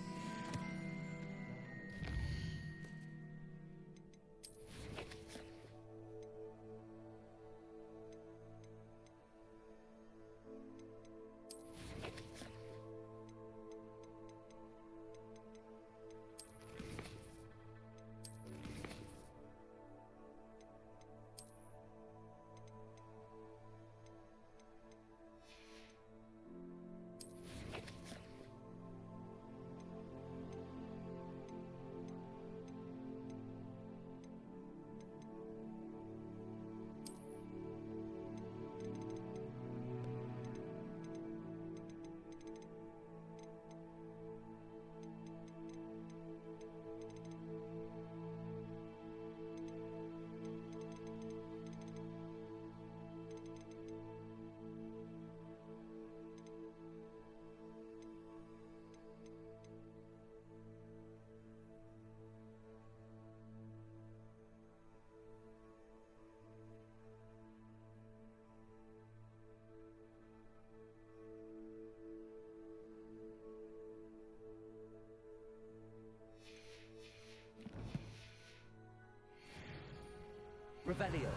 Revelio.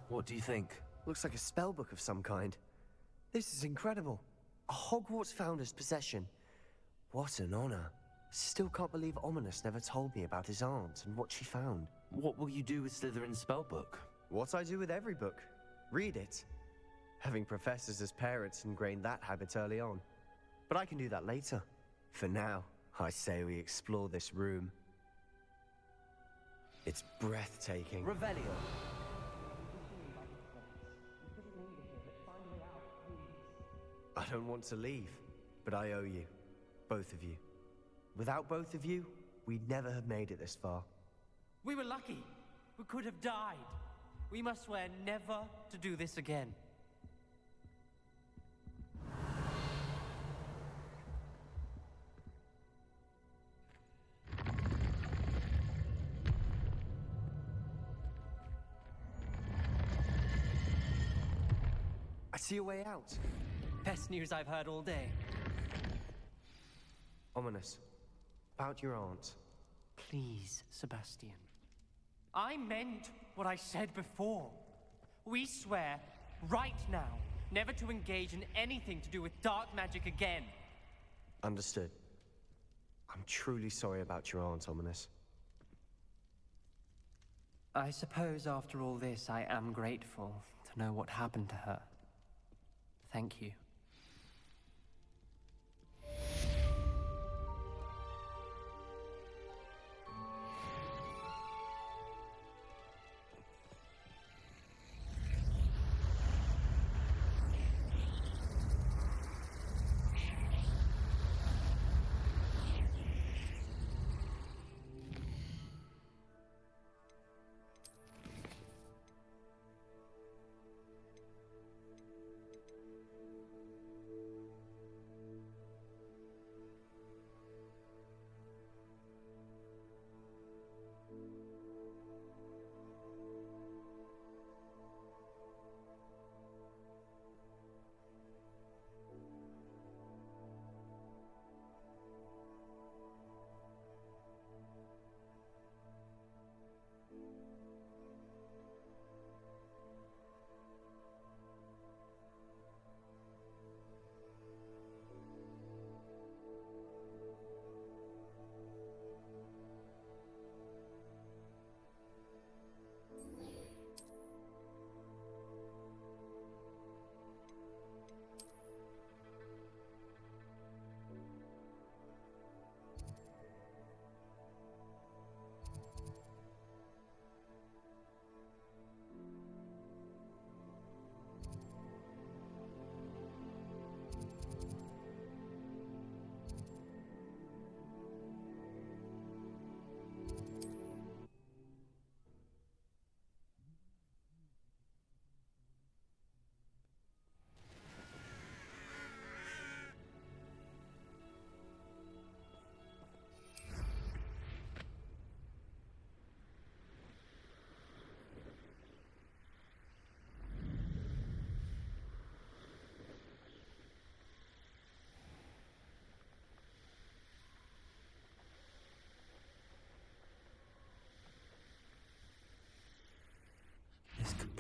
What do you think? Looks like a spellbook of some kind. This is incredible. A Hogwarts founder's possession. What an honor. Still can't believe Ominous never told me about his aunt and what she found. What will you do with Slytherin's spellbook? What I do with every book. Read it. Having professors as parents ingrained that habit early on. But I can do that later. For now, I say we explore this room. It's breathtaking. Revelio. I don't want to leave, but I owe you. Both of you. Without both of you, we'd never have made it this far. We were lucky. We could have died. We must swear never to do this again. I see a way out. Best news I've heard all day. Ominous. About your aunt. Please, Sebastian. I meant what I said before. We swear, right now, never to engage in anything to do with dark magic again. Understood. I'm truly sorry about your aunt, Ominous. I suppose after all this, I am grateful to know what happened to her. Thank you.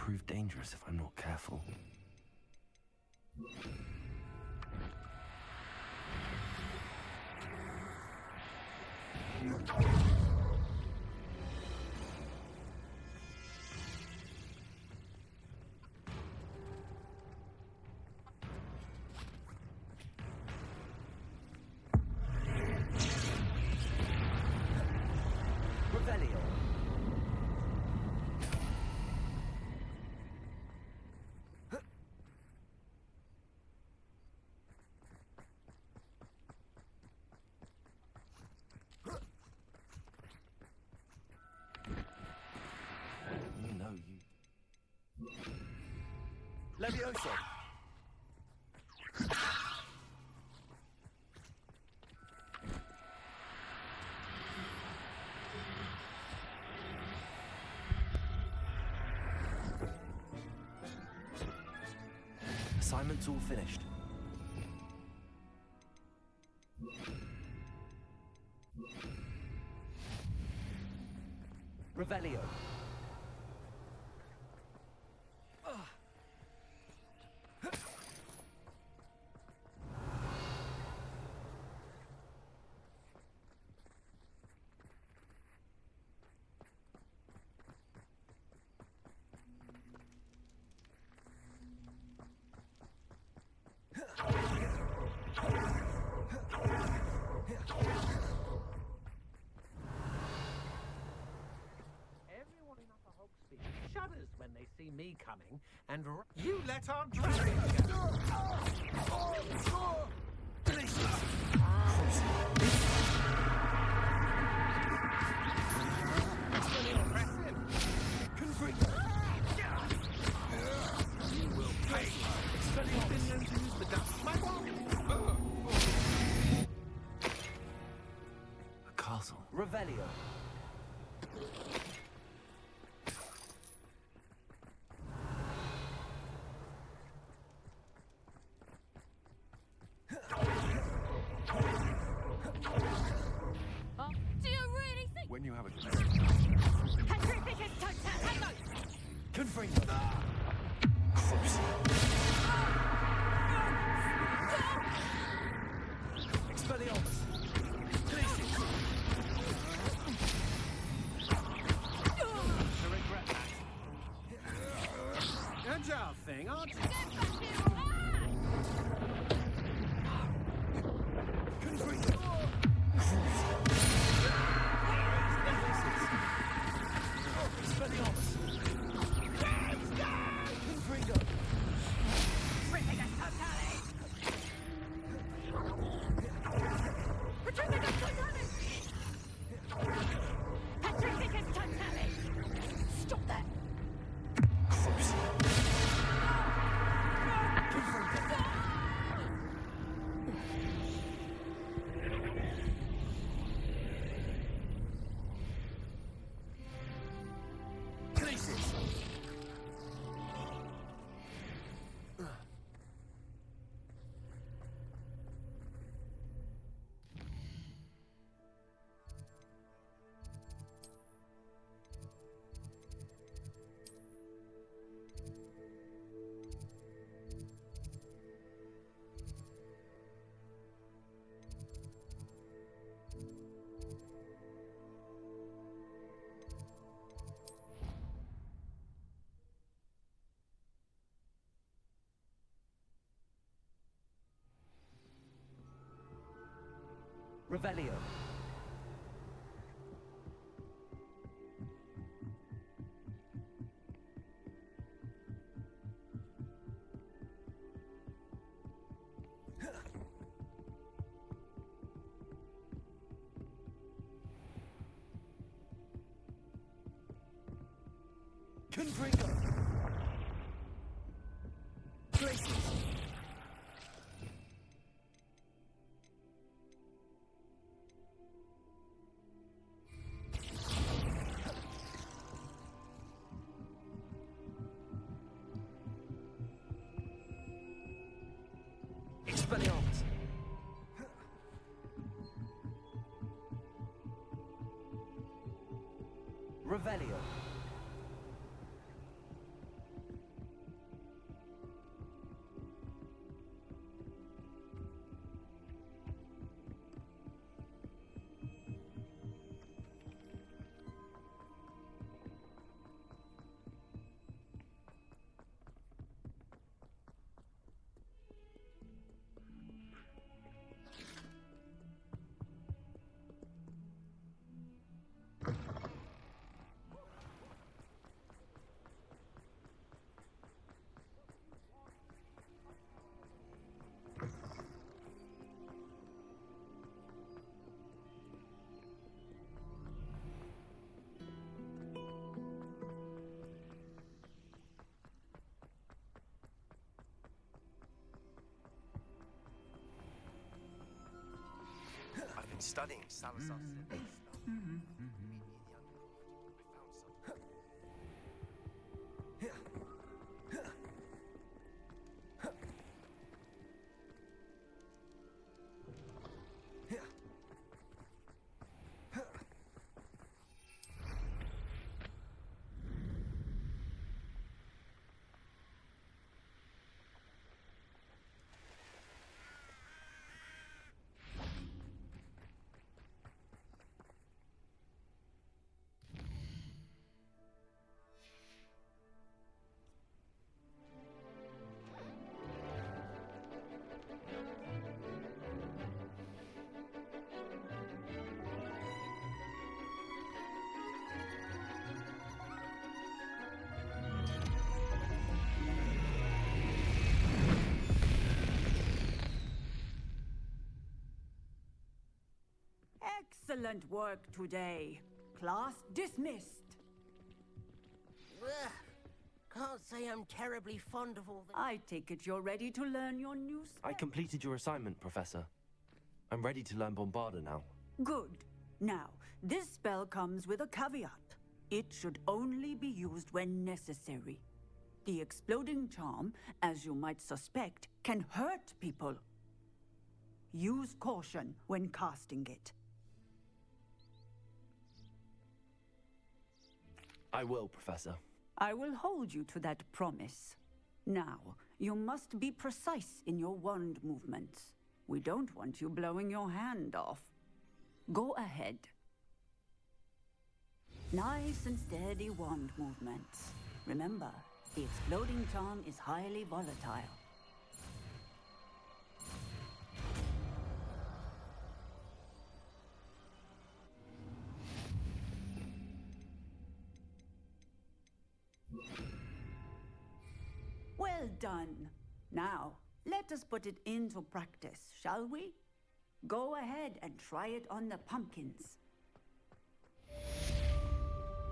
prove dangerous if I'm not careful. Revelio. You know you... Levioso. Assignment's all finished. Revelio. Everyone in Upper Hogsmeade shudders when they see me coming, and you let our dragon go. You will pay. Expelliarmus. Been known to use the dust smack. A castle. Revelio. Do you really think? When you have a Petrificus totalemo! Confringo. Expelliarmus. Glacius. I regret that. Agile thing, aren't you? Confringo. Expelliarmus. Confringo. Petrificus totalis! Petrificus totalis! Petrificus totalis! Stop that! Glacius. Revelio. Confringo. Glacius. Expelliarmus. Revelio. In studying Salazar's spell, Excellent work today. Class dismissed. Ugh. Can't say I'm terribly fond of all the... I take it you're ready to learn your new spell. I completed your assignment, Professor. I'm ready to learn Bombarda now. Good. Now, this spell comes with a caveat. It should only be used when necessary. The exploding charm, as you might suspect, can hurt people. Use caution when casting it. I will, Professor. I will hold you to that promise. Now, you must be precise in your wand movements. We don't want you blowing your hand off. Go ahead. Nice and steady wand movements. Remember, the exploding charm is highly volatile. Well done. Now, let us put it into practice, shall we? Go ahead and try it on the pumpkins.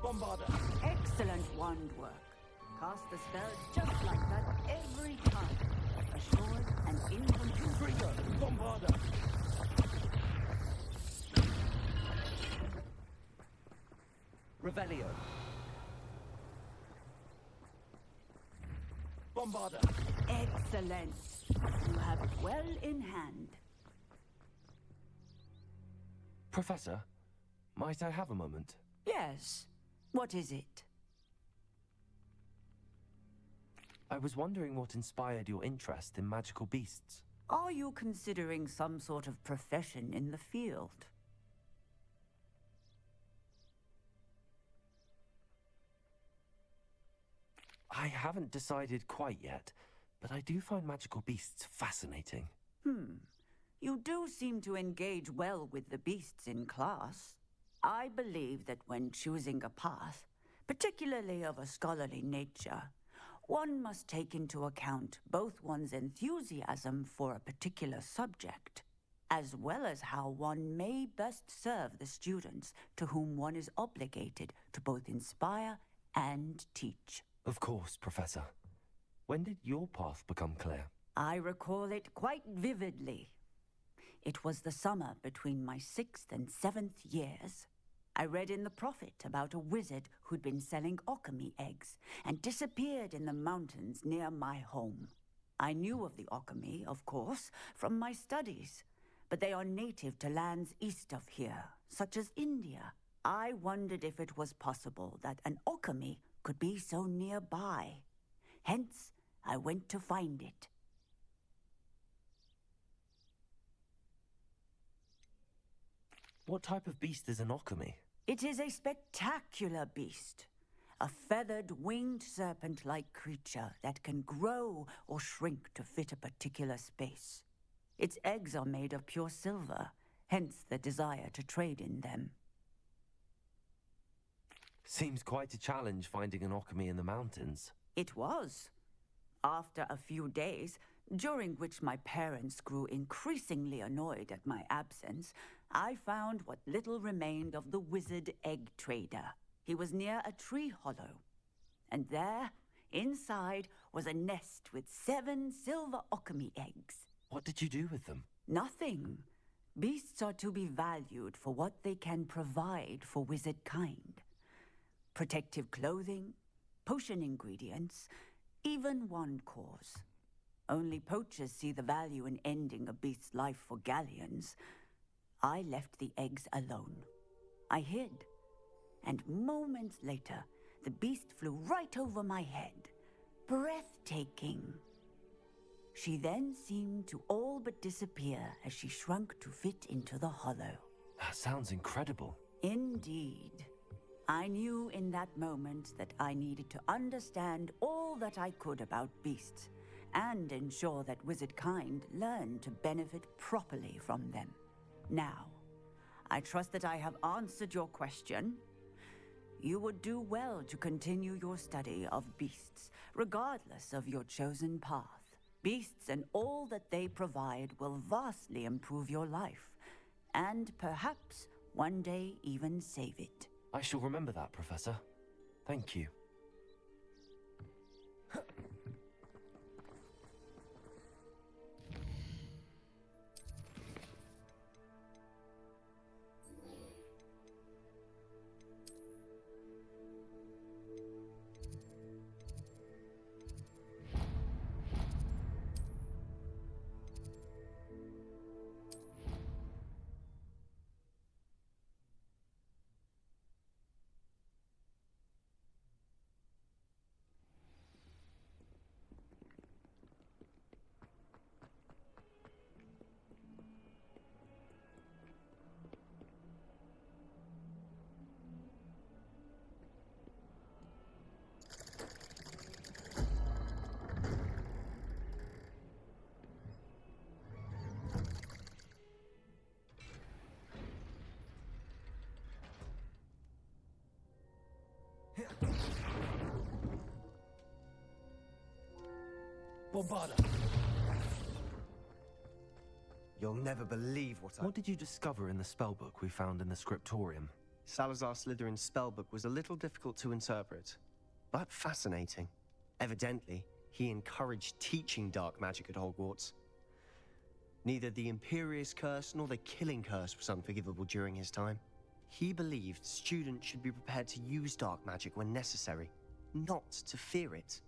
Bombarda! Excellent wand work. Cast the spell just like that every time. Assured and incontrovertible. Trigger! Bombarda! Revelio. Bombarda! Excellent. You have it well in hand. Professor, might I have a moment? Yes. What is it? I was wondering what inspired your interest in magical beasts. Are you considering some sort of profession in the field? I haven't decided quite yet, but I do find magical beasts fascinating. You do seem to engage well with the beasts in class. I believe that when choosing a path, particularly of a scholarly nature, one must take into account both one's enthusiasm for a particular subject, as well as how one may best serve the students to whom one is obligated to both inspire and teach. Of course, Professor. When did your path become clear? I recall it quite vividly. It was the summer between my 6th and 7th years. I read in the Prophet about a wizard who'd been selling alchemy eggs and disappeared in the mountains near my home. I knew of the alchemy, of course, from my studies, but they are native to lands east of here, such as India. I wondered if it was possible that an alchemy could be so nearby. Hence, I went to find it. What type of beast is an alchemy? It is a spectacular beast. A feathered, winged serpent-like creature that can grow or shrink to fit a particular space. Its eggs are made of pure silver, hence the desire to trade in them. Seems quite a challenge finding an alchemy in the mountains. It was. After a few days, during which my parents grew increasingly annoyed at my absence, I found what little remained of the wizard egg trader. He was near a tree hollow. And there, inside, was a nest with 7 silver alchemy eggs. What did you do with them? Nothing. Beasts are to be valued for what they can provide for wizard kind. Protective clothing, potion ingredients, even wand cores. Only poachers see the value in ending a beast's life for galleons. I left the eggs alone. I hid. And moments later, the beast flew right over my head. Breathtaking. She then seemed to all but disappear as she shrunk to fit into the hollow. That sounds incredible. Indeed. I knew in that moment that I needed to understand all that I could about beasts and ensure that wizard kind learned to benefit properly from them. Now, I trust that I have answered your question. You would do well to continue your study of beasts, regardless of your chosen path. Beasts and all that they provide will vastly improve your life, and perhaps one day even save it. I shall remember that, Professor. Thank you. Bombarda! You'll never believe what What did you discover in the spellbook we found in the scriptorium? Salazar Slytherin's spellbook was a little difficult to interpret, but fascinating. Evidently, he encouraged teaching dark magic at Hogwarts. Neither the Imperious Curse nor the Killing Curse was unforgivable during his time. He believed students should be prepared to use dark magic when necessary, not to fear it.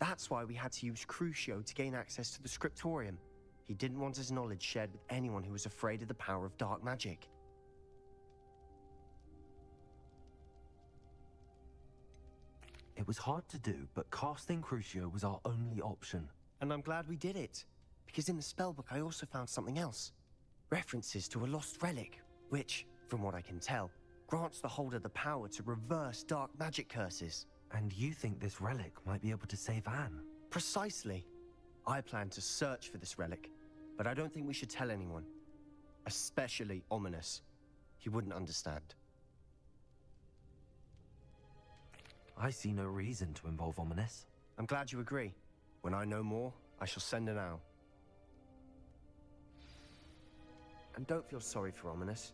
That's why we had to use Crucio to gain access to the scriptorium. He didn't want his knowledge shared with anyone who was afraid of the power of dark magic. It was hard to do, but casting Crucio was our only option. And I'm glad we did it, because in the spellbook I also found something else. References to a lost relic, which, from what I can tell, grants the holder the power to reverse dark magic curses. And you think this relic might be able to save Anne? Precisely. I plan to search for this relic, but I don't think we should tell anyone. Especially Ominous. He wouldn't understand. I see no reason to involve Ominous. I'm glad you agree. When I know more, I shall send an owl. And don't feel sorry for Ominous.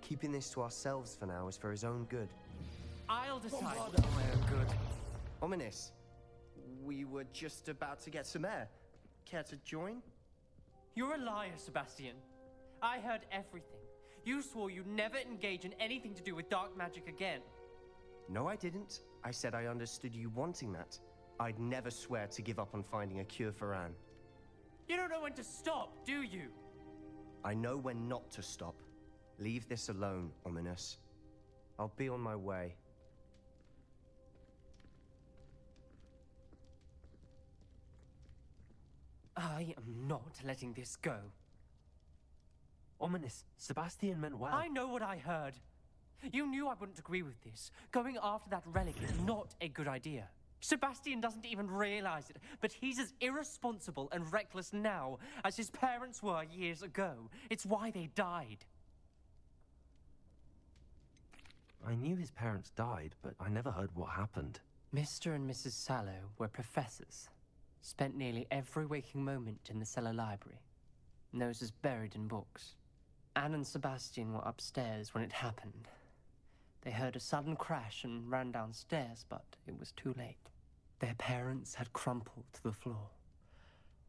Keeping this to ourselves for now is for his own good. I'll decide. For my own good. Ominous, we were just about to get some air. Care to join? You're a liar, Sebastian. I heard everything. You swore you'd never engage in anything to do with dark magic again. No, I didn't. I said I understood you wanting that. I'd never swear to give up on finding a cure for Anne. You don't know when to stop, do you? I know when not to stop. Leave this alone, Ominous. I'll be on my way. I am not letting this go. Ominous, Sebastian meant well. I know what I heard. You knew I wouldn't agree with this. Going after that relic is not a good idea. Sebastian doesn't even realize it, but he's as irresponsible and reckless now as his parents were years ago. It's why they died. I knew his parents died, but I never heard what happened. Mr. and Mrs. Sallow were professors. Spent nearly every waking moment in the cellar library. Noses buried in books. Anne and Sebastian were upstairs when it happened. They heard a sudden crash and ran downstairs, but it was too late. Their parents had crumpled to the floor.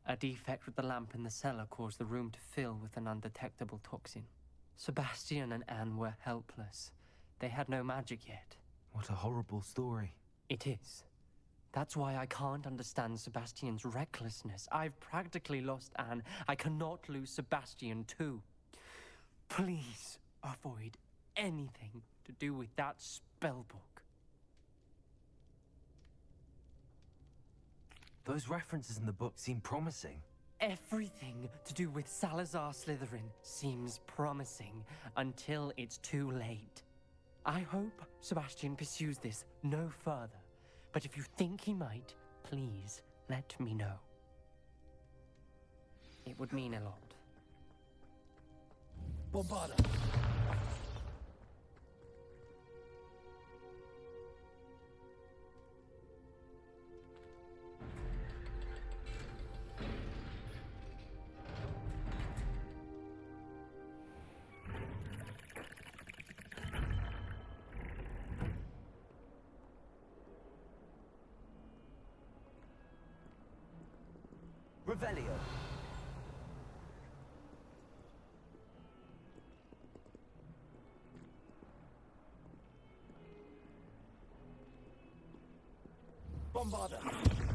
A defect with the lamp in the cellar caused the room to fill with an undetectable toxin. Sebastian and Anne were helpless. They had no magic yet. What a horrible story. It is. That's why I can't understand Sebastian's recklessness. I've practically lost Anne. I cannot lose Sebastian too. Please avoid anything to do with that spellbook. Those references in the book seem promising. Everything to do with Salazar Slytherin seems promising until it's too late. I hope Sebastian pursues this no further, but if you think he might, please let me know. It would mean a lot. Bombarda. Revelio. Bombarda.